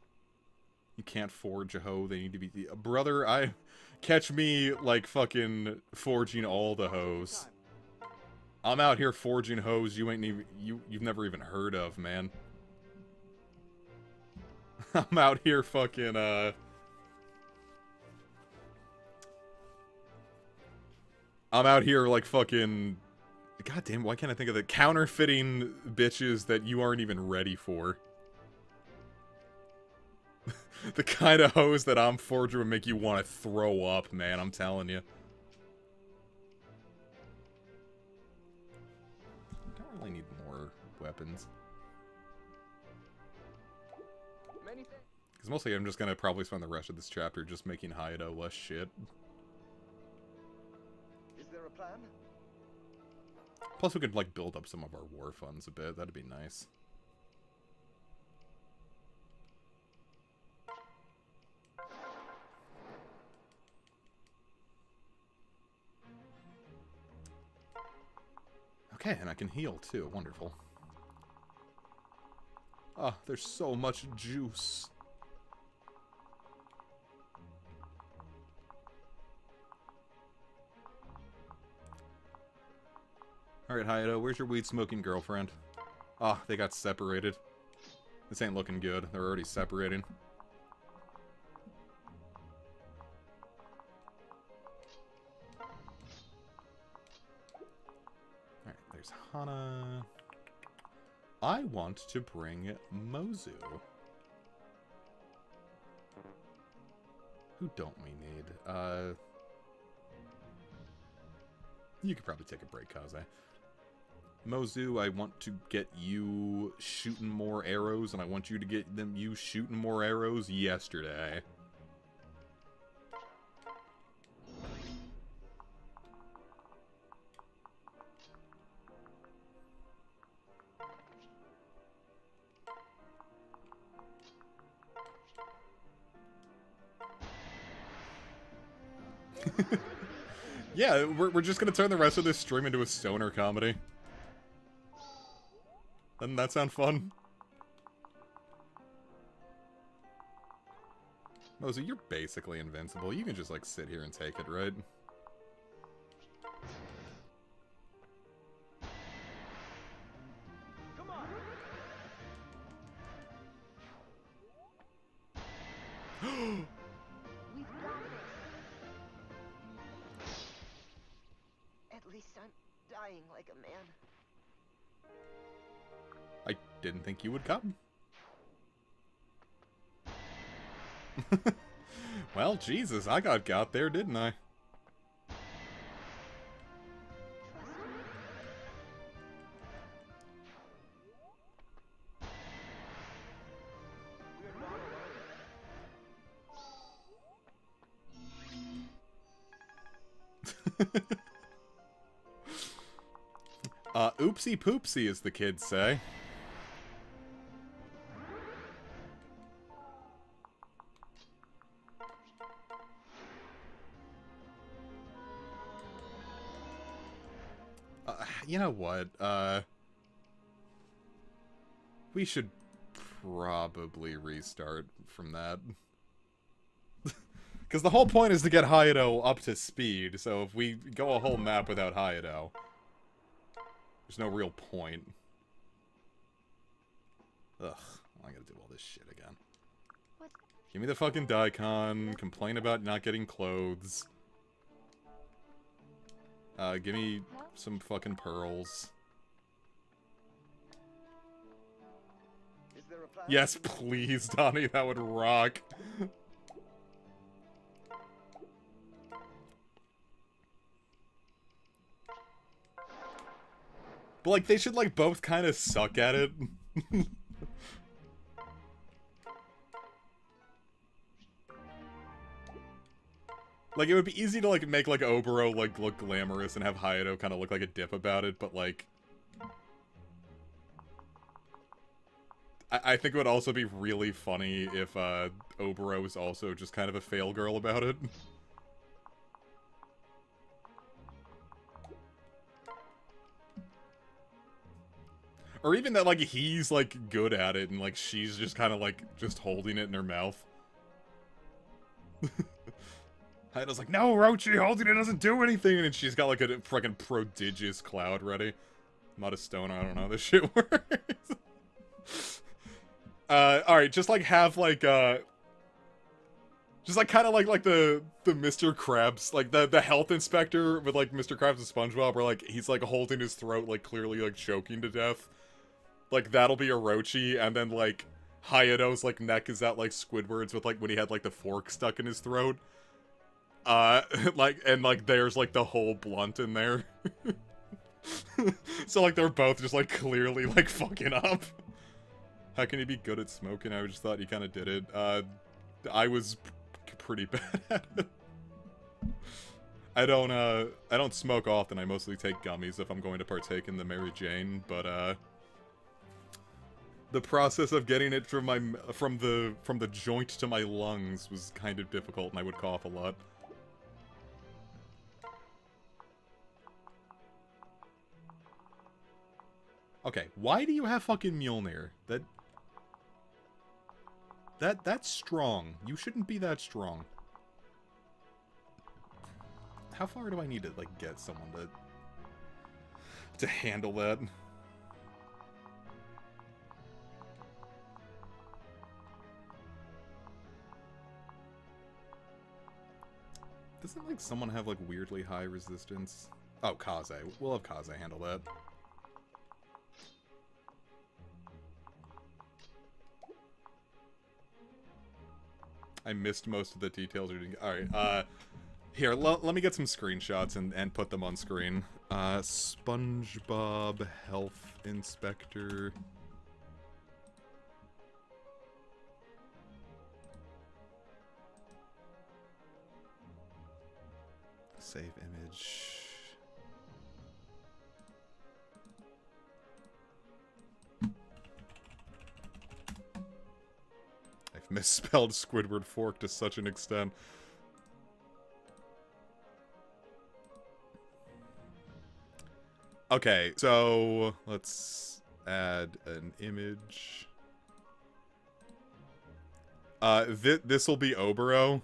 You can't forge a hoe, they need to be... Brother, catch me, like, fucking forging all the hoes. I'm out here forging hoes you ain't even... You've never even heard of, man. I'm out here fucking, I'm out here, like, fucking... God damn, why can't I think of the counterfeiting bitches that you aren't even ready for? The kind of hose that I'm forging would make you want to throw up, man, I'm telling you. Don't really need more weapons. Because mostly I'm just going to probably spend the rest of this chapter just making Hayato less shit. Is there a plan? Plus we could, like, build up some of our war funds a bit, that'd be nice. Okay, and I can heal too. Wonderful. Ah, there's so much juice. Alright, Hayato, where's your weed-smoking girlfriend? Ah, they got separated. This ain't looking good. They're already separating. Alright, there's Hana. I want to bring Mozu. Who don't we need? You could probably take a break, Kaze. Mozu, I want to get you shooting more arrows, and I want you to get you shooting more arrows yesterday. Yeah, we're just gonna turn the rest of this stream into a stoner comedy. Doesn't that sound fun? Mozu, you're basically invincible. You can just, like, sit here and take it, right? Come on. We've got this. At least I'm dying like a man. I didn't think you would come. Well, Jesus, I got there, didn't I? We're not alone. Oopsie poopsie, as the kids say. You know what, we should probably restart from that. Because the whole point is to get Hayato up to speed, so if we go a whole map without Hayato, there's no real point. Ugh, I gotta do all this shit again. What? Give me the fucking Daikon, complain about not getting clothes. Give me some fucking pearls. Is there a plan? Yes, please, Donnie, that would rock. But, like, they should, like, both kind of suck at it. Like, it would be easy to, like, make, like, Oboro, like, look glamorous and have Hayato kind of look like a dip about it, but, like... I think it would also be really funny if, Oboro was also just kind of a fail girl about it. Or even that, like, he's, like, good at it, and, like, she's just kind of, like, just holding it in her mouth. Hayato's like, no, Rochi, holding it doesn't do anything, and she's got, like, a fucking prodigious cloud ready. Not a stone, I don't know how this shit works. Alright, just, like, have, like, just, like, kind of like the Mr. Krabs, like, the health inspector with, like, Mr. Krabs and SpongeBob, where, like, he's, like, holding his throat, like, clearly, like, choking to death. Like, that'll be Orochi, and then, like, Hayato's, like, neck is at, like, Squidward's with, like, when he had, like, the fork stuck in his throat. Like, and, like, there's, like, the whole blunt in there. So, like, they're both just, like, clearly, like, fucking up. How can you be good at smoking? I just thought you kind of did it. I was pretty bad at it. I don't smoke often. I mostly take gummies if I'm going to partake in the Mary Jane, but, the process of getting it from the joint to my lungs was kind of difficult, and I would cough a lot. Okay, why do you have fucking Mjolnir? That's strong. You shouldn't be that strong. How far do I need to, like, get someone to handle that? Doesn't, like, someone have, like, weirdly high resistance? Oh, Kaze. We'll have Kaze handle that. I missed most of the details. Alright, here, let me get some screenshots and put them on screen. SpongeBob Health Inspector. Save image. I've misspelled Squidward fork to such an extent. Okay, so let's add an image. This will be Oboro.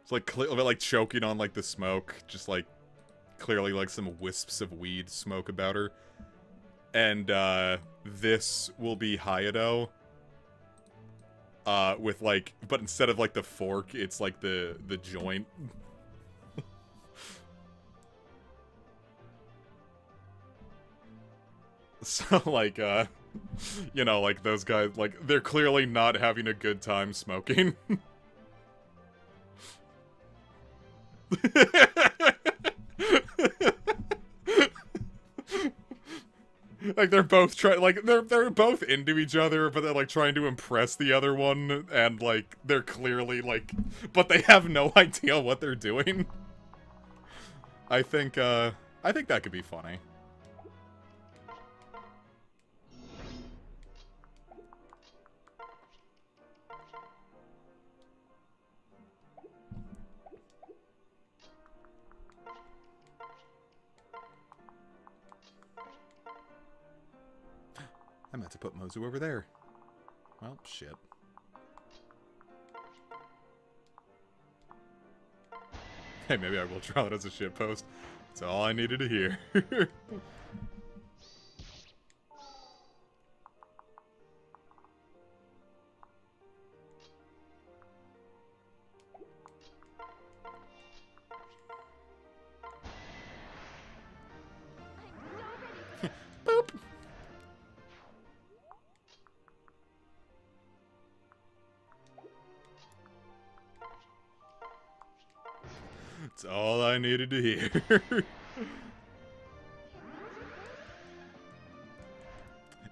It's like choking on like the smoke, just like clearly like some wisps of weed smoke about her. And this will be Hayato. With like, but instead of like the fork, it's like the joint. So like, you know, like those guys, like they're clearly not having a good time smoking. Like they're both they're both into each other, but they're like trying to impress the other one, and like they're clearly like, but they have no idea what they're doing. I think that could be funny. I meant to put Mozu over there. Well, shit. Hey, maybe I will draw it as a shit post. That's all I needed to hear. It's all I needed to hear.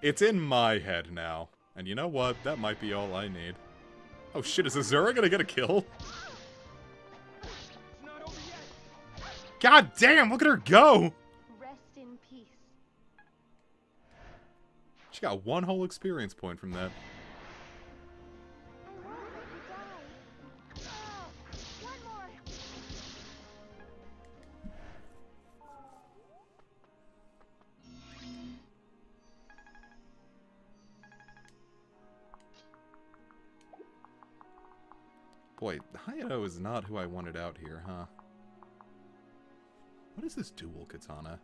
It's in my head now. And you know what? That might be all I need. Oh shit, is Azura gonna get a kill? It's not over yet. God damn, look at her go! Rest in peace. She got one whole experience point from that. I won't let you die. Oh, one more. Boy, Hayato is not who I wanted out here, huh? What is this dual katana?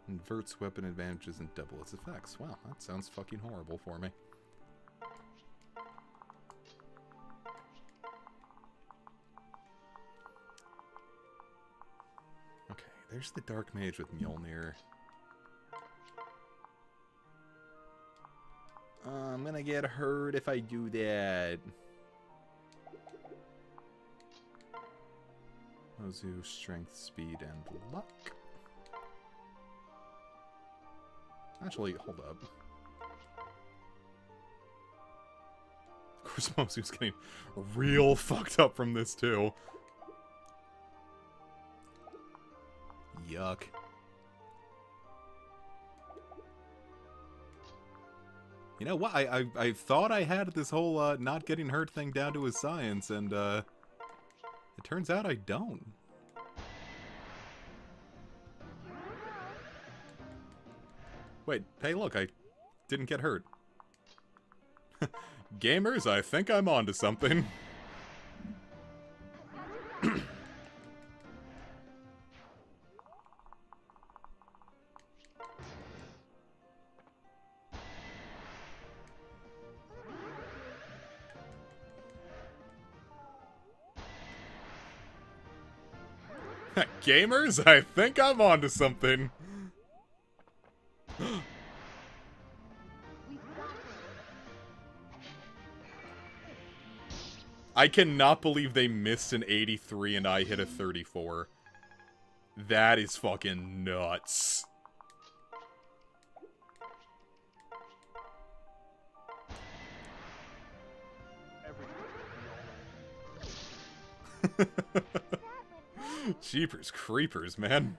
Inverts weapon advantages and double its effects. Wow, that sounds fucking horrible for me. Okay, there's the Dark Mage with Mjolnir. I'm gonna get hurt if I do that. Ozu, strength, speed, and luck. Actually, hold up. Of course, Mozu's getting real fucked up from this, too. Yuck. You know what? I thought I had this whole not getting hurt thing down to a science, and it turns out I don't. Wait, hey look, I didn't get hurt. Gamers, I think I'm onto something. Gamers, I think I'm onto something. I cannot believe they missed an 83 and I hit a 34. That is fucking nuts. Jeepers creepers, man.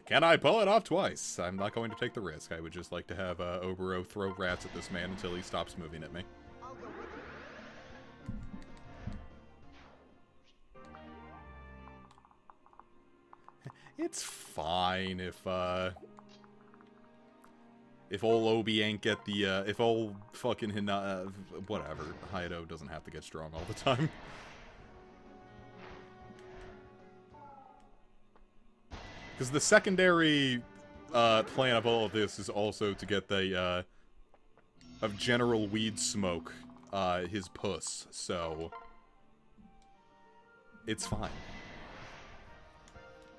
Can I pull it off twice? I'm not going to take the risk. I would just like to have Obero throw rats at this man until he stops moving at me. I'll go with you. It's fine if ol' Obi ain't get the, if ol' fucking whatever. Hayato doesn't have to get strong all the time. Because the secondary plan of all of this is also to get the, of General Weed Smoke, his puss, so it's fine.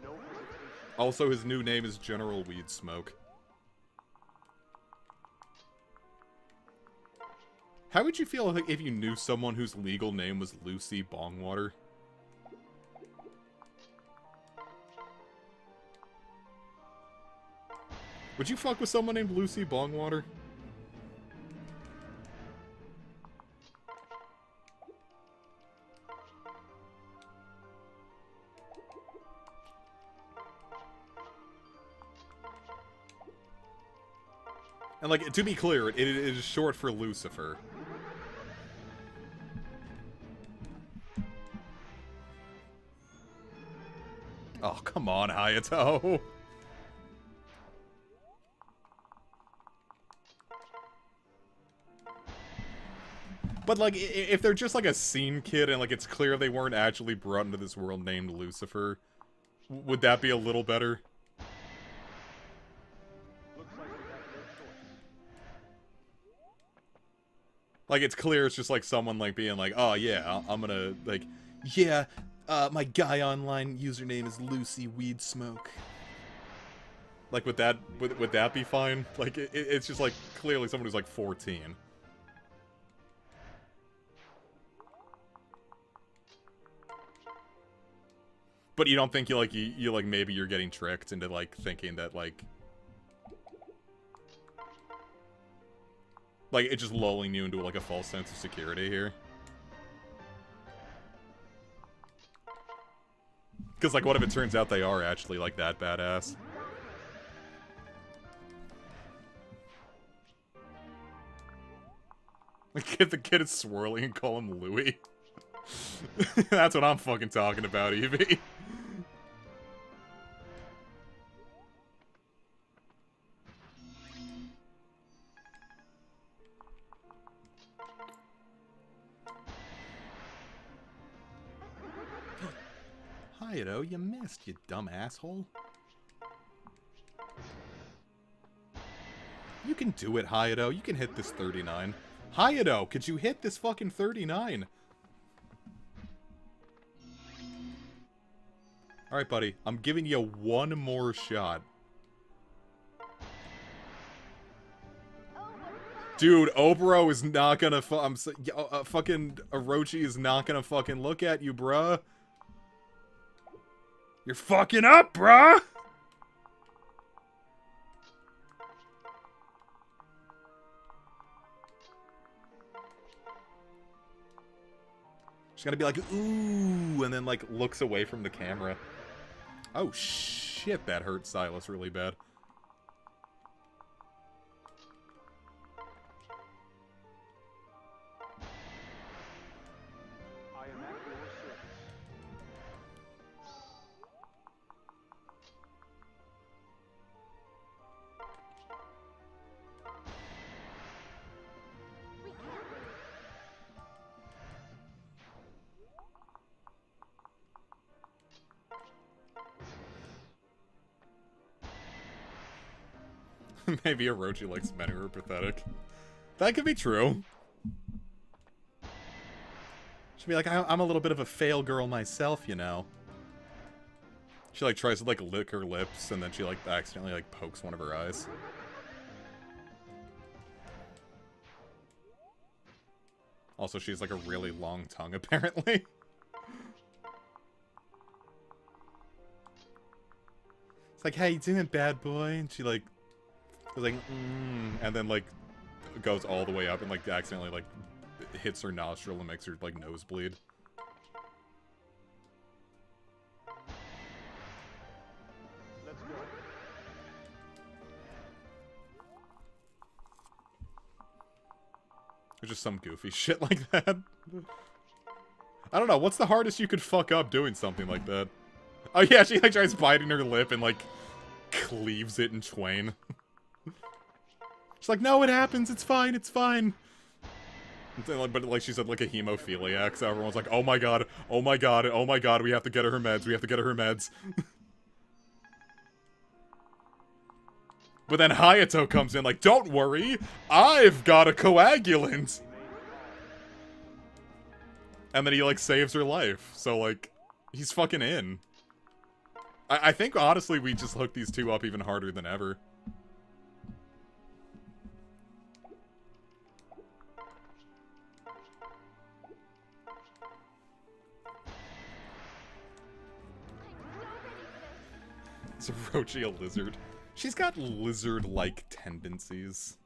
No hesitation. Also, his new name is General Weed Smoke. How would you feel if you knew someone whose legal name was Lucy Bongwater? Would you fuck with someone named Lucy Bongwater? And, like, to be clear, it is short for Lucifer. Oh, come on, Hayato. But, like, if they're just, like, a scene kid and, like, it's clear they weren't actually brought into this world named Lucifer, would that be a little better? Looks like we have no choice. Like, it's clear it's just, like, someone, like, being like, oh, yeah, I'm gonna, like, yeah, my guy online username is Lucy Weed Smoke. Like, would that be fine? Like, it's just, like, clearly someone who's, like, 14. But you don't think you like maybe you're getting tricked into like thinking that like it's just lulling you into like a false sense of security here. Because like what if it turns out they are actually like that badass? Get the kid is swirling and call him Louis. That's what I'm fucking talking about, Evie. Hayato, you missed, you dumb asshole. You can do it, Hayato. You can hit this 39. Hayato, could you hit this fucking 39? Alright, buddy. I'm giving you one more shot. Dude, Oboro is not gonna fucking Orochi is not gonna fucking look at you, bruh. You're fucking up, bruh! She's gonna be like, ooh, and then, like, looks away from the camera. Oh, shit, that hurt Silas really bad. I am at your service. We can't. Maybe Orochi likes men who are pathetic. That could be true. She'd be like, I'm a little bit of a fail girl myself, you know. She, like, tries to, like, lick her lips, and then she, like, accidentally, like, pokes one of her eyes. Also, she has, like, a really long tongue, apparently. It's like, how you doing, bad boy? And she, like, is like, and then, like, goes all the way up and, like, accidentally, like, hits her nostril and makes her, like, nosebleed. Let's go. Or just some goofy shit like that. I don't know, what's the hardest you could fuck up doing something like that? Oh yeah, she, like, tries biting her lip and, like, cleaves it in twain. She's like, no, it happens, it's fine, it's fine. But, like, she said, like, a hemophiliac, so everyone's like, oh my god, oh my god, oh my god, we have to get her meds, we have to get her meds. But then Hayato comes in like, don't worry, I've got a coagulant! And then he, like, saves her life, so, like, he's fucking in. I think, honestly, we just hooked these two up even harder than ever. Is Orochi a lizard? She's got lizard-like tendencies.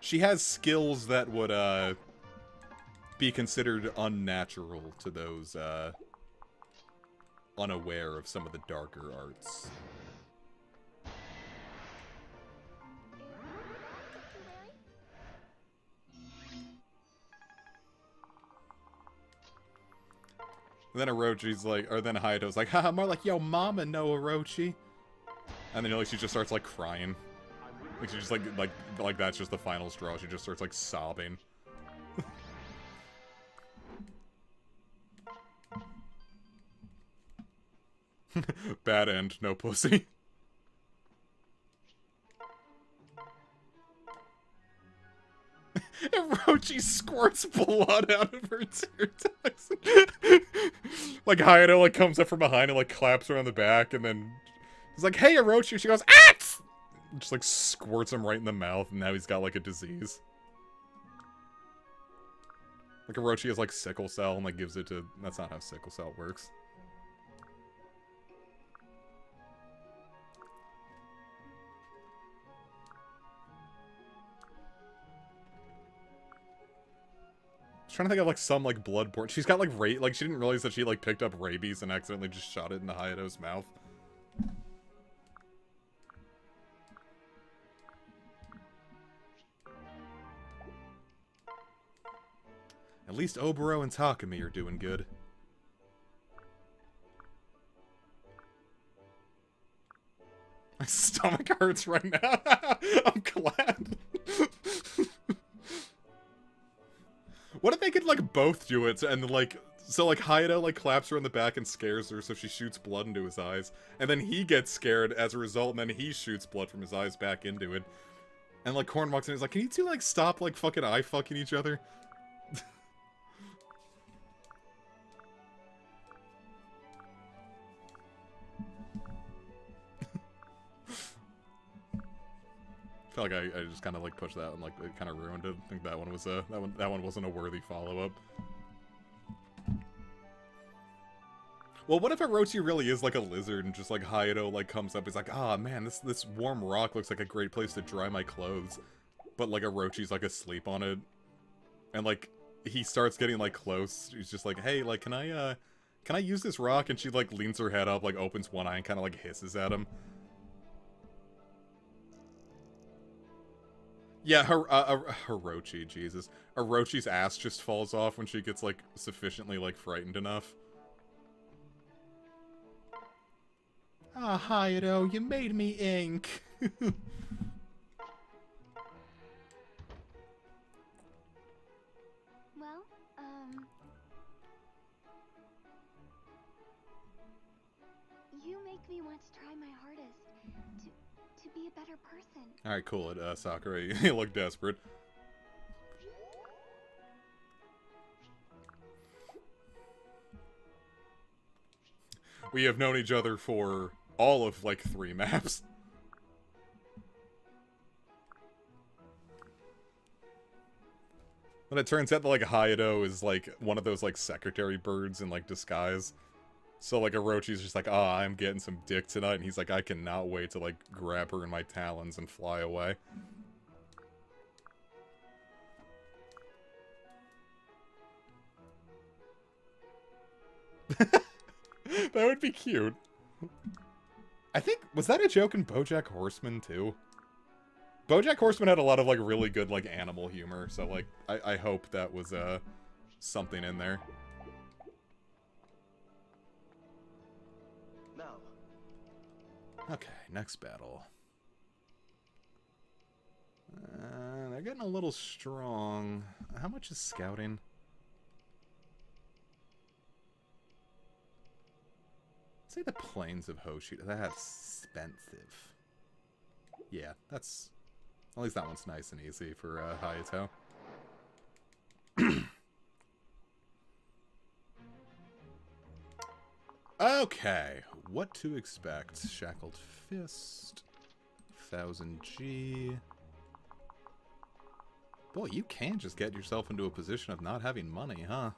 She has skills that would, be considered unnatural to those, unaware of some of the darker arts. And then Orochi's like, or then Hayato's like, haha, more like, yo, mama, no Orochi. And then, like, she just starts, like, crying. Like, she just, like, that's just the final straw. She just starts, like, sobbing. Bad end, no pussy. Orochi squirts blood out of her tear ducts. Like, Hayato, like, comes up from behind and, like, claps her on the back, and then he's like, hey, Orochi. She goes, ah! Just, like, squirts him right in the mouth, and now he's got, like, a disease. Like Orochi has like sickle cell and like gives it to... That's not how sickle cell works. Trying to think of like some like bloodborne. She's got like like she didn't realize that she like picked up rabies and accidentally just shot it into Hayato's mouth. At least Oboro and Takumi are doing good. My stomach hurts right now. I'm glad. What if they could, like, both do it, and, like... So, like, Hayato, like, claps her on the back and scares her, so she shoots blood into his eyes. And then he gets scared as a result, and then he shoots blood from his eyes back into it. And, like, Korn walks in and is like, can you two, like, stop, like, fucking eye-fucking each other? I feel like I just kind of like pushed that and like it kind of ruined it. I think that one was that one wasn't a worthy follow-up. Well, what if Orochi really is like a lizard and just like Hayato like comes up, he's like, ah man, this warm rock looks like a great place to dry my clothes, but like Orochi's like asleep on it, and like he starts getting like close. He's just like, hey, like can I use this rock? And she like leans her head up, like opens one eye and kind of like hisses at him. Yeah, Orochi, Jesus. Orochi's ass just falls off when she gets, like, sufficiently, like, frightened enough. Ah, Hayato, you made me ink. Well, you make me want to try my hardest to be a better person. Alright, cool. Sakura, you look desperate. We have known each other for all of, like, 3 maps. But it turns out that, like, Hayato is, like, one of those, like, secretary birds in, like, disguise. So, like, Orochi's just like, ah, I'm getting some dick tonight, and he's like, I cannot wait to, like, grab her in my talons and fly away. That would be cute. I think, was that a joke in BoJack Horseman, too? BoJack Horseman had a lot of, like, really good, like, animal humor, so, like, I hope that was, something in there. Now. Okay, next battle. They're getting a little strong. How much is scouting? Say the Plains of Hoshi. That's expensive. Yeah, that's... At least that one's nice and easy for Hayato. Okay, what to expect? Shackled Fist, 1000G. Boy, you can just get yourself into a position of not having money, huh?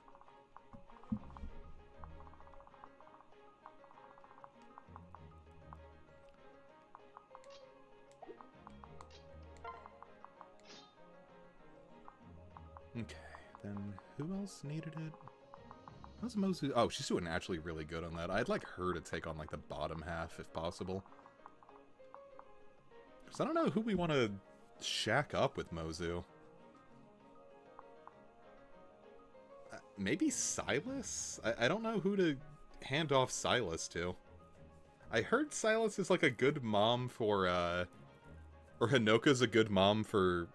Okay, then who else needed it? How's Mozu? Oh, she's doing actually really good on that. I'd like her to take on like the bottom half if possible. Because I don't know who we want to shack up with Mozu. Maybe Silas? I don't know who to hand off Silas to. I heard Silas is like a good mom for, or Hinoka's a good mom for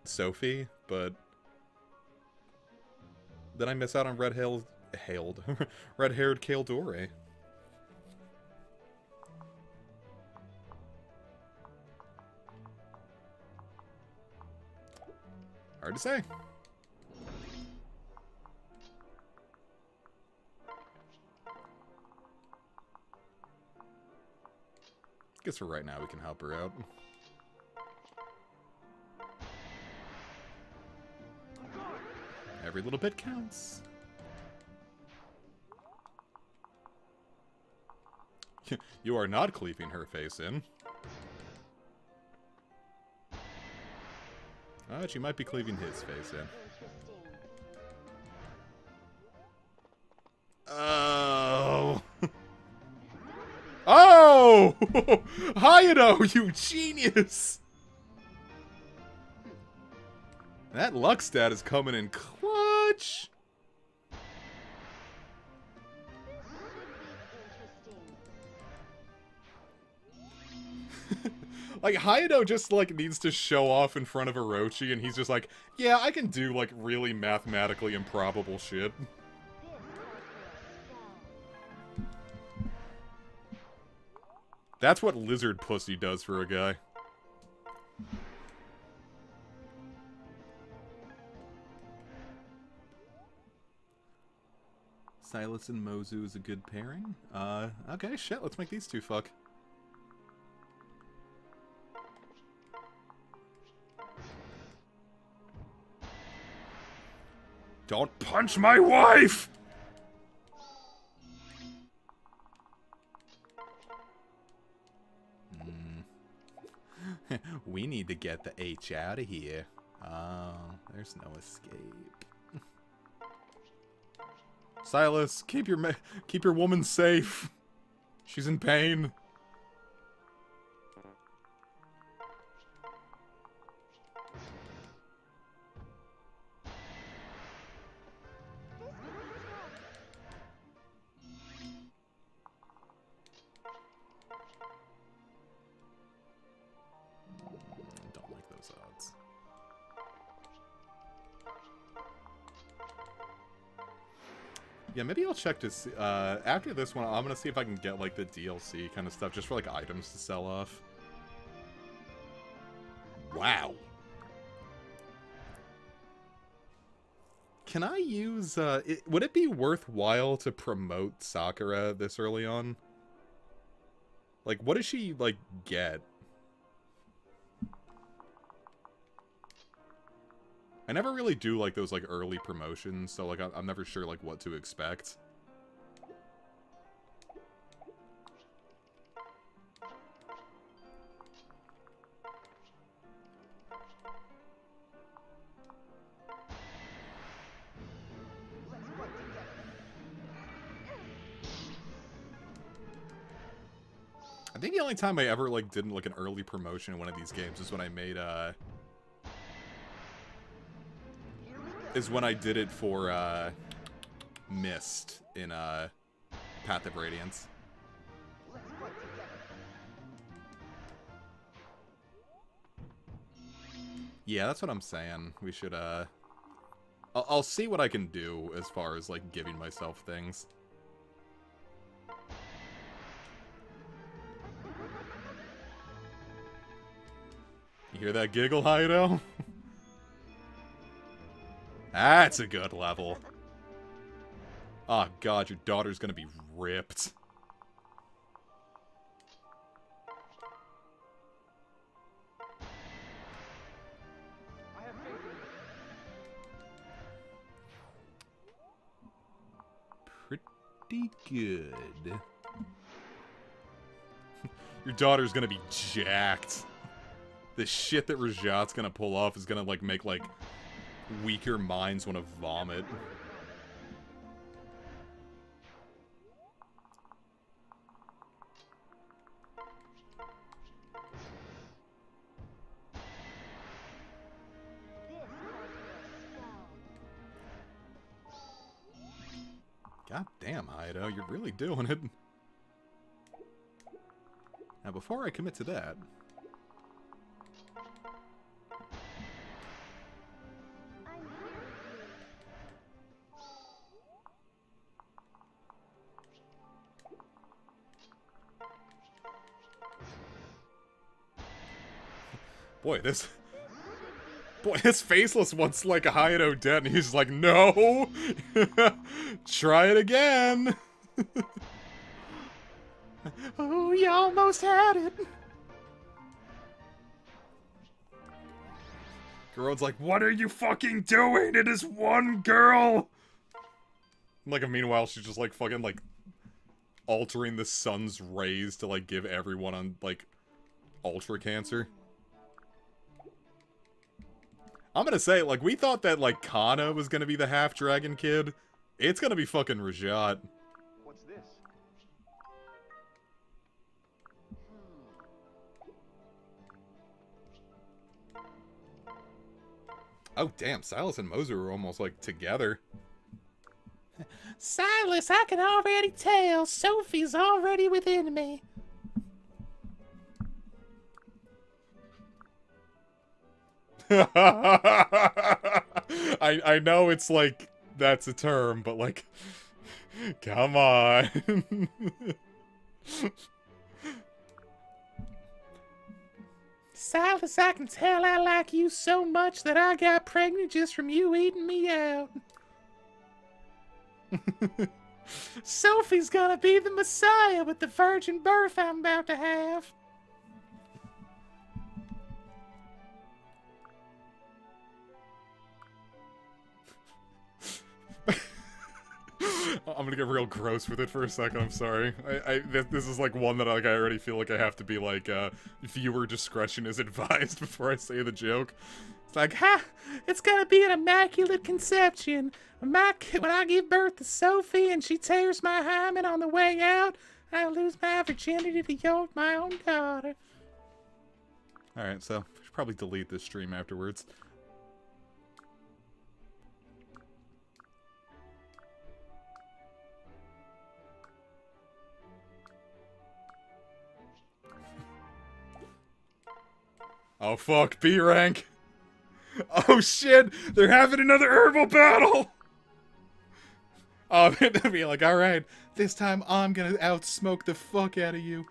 Sophie, but then I miss out on red-haired Kaldore. Hard to say. Guess for right now we can help her out. Every little bit counts. You are not cleaving her face in. But you might be cleaving his face in. Oh! Oh! Hayato, you genius! That luck stat is coming in clutch! Like, Hayato just, like, needs to show off in front of Orochi, and he's just like, yeah, I can do, like, really mathematically improbable shit. That's what lizard pussy does for a guy. Silas and Mozu is a good pairing. Okay, shit, let's make these two fuck. Don't punch my wife! We need to get the H out of here. Oh, there's no escape. Silas, keep your woman safe. She's in pain. Don't like those odds. Yeah, maybe I'll check to see, after this one, I'm gonna see if I can get, like, the DLC kind of stuff, just for, like, items to sell off. Wow. Can I use, would it be worthwhile to promote Sakura this early on? Like, what does she, like, get? I never really do, like, those, like, early promotions, so, like, I'm never sure, like, what to expect. I think the only time I ever, like, did, like, an early promotion in one of these games is when I made, is when I did it for, Mist in, Path of Radiance. Yeah, that's what I'm saying. We should, I'll see what I can do as far as, like, giving myself things. You hear that giggle, Hayato? That's a good level. Oh god, your daughter's gonna be ripped. I have faith in you. Pretty good. Your daughter's gonna be jacked. The shit that Rajat's gonna pull off is gonna, like, make, like, weaker minds want to vomit. God damn, Hayato, you're really doing it. Now, before I commit to that... Boy, this faceless wants, like, a Hayato dead, and he's like, no! Try it again! Oh, you almost had it! Garod's like, what are you fucking doing? It is one girl! And, like, meanwhile, she's just, like, fucking, like, altering the sun's rays to, like, give everyone on, like, ultra cancer. I'm gonna say, like, we thought that, like, Kana was gonna be the half-dragon kid. It's gonna be fucking Rajat. What's this? Oh, damn, Silas and Moser are almost, like, together. Silas, I can already tell. Sophie's already within me. I know it's like that's a term, but like come on. Silas, I can tell I like you so much that I got pregnant just from you eating me out. Sophie's gonna be the Messiah with the virgin birth I'm about to have. I'm gonna get real gross with it for a second, I'm sorry. This is like one that like I already feel like I have to be like, viewer discretion is advised before I say the joke. It's like, ha! It's gonna be an immaculate conception. When I give birth to Sophie and she tears my hymen on the way out, I lose my virginity to my own daughter. Alright, so we should probably delete this stream afterwards. Oh fuck, B rank. Oh shit, they're having another herbal battle! Oh, they'll be like, alright, this time I'm gonna outsmoke the fuck out of you.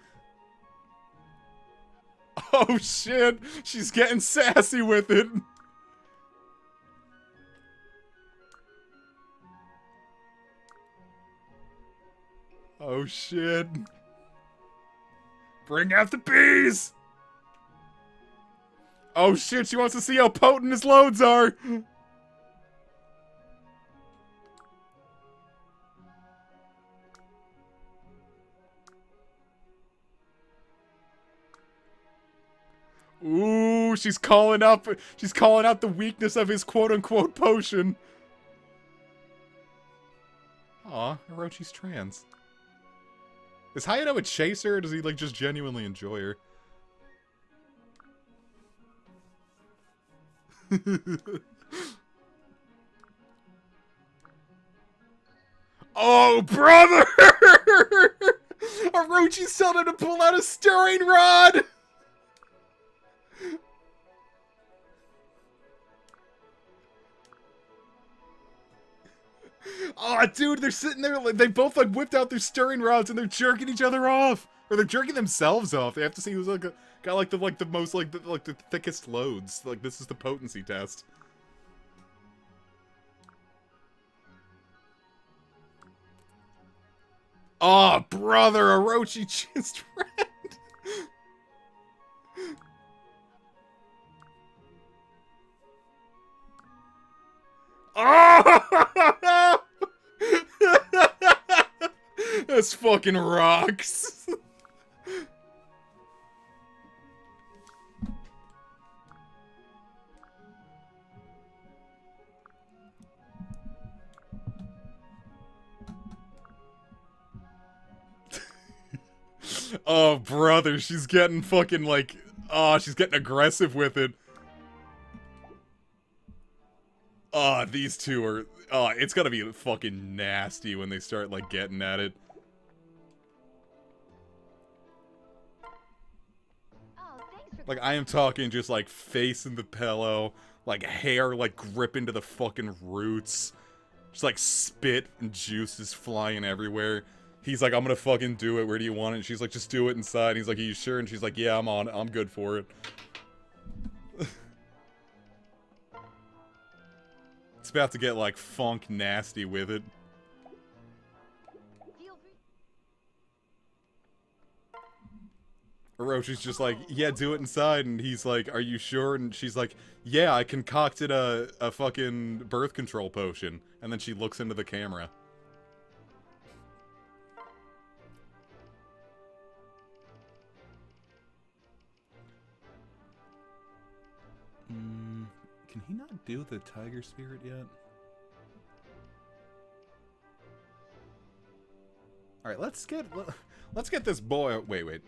Oh shit, she's getting sassy with it. Oh shit. Bring out the bees! Oh shit, she wants to see how potent his loads are! Ooh, she's calling out the weakness of his quote-unquote potion. Aw, Orochi's trans. Is Hayato a chaser, or does he, like, just genuinely enjoy her? Oh, brother! Orochi's telling him to pull out a stirring rod! Oh, dude, they're sitting there, like, they both, like, whipped out their stirring rods and they're jerking each other off. Or they're jerking themselves off. They have to see who's, like, got, like, the most, like, the thickest loads. Like, this is the potency test. Oh, brother, Orochi just ran. Oh! This fucking rocks. Oh, brother, she's getting fucking, like... Oh, she's getting aggressive with it. Oh, these two are... Oh, it's gonna be fucking nasty when they start, like, getting at it. Like, I am talking just, like, face in the pillow, like, hair, like, grip into the fucking roots. Just, like, spit and juices flying everywhere. He's like, I'm gonna fucking do it, where do you want it? And she's like, just do it inside. And he's like, are you sure? And she's like, yeah, I'm on it, I'm good for it. It's about to get, like, funk nasty with it. Oroshi's just like, yeah, do it inside, and he's like, are you sure? And she's like, yeah, I concocted a fucking birth control potion. And then she looks into the camera. Can he not do the tiger spirit yet? Alright, let's get this boy... Wait.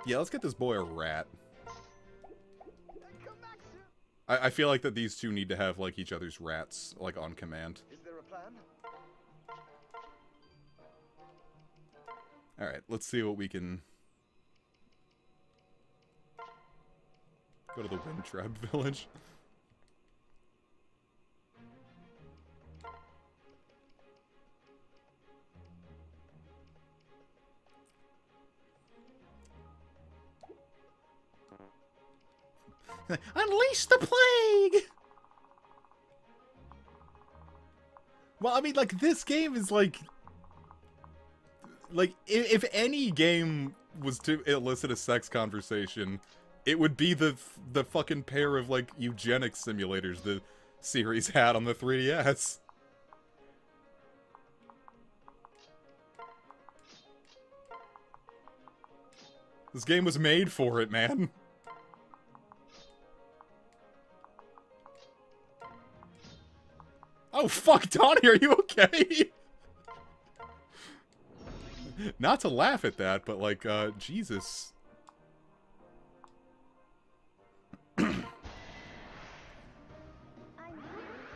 Yeah, let's get this boy a rat. Come back soon. I feel like that these two need to have, like, each other's rats, like, on command. Is there a plan? Alright, let's see what we can... Go to the Wind Tribe village. Unleash the plague! Well, I mean, like, this game is, like, if any game was to elicit a sex conversation, it would be the fucking pair of, like, eugenics simulators the series had on the 3DS. This game was made for it, man. Oh, fuck, Donnie, are you okay? Not to laugh at that, but, like, Jesus. I'm here with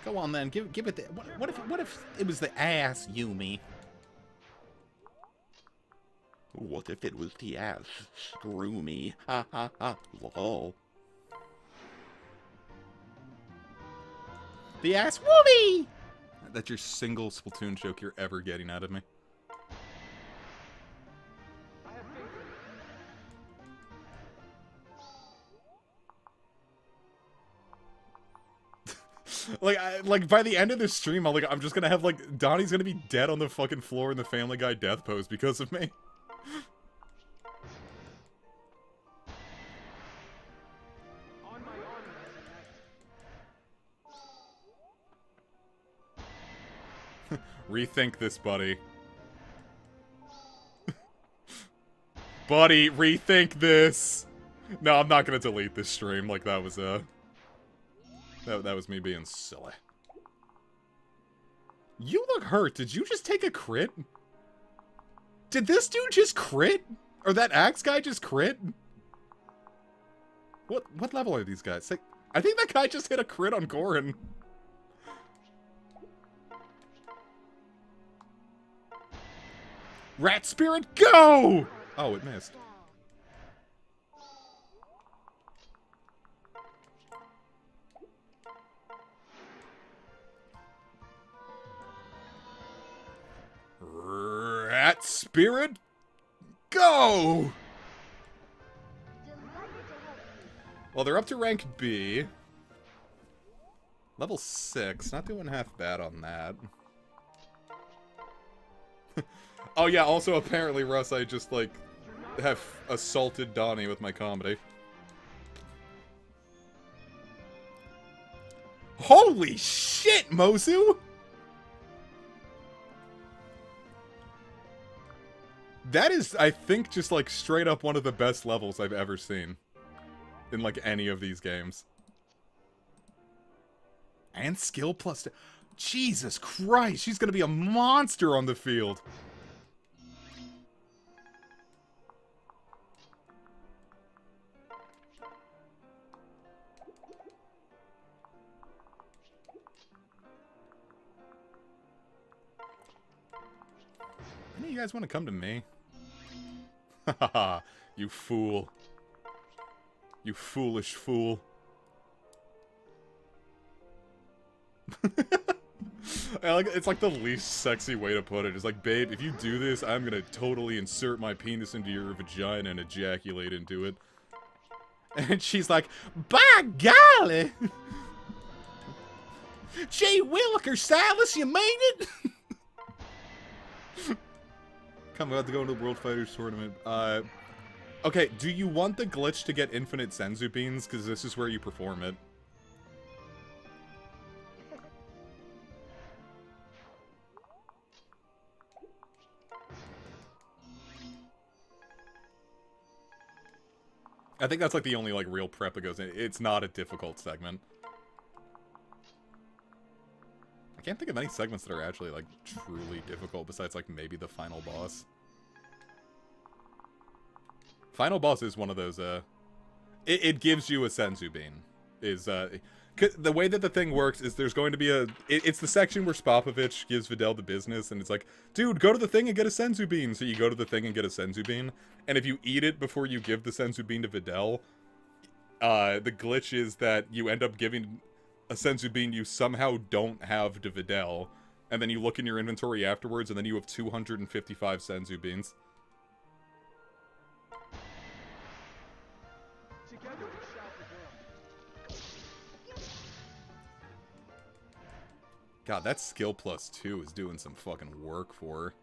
Go on then, give it the... What if it was the ass, Yumi? What if it was the ass? Screw me. Ha ha ha. Lol. The ass Woomy! That's your single Splatoon joke you're ever getting out of me. I have faith in you. Like by the end of this stream, I'm just gonna have, like, Donnie's gonna be dead on the fucking floor in the Family Guy death pose because of me. On my honor as a knight. Rethink this, buddy. Buddy, rethink this! No, I'm not gonna delete this stream. Like, that was, that was me being silly. You look hurt. Did you just take a crit? Did this dude just crit? Or that axe guy just crit? What level are these guys? Like, I think that guy just hit a crit on Gorin. Rat Spirit, go! Oh, it missed. Rat Spirit, go! delighted to help you. Well, they're up to rank B. Level 6, not doing half bad on that. Oh yeah, also apparently, Russ, I just, like, have assaulted Donnie with my comedy. Holy shit, Mozu! That is, I think, just, like, straight up one of the best levels I've ever seen. In, like, any of these games. And skill plus... Jesus Christ, she's gonna be a monster on the field! Any of you guys want to come to me? Haha, you fool. You foolish fool. It's like the least sexy way to put it. It's like, babe, if you do this, I'm gonna totally insert my penis into your vagina and ejaculate into it. And she's like, by golly! Gee Williker, Silas, you made it? Come out to go to the World Fighters Tournament. Okay, do you want the glitch to get infinite Senzu beans? Because this is where you perform it. I think that's like the only like real prep that goes in. It's not a difficult segment. I can't think of any segments that are actually like truly difficult besides like maybe the final boss. Final boss is one of those it gives you a Senzu bean. The way that the thing works is there's going to be it's the section where Spopovich gives Videl the business, and it's like, dude, go to the thing and get a Senzu bean. So you go to the thing and get a Senzu bean, and if you eat it before you give the Senzu bean to Videl, the glitch is that you end up giving a Senzu bean you somehow don't have to Videl, and then you look in your inventory afterwards, and then you have 255 Senzu beans. Together we shall prevail. God, that skill plus 2 is doing some fucking work for her.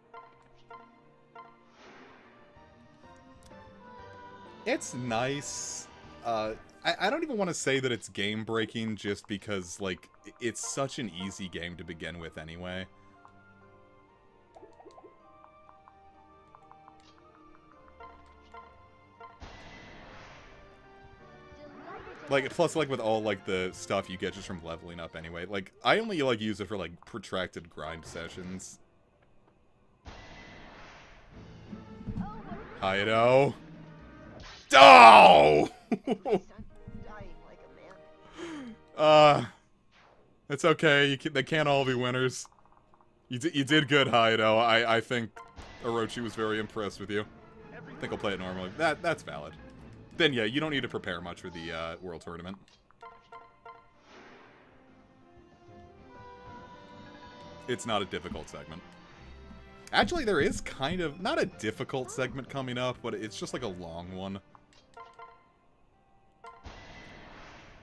It's nice. I don't even want to say that it's game-breaking just because, like, it's such an easy game to begin with anyway. Like, plus, like, with all, like, the stuff you get just from leveling up anyway. Like, I only, like, use it for, like, protracted grind sessions. Hayato. Oh! Dying like a man. It's okay. They can't all be winners. You did good, Hayato. I think Orochi was very impressed with you. I think I'll play it normally. That's valid. Then yeah, you don't need to prepare much for the World Tournament. It's not a difficult segment. Actually, there is kind of not a difficult segment coming up, but it's just like a long one.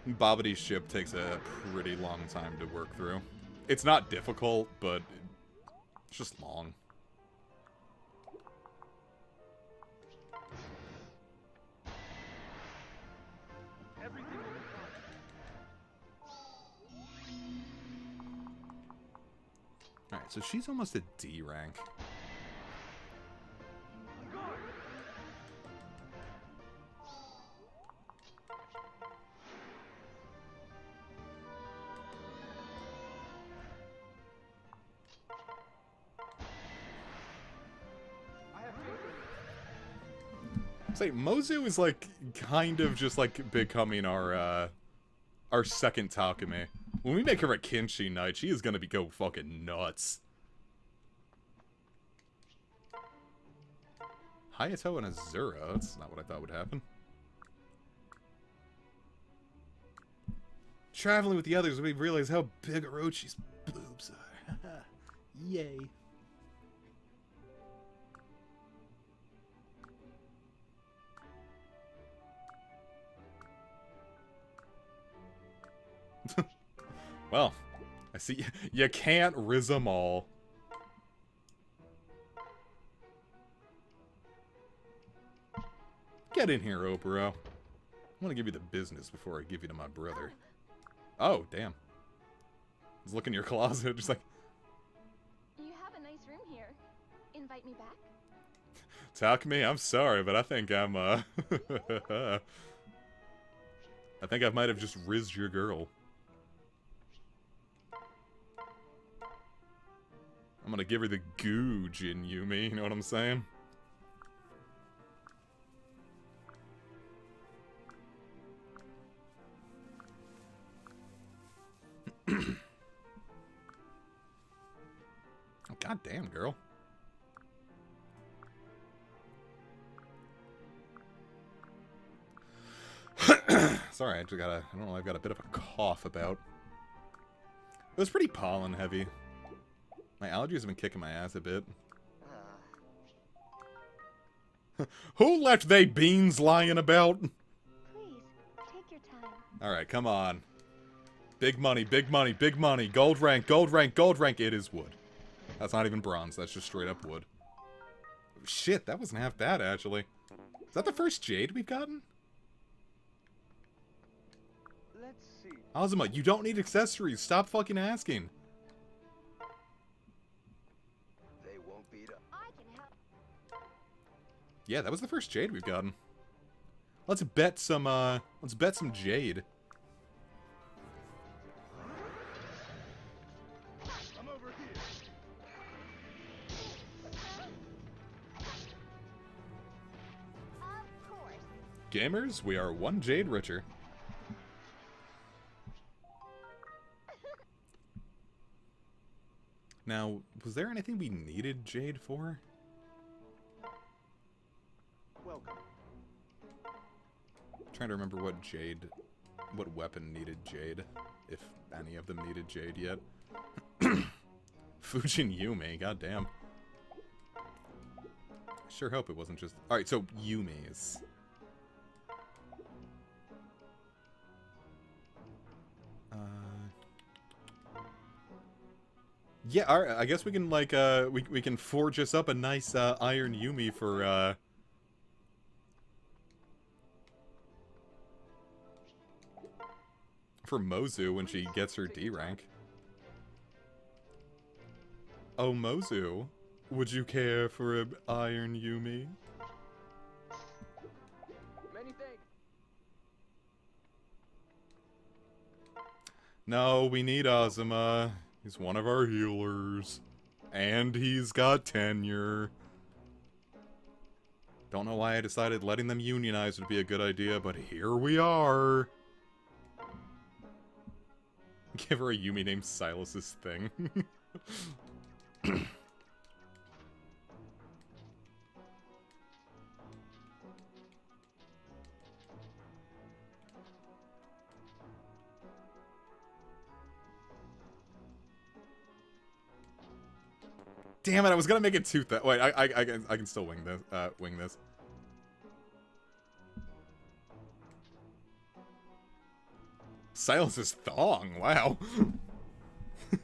Babidi's ship takes a pretty long time to work through. It's not difficult, but it's just long. Everything will be fine. Alright, so she's almost a D rank. Guard! I have faith in you. Say, Mozu is like kind of just like becoming our second Takumi. When we make her a Kinshi Knight, she is gonna go fucking nuts. Hayato and Azura, that's not what I thought would happen. Traveling with the others, we realize how big Orochi's boobs are. Yay. Well, I see you can't riz them all. Get in here, Oboro. I want to give you the business before I give you to my brother. Oh, damn. He's looking in your closet, just like... You have a nice room here. Invite me back? Takumi, I'm sorry, but I think I'm, I think I might have just rizzed your girl. I'm gonna give her the googe in Yumi, you know what I'm saying? Oh, goddamn, girl. Sorry, I don't know, I've got a bit of a cough about. It was pretty pollen heavy. My allergies have been kicking my ass a bit. Who left they beans lying about? Please, Alright, come on. Big money, big money, big money. Gold rank, gold rank, gold rank. It is wood. That's not even bronze. That's just straight up wood. Shit, that wasn't half bad, actually. Is that the first jade we've gotten? Let's see. Azuma, you don't need accessories. Stop fucking asking. They won't beat up. I can help. Yeah, that was the first jade we've gotten. Let's bet some jade. I'm over here. Of course. Gamers, we are one jade richer. Now, was there anything we needed jade for? Welcome. Trying to remember what weapon needed jade, if any of them needed jade yet. Fujin Yumi, goddamn. Sure hope it wasn't just... Alright, so Yumi's. Yeah, alright, I guess we can, like, we can forge us up a nice, Iron Yumi for, Mozu when she gets her D rank. Oh, Mozu, would you care for an Iron Yumi? Many thanks. No, we need Azuma. He's one of our healers. And he's got tenure. Don't know why I decided letting them unionize would be a good idea, but here we are. Give her a Yumi named Silas's thing. Damn it! I was gonna make it 2,000. Wait, I can still wing this. Wing this. Silas's thong. Wow.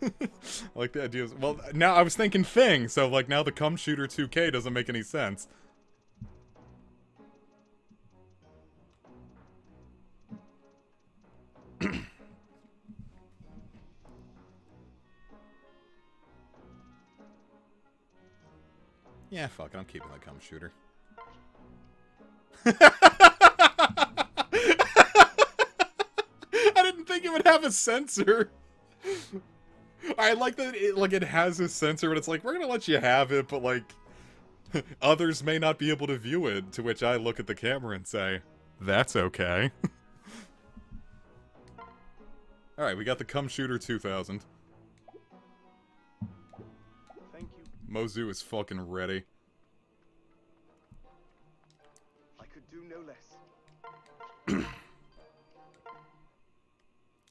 I like the idea. Well, now I was thinking thing, so like now the cum shooter 2K doesn't make any sense. Yeah, fuck it, I'm keeping the cum shooter. I didn't think it would have a sensor. I like that it has a sensor, but it's like, we're gonna let you have it, but like, others may not be able to view it, to which I look at the camera and say, that's okay. Alright, we got the cum shooter 2000. Thank you. Mozu is fucking ready. I could do no less.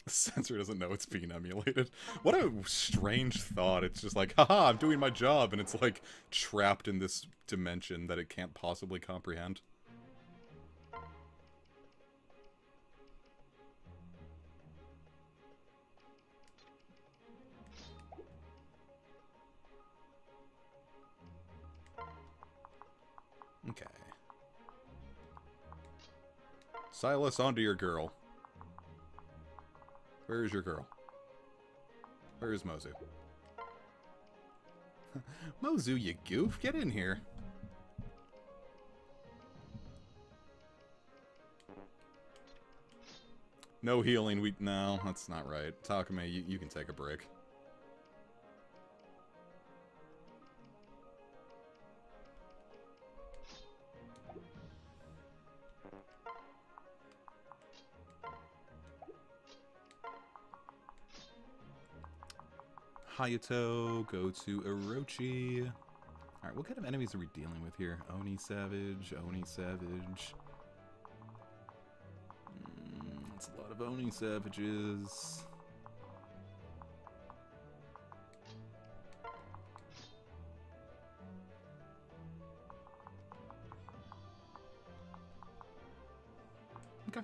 The sensor doesn't know it's being emulated. What a strange thought. It's just like, haha, I'm doing my job, and it's like trapped in this dimension that it can't possibly comprehend. Okay. Silas, onto your girl. Where is your girl? Where is Mozu? Mozu, you goof, get in here. No healing, no, that's not right. Takame, you can take a break. Hayato, go to Orochi. Alright, what kind of enemies are we dealing with here? Oni Savage, Oni Savage. It's a lot of Oni Savages. Okay.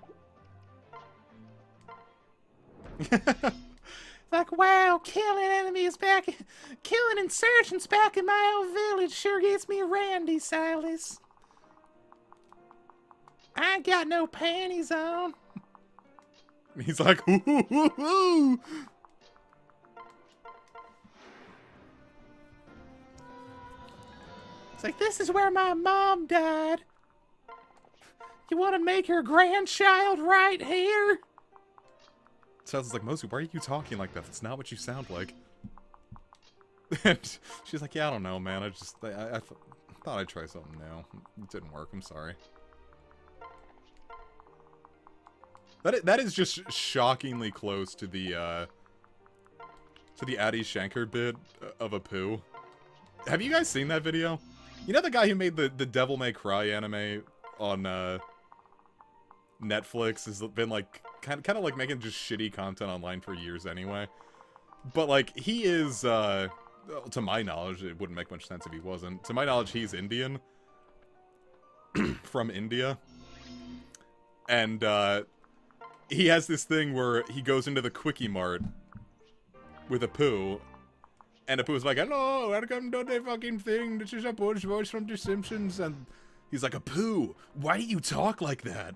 Like, wow, killing enemies back, killing insurgents back in my old village sure gets me randy, Silas. I ain't got no panties on. He's like, ooh, ooh, ooh, ooh. It's like, this is where my mom died. You want to make her grandchild right here? Sounds like, Mozu, why are you talking like that? That's not what you sound like. And she's like, yeah, I don't know, man. I thought I'd try something new. It didn't work. I'm sorry. That is just shockingly close to the Adi Shankar bit of a poo. Have you guys seen that video? You know the guy who made the Devil May Cry anime on Netflix has been like kind of like making just shitty content online for years anyway. But like he is to my knowledge, it wouldn't make much sense if he wasn't. To my knowledge, he's Indian. From India. And he has this thing where he goes into the Quickie Mart with a poo, and Apu's like, hello, welcome to the fucking thing, this is Apu's voice from The Simpsons, and he's like, Apu, why do you talk like that?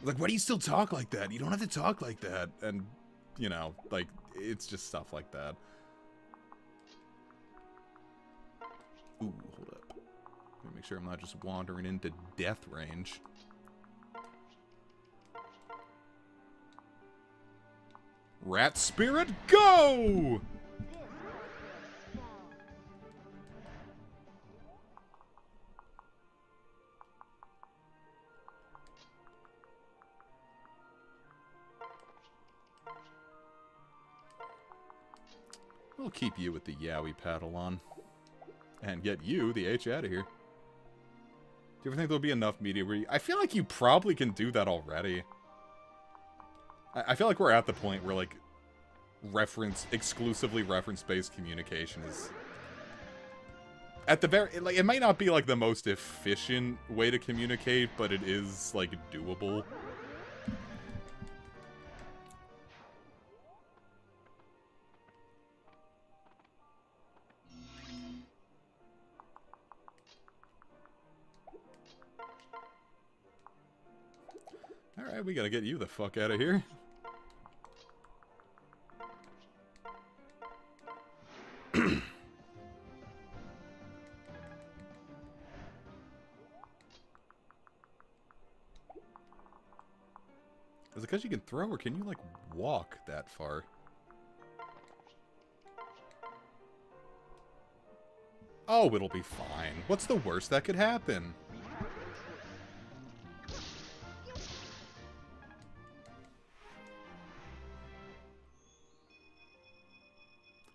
Like, why do you still talk like that? You don't have to talk like that. And, you know, like, it's just stuff like that. Ooh, hold up. Let me make sure I'm not just wandering into death range. Rat Spirit, go! We'll keep you with the Yowie paddle on. And get you, the H, out of here. Do you ever think there'll be enough media where I feel like you probably can do that already. I feel like we're at the point where, like, exclusively reference-based communication is... At the very... Like, it might not be, like, the most efficient way to communicate, but it is, like, doable. Alright, we gotta get you the fuck out of here. Is it because you can throw, or can you, like, walk that far? Oh, it'll be fine. What's the worst that could happen?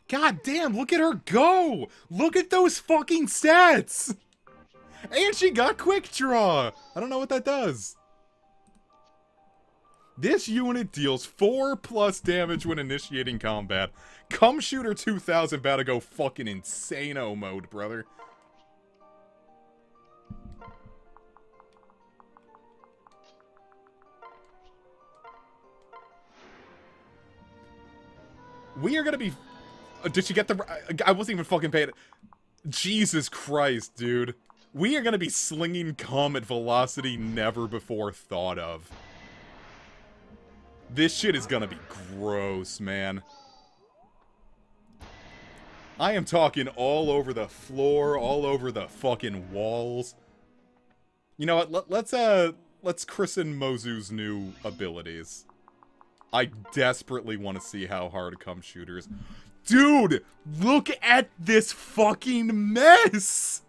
God damn, look at her go! Look at those fucking stats! And she got Quick Draw! I don't know what that does. This unit deals 4+ damage when initiating combat. Cum Shooter 2000 about to go fucking insano mode, brother. We are gonna be... Did she get the... I wasn't even fucking paying... Jesus Christ, dude. We are gonna be slinging cum at velocity never before thought of. This shit is gonna be gross, man. I am talking all over the floor, all over the fucking walls. You know what? Let's christen Mozu's new abilities. I desperately want to see how hard cum shooters... Dude, look at this fucking mess!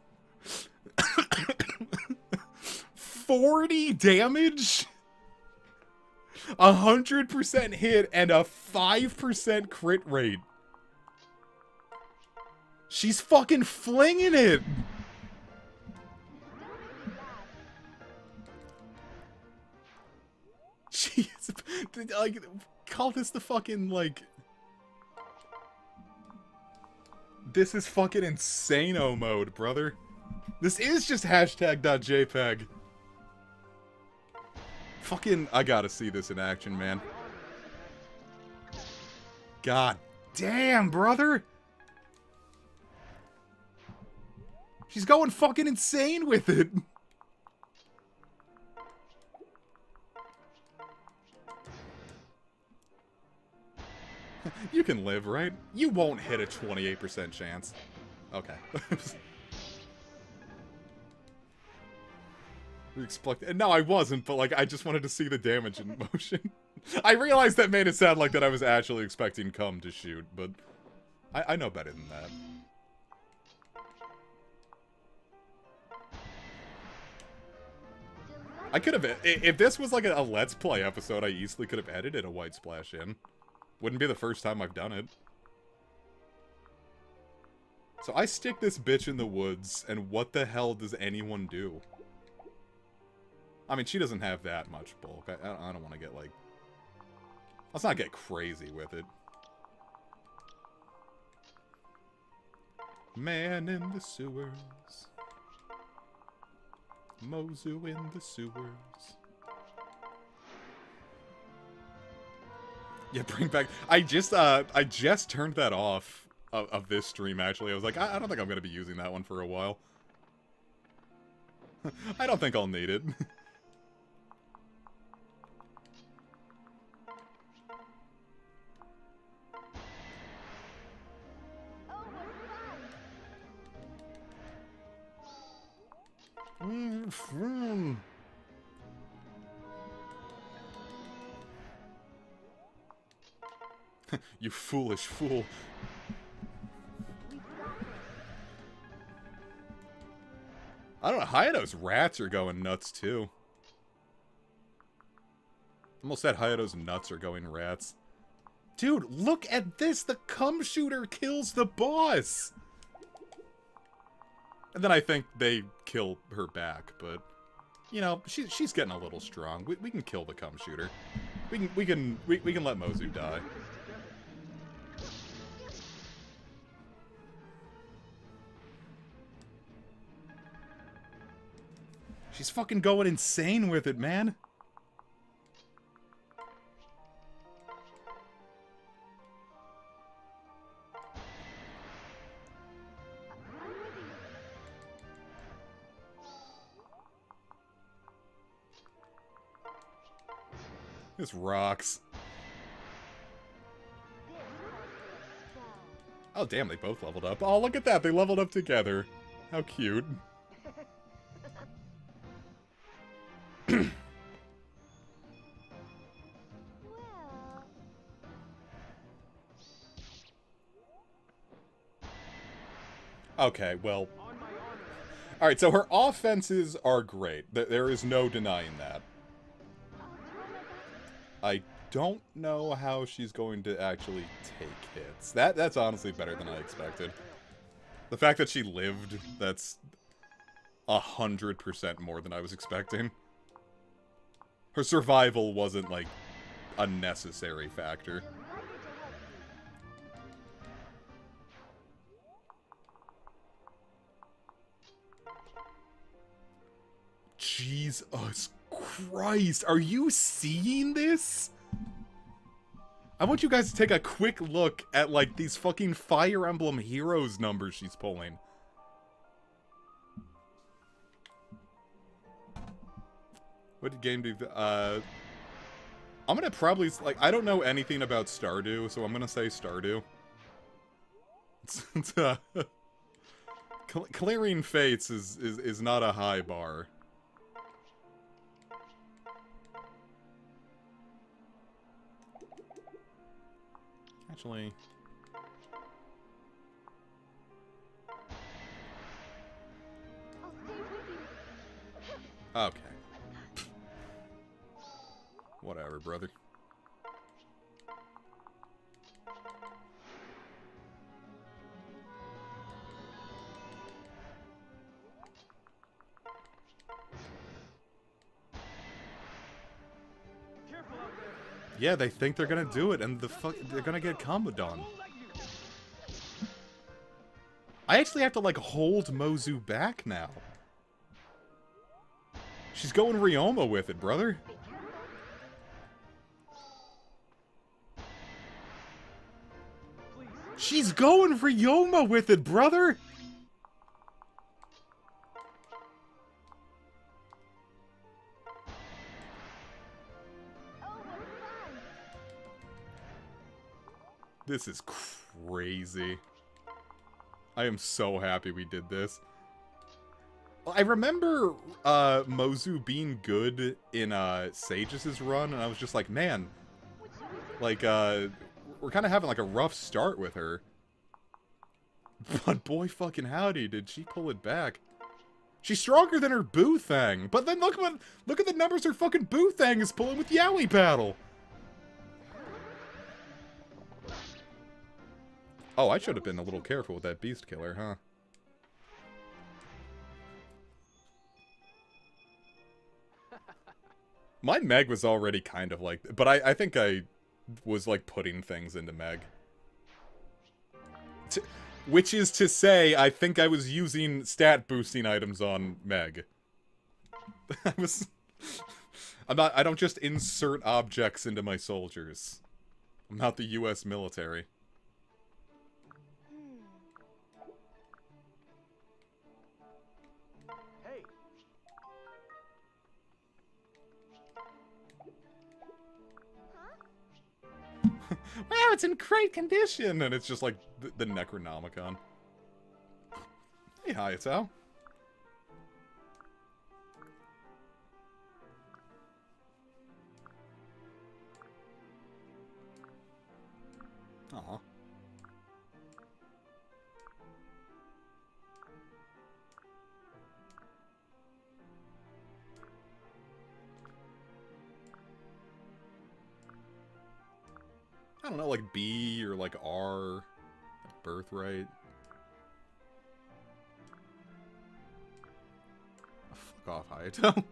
40 damage? 100% hit and a 5% crit rate. She's fucking flinging it! Jeez, like, call this the fucking, like... This is fucking insano mode, brother. This is just hashtag.jpg. Fucking, I gotta see this in action, man. God damn, brother! She's going fucking insane with it! You can live, right? You won't hit a 28% chance. Okay. No, I wasn't, but, like, I just wanted to see the damage in motion. I realized that made it sound like that I was actually expecting cum to shoot, but I know better than that. I could have... If this was, like, a Let's Play episode, I easily could have edited a white splash in. Wouldn't be the first time I've done it. So I stick this bitch in the woods, and what the hell does anyone do? I mean, she doesn't have that much bulk. I don't want to get, like... Let's not get crazy with it. Man in the sewers. Mozu in the sewers. Yeah, bring back... I just turned that off of this stream, actually. I was like, I don't think I'm going to be using that one for a while. I don't think I'll need it. You foolish fool. I don't know, Hayato's rats are going nuts too. Almost said Hayato's nuts are going rats. Dude, look at this! The cum shooter kills the boss! And then I think they kill her back, but... You know, she's getting a little strong. We can kill the cum shooter. We can let Mozu die. She's fucking going insane with it, man. This rocks. Oh, damn, they both leveled up. Oh, look at that. They leveled up together. How cute. Okay, well... Alright, so her offenses are great. There is no denying that. I don't know how she's going to actually take hits. That's honestly better than I expected. The fact that she lived, that's 100% more than I was expecting. Her survival wasn't, like, a necessary factor. Jesus Christ, are you seeing this? I want you guys to take a quick look at, like, these fucking Fire Emblem Heroes numbers she's pulling. What game do you... I'm gonna probably... Like, I don't know anything about Stardew, so I'm gonna say Stardew. Clearing Fates is not a high bar. Actually... Okay. Whatever, brother. Careful out there. Yeah, they think they're gonna do it, and they're gonna get Combodon. I actually have to, like, hold Mozu back now. She's going Ryoma with it, brother. She's going for Yoma with it, brother! Oh, what fun! This is crazy. I am so happy we did this. I remember Mozu being good in Sage's run, and I was just like, man, like, we're kind of having like a rough start with her. But boy fucking howdy, did she pull it back. She's stronger than her Boo thing. But then look at the numbers her fucking Boo thing is pulling with Yowie Battle. Oh, I should have been a little careful with that Beast Killer, huh? My Meg was already kind of like... But I think I was, like, putting things into Meg. Which is to say, I think I was using stat-boosting items on Meg. I don't just insert objects into my soldiers. I'm not the US military. Hey, Wow, it's in great condition! And it's just like the Necronomicon. Hey, Hayato. Aw. I don't know, like B or like R, like Birthright. Oh, fuck off, Hayato.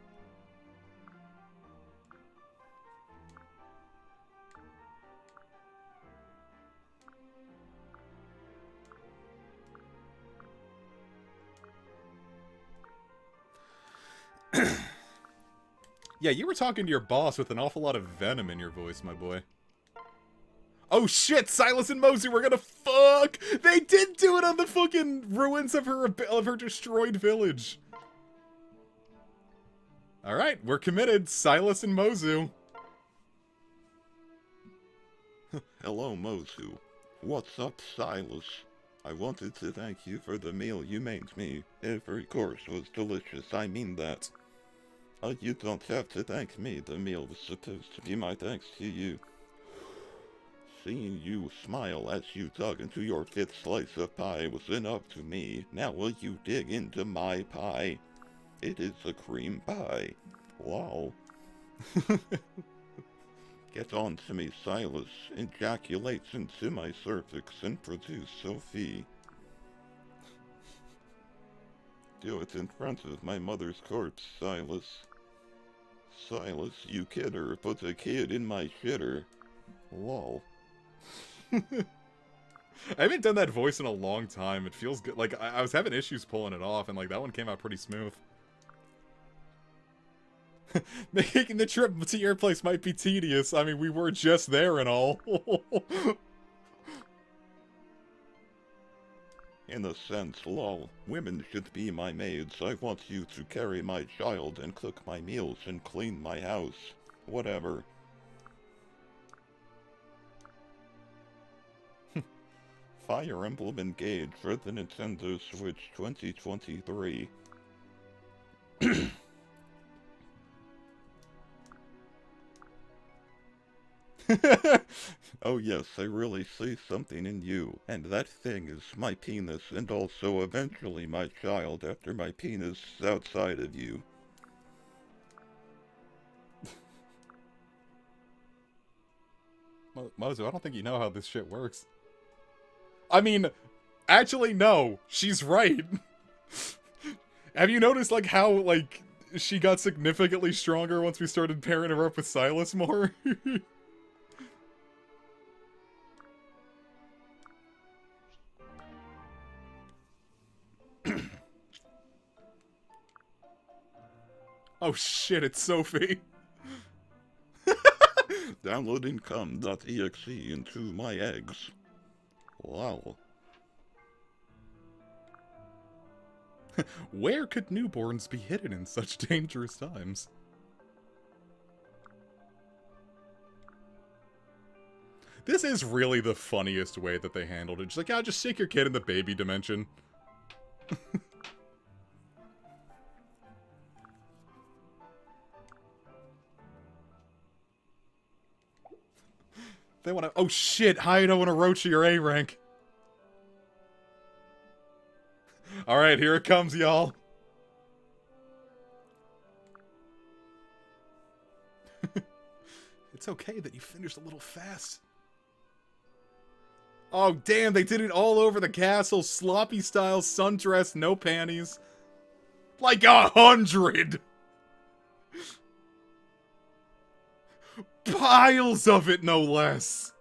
Yeah, you were talking to your boss with an awful lot of venom in your voice, my boy. Oh shit, Silas and Mosey were gonna fuck! They did do it on the fucking ruins of her destroyed village. Alright, we're committed. Silas and Mozu. Hello, Mozu. What's up, Silas? I wanted to thank you for the meal you made me. Every course was delicious, I mean that. You don't have to thank me, the meal was supposed to be my thanks to you. Seeing you smile as you dug into your 5th slice of pie was enough to me. Now will you dig into my pie? It is a cream pie. Lol. Get on to me, Silas. Ejaculate into my cervix and produce Sophie. Do it in front of my mother's corpse, Silas. Silas, you kidder, put a kid in my shitter. Lol. I haven't done that voice in a long time. It feels good. Like, I was having issues pulling it off, and like that one came out pretty smooth. Making the trip to your place might be tedious. I mean, we were just there and all. In a sense, lol. Women should be my maids. I want you to carry my child and cook my meals and clean my house. Whatever. Fire Emblem Engage for the Nintendo Switch 2023. Oh yes, I really see something in you, and that thing is my penis, and also eventually my child after my penis is outside of you. Mozu, I don't think you know how this shit works. I mean, actually, no. She's right. Have you noticed, like, how, like, she got significantly stronger once we started pairing her up with Silas more? Oh shit, it's Sophie. Downloading cum.exe into my eggs. Wow. Where could newborns be hidden in such dangerous times? This is really the funniest way that they handled it. Just like, yeah, just stick your kid in the baby dimension. They want to... Oh shit, Hayato and Orochi are A rank. Alright, here it comes, y'all. It's okay that you finished a little fast. Oh, damn, they did it all over the castle. Sloppy style, sundress, no panties. Like 100! Piles of it, no less.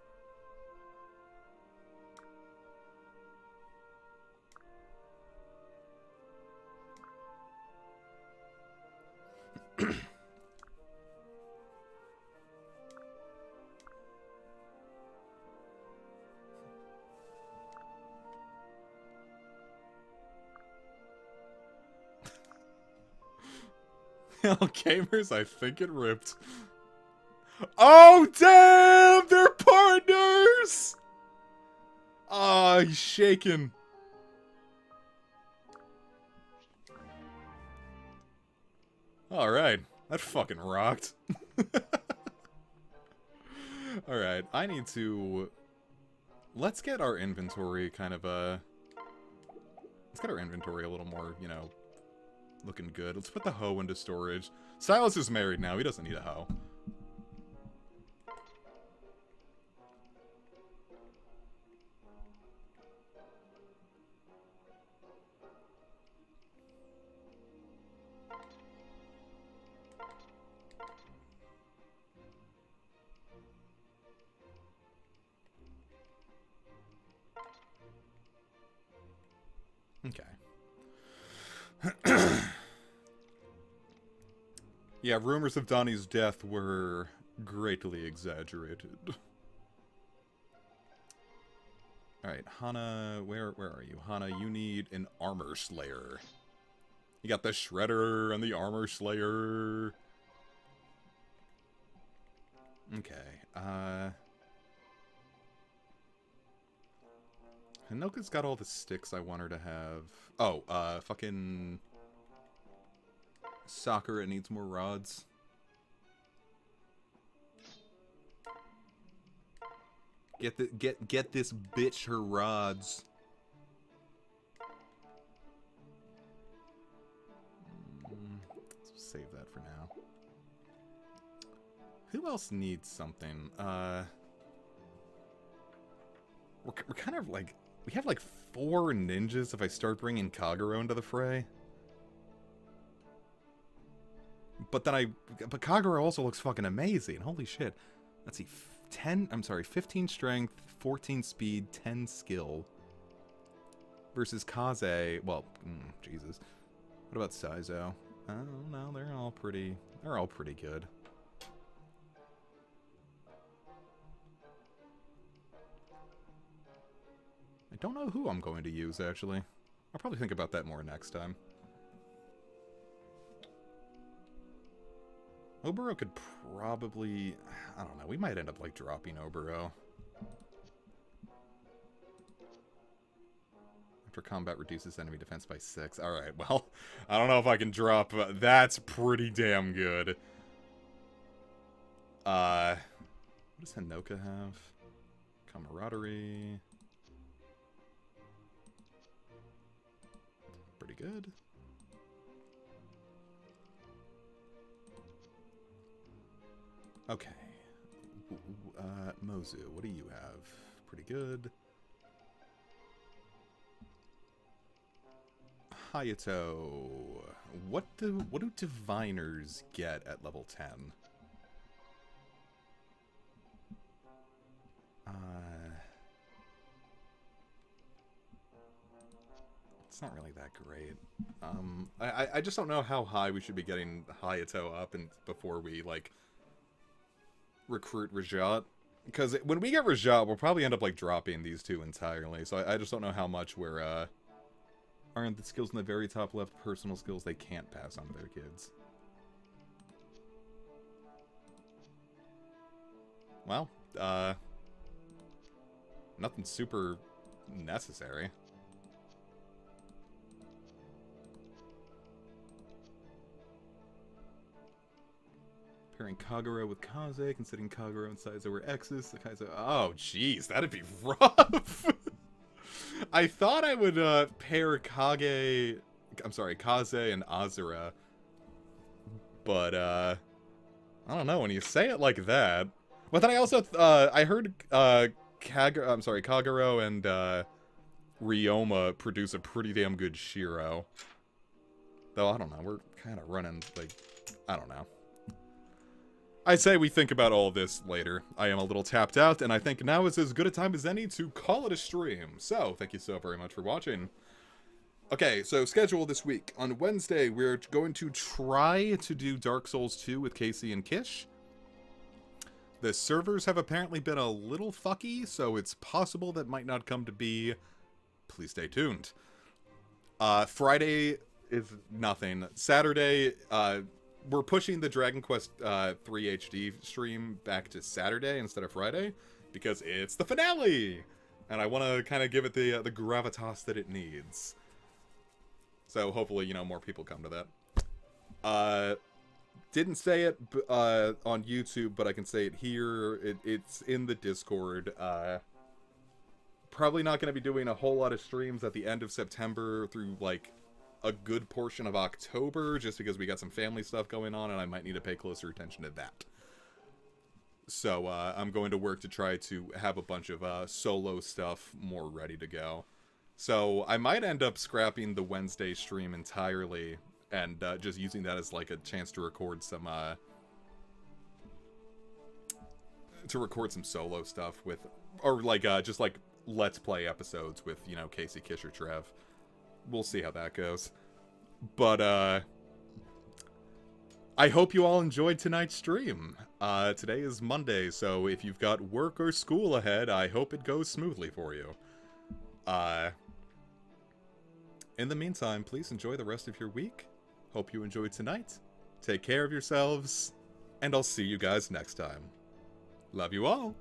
Hell, gamers, I think it ripped. Oh, damn! They're partners! Ah, he's shaking. Alright, that fucking rocked. Alright, I need to... Let's get our inventory kind of, let's get our inventory a little more, you know, looking good. Let's put the hoe into storage. Silas is married now, he doesn't need a hoe. Okay. Yeah, rumors of Donnie's death were greatly exaggerated. Alright, Hana, where are you? Hana, you need an armor slayer. You got the shredder and the armor slayer. Okay, Hanoka's got all the sticks I want her to have. Oh, fucking... Sakura needs more rods. Get this bitch her rods. Let's save that for now. Who else needs something? We're kind of like... We have like 4 ninjas if I start bringing Kagero into the fray. But then but Kagero also looks fucking amazing. Holy shit. Let's see. 15 strength, 14 speed, 10 skill. Versus Kaze. Well, Jesus. What about Saizo? Oh, no, they're all pretty good. I don't know who I'm going to use, actually. I'll probably think about that more next time. Oboro could probably... I don't know, we might end up, like, dropping Oboro. After combat reduces enemy defense by 6. Alright, well, I don't know if I can drop... that's pretty damn good. What does Hanoka have? Camaraderie... Pretty good. Okay. Mozu, what do you have? Pretty good. Hayato. What do diviners get at level 10? It's not really that great. I just don't know how high we should be getting Hayato up and before we, like, recruit Rajat. because when we get Rajat, we'll probably end up, like, dropping these two entirely. So I just don't know how much we're, aren't the skills in the very top left personal skills they can't pass on to their kids. Well, nothing super necessary. Pairing Kagura with Kaze, considering Kagura and Saizo were X's. The Kaizo. Oh, jeez, that'd be rough. I thought I would pair Kaze and Azura, but I don't know. When you say it like that, but then I also I heard Kaguro and Ryoma produce a pretty damn good Shiro. Though I don't know. We're kind of running like I don't know. I'd say we think about all this later. I am a little tapped out, and I think now is as good a time as any to call it a stream. So, thank you so very much for watching. Okay, so schedule this week. On Wednesday, we're going to try to do Dark Souls 2 with Casey and Kish. The servers have apparently been a little fucky, so it's possible that might not come to be. Please stay tuned. Friday is nothing. Saturday, we're pushing the Dragon Quest 3 HD stream back to Saturday instead of Friday because it's the finale, and I want to kind of give it the gravitas that it needs. So hopefully, you know, more people come to that. Didn't say it on YouTube, but I can say it here. It's in the Discord. Probably not going to be doing a whole lot of streams at the end of September through like a good portion of October, just because we got some family stuff going on and I might need to pay closer attention to that. So I'm going to work to try to have a bunch of solo stuff more ready to go. So I might end up scrapping the Wednesday stream entirely and just using that as like a chance to record some solo stuff with, or like just like let's play episodes with, you know, Casey, Kish, or Trev. We'll see how that goes. But, I hope you all enjoyed tonight's stream. Today is Monday, so if you've got work or school ahead, I hope it goes smoothly for you. In the meantime, please enjoy the rest of your week. Hope you enjoyed tonight. Take care of yourselves, and I'll see you guys next time. Love you all.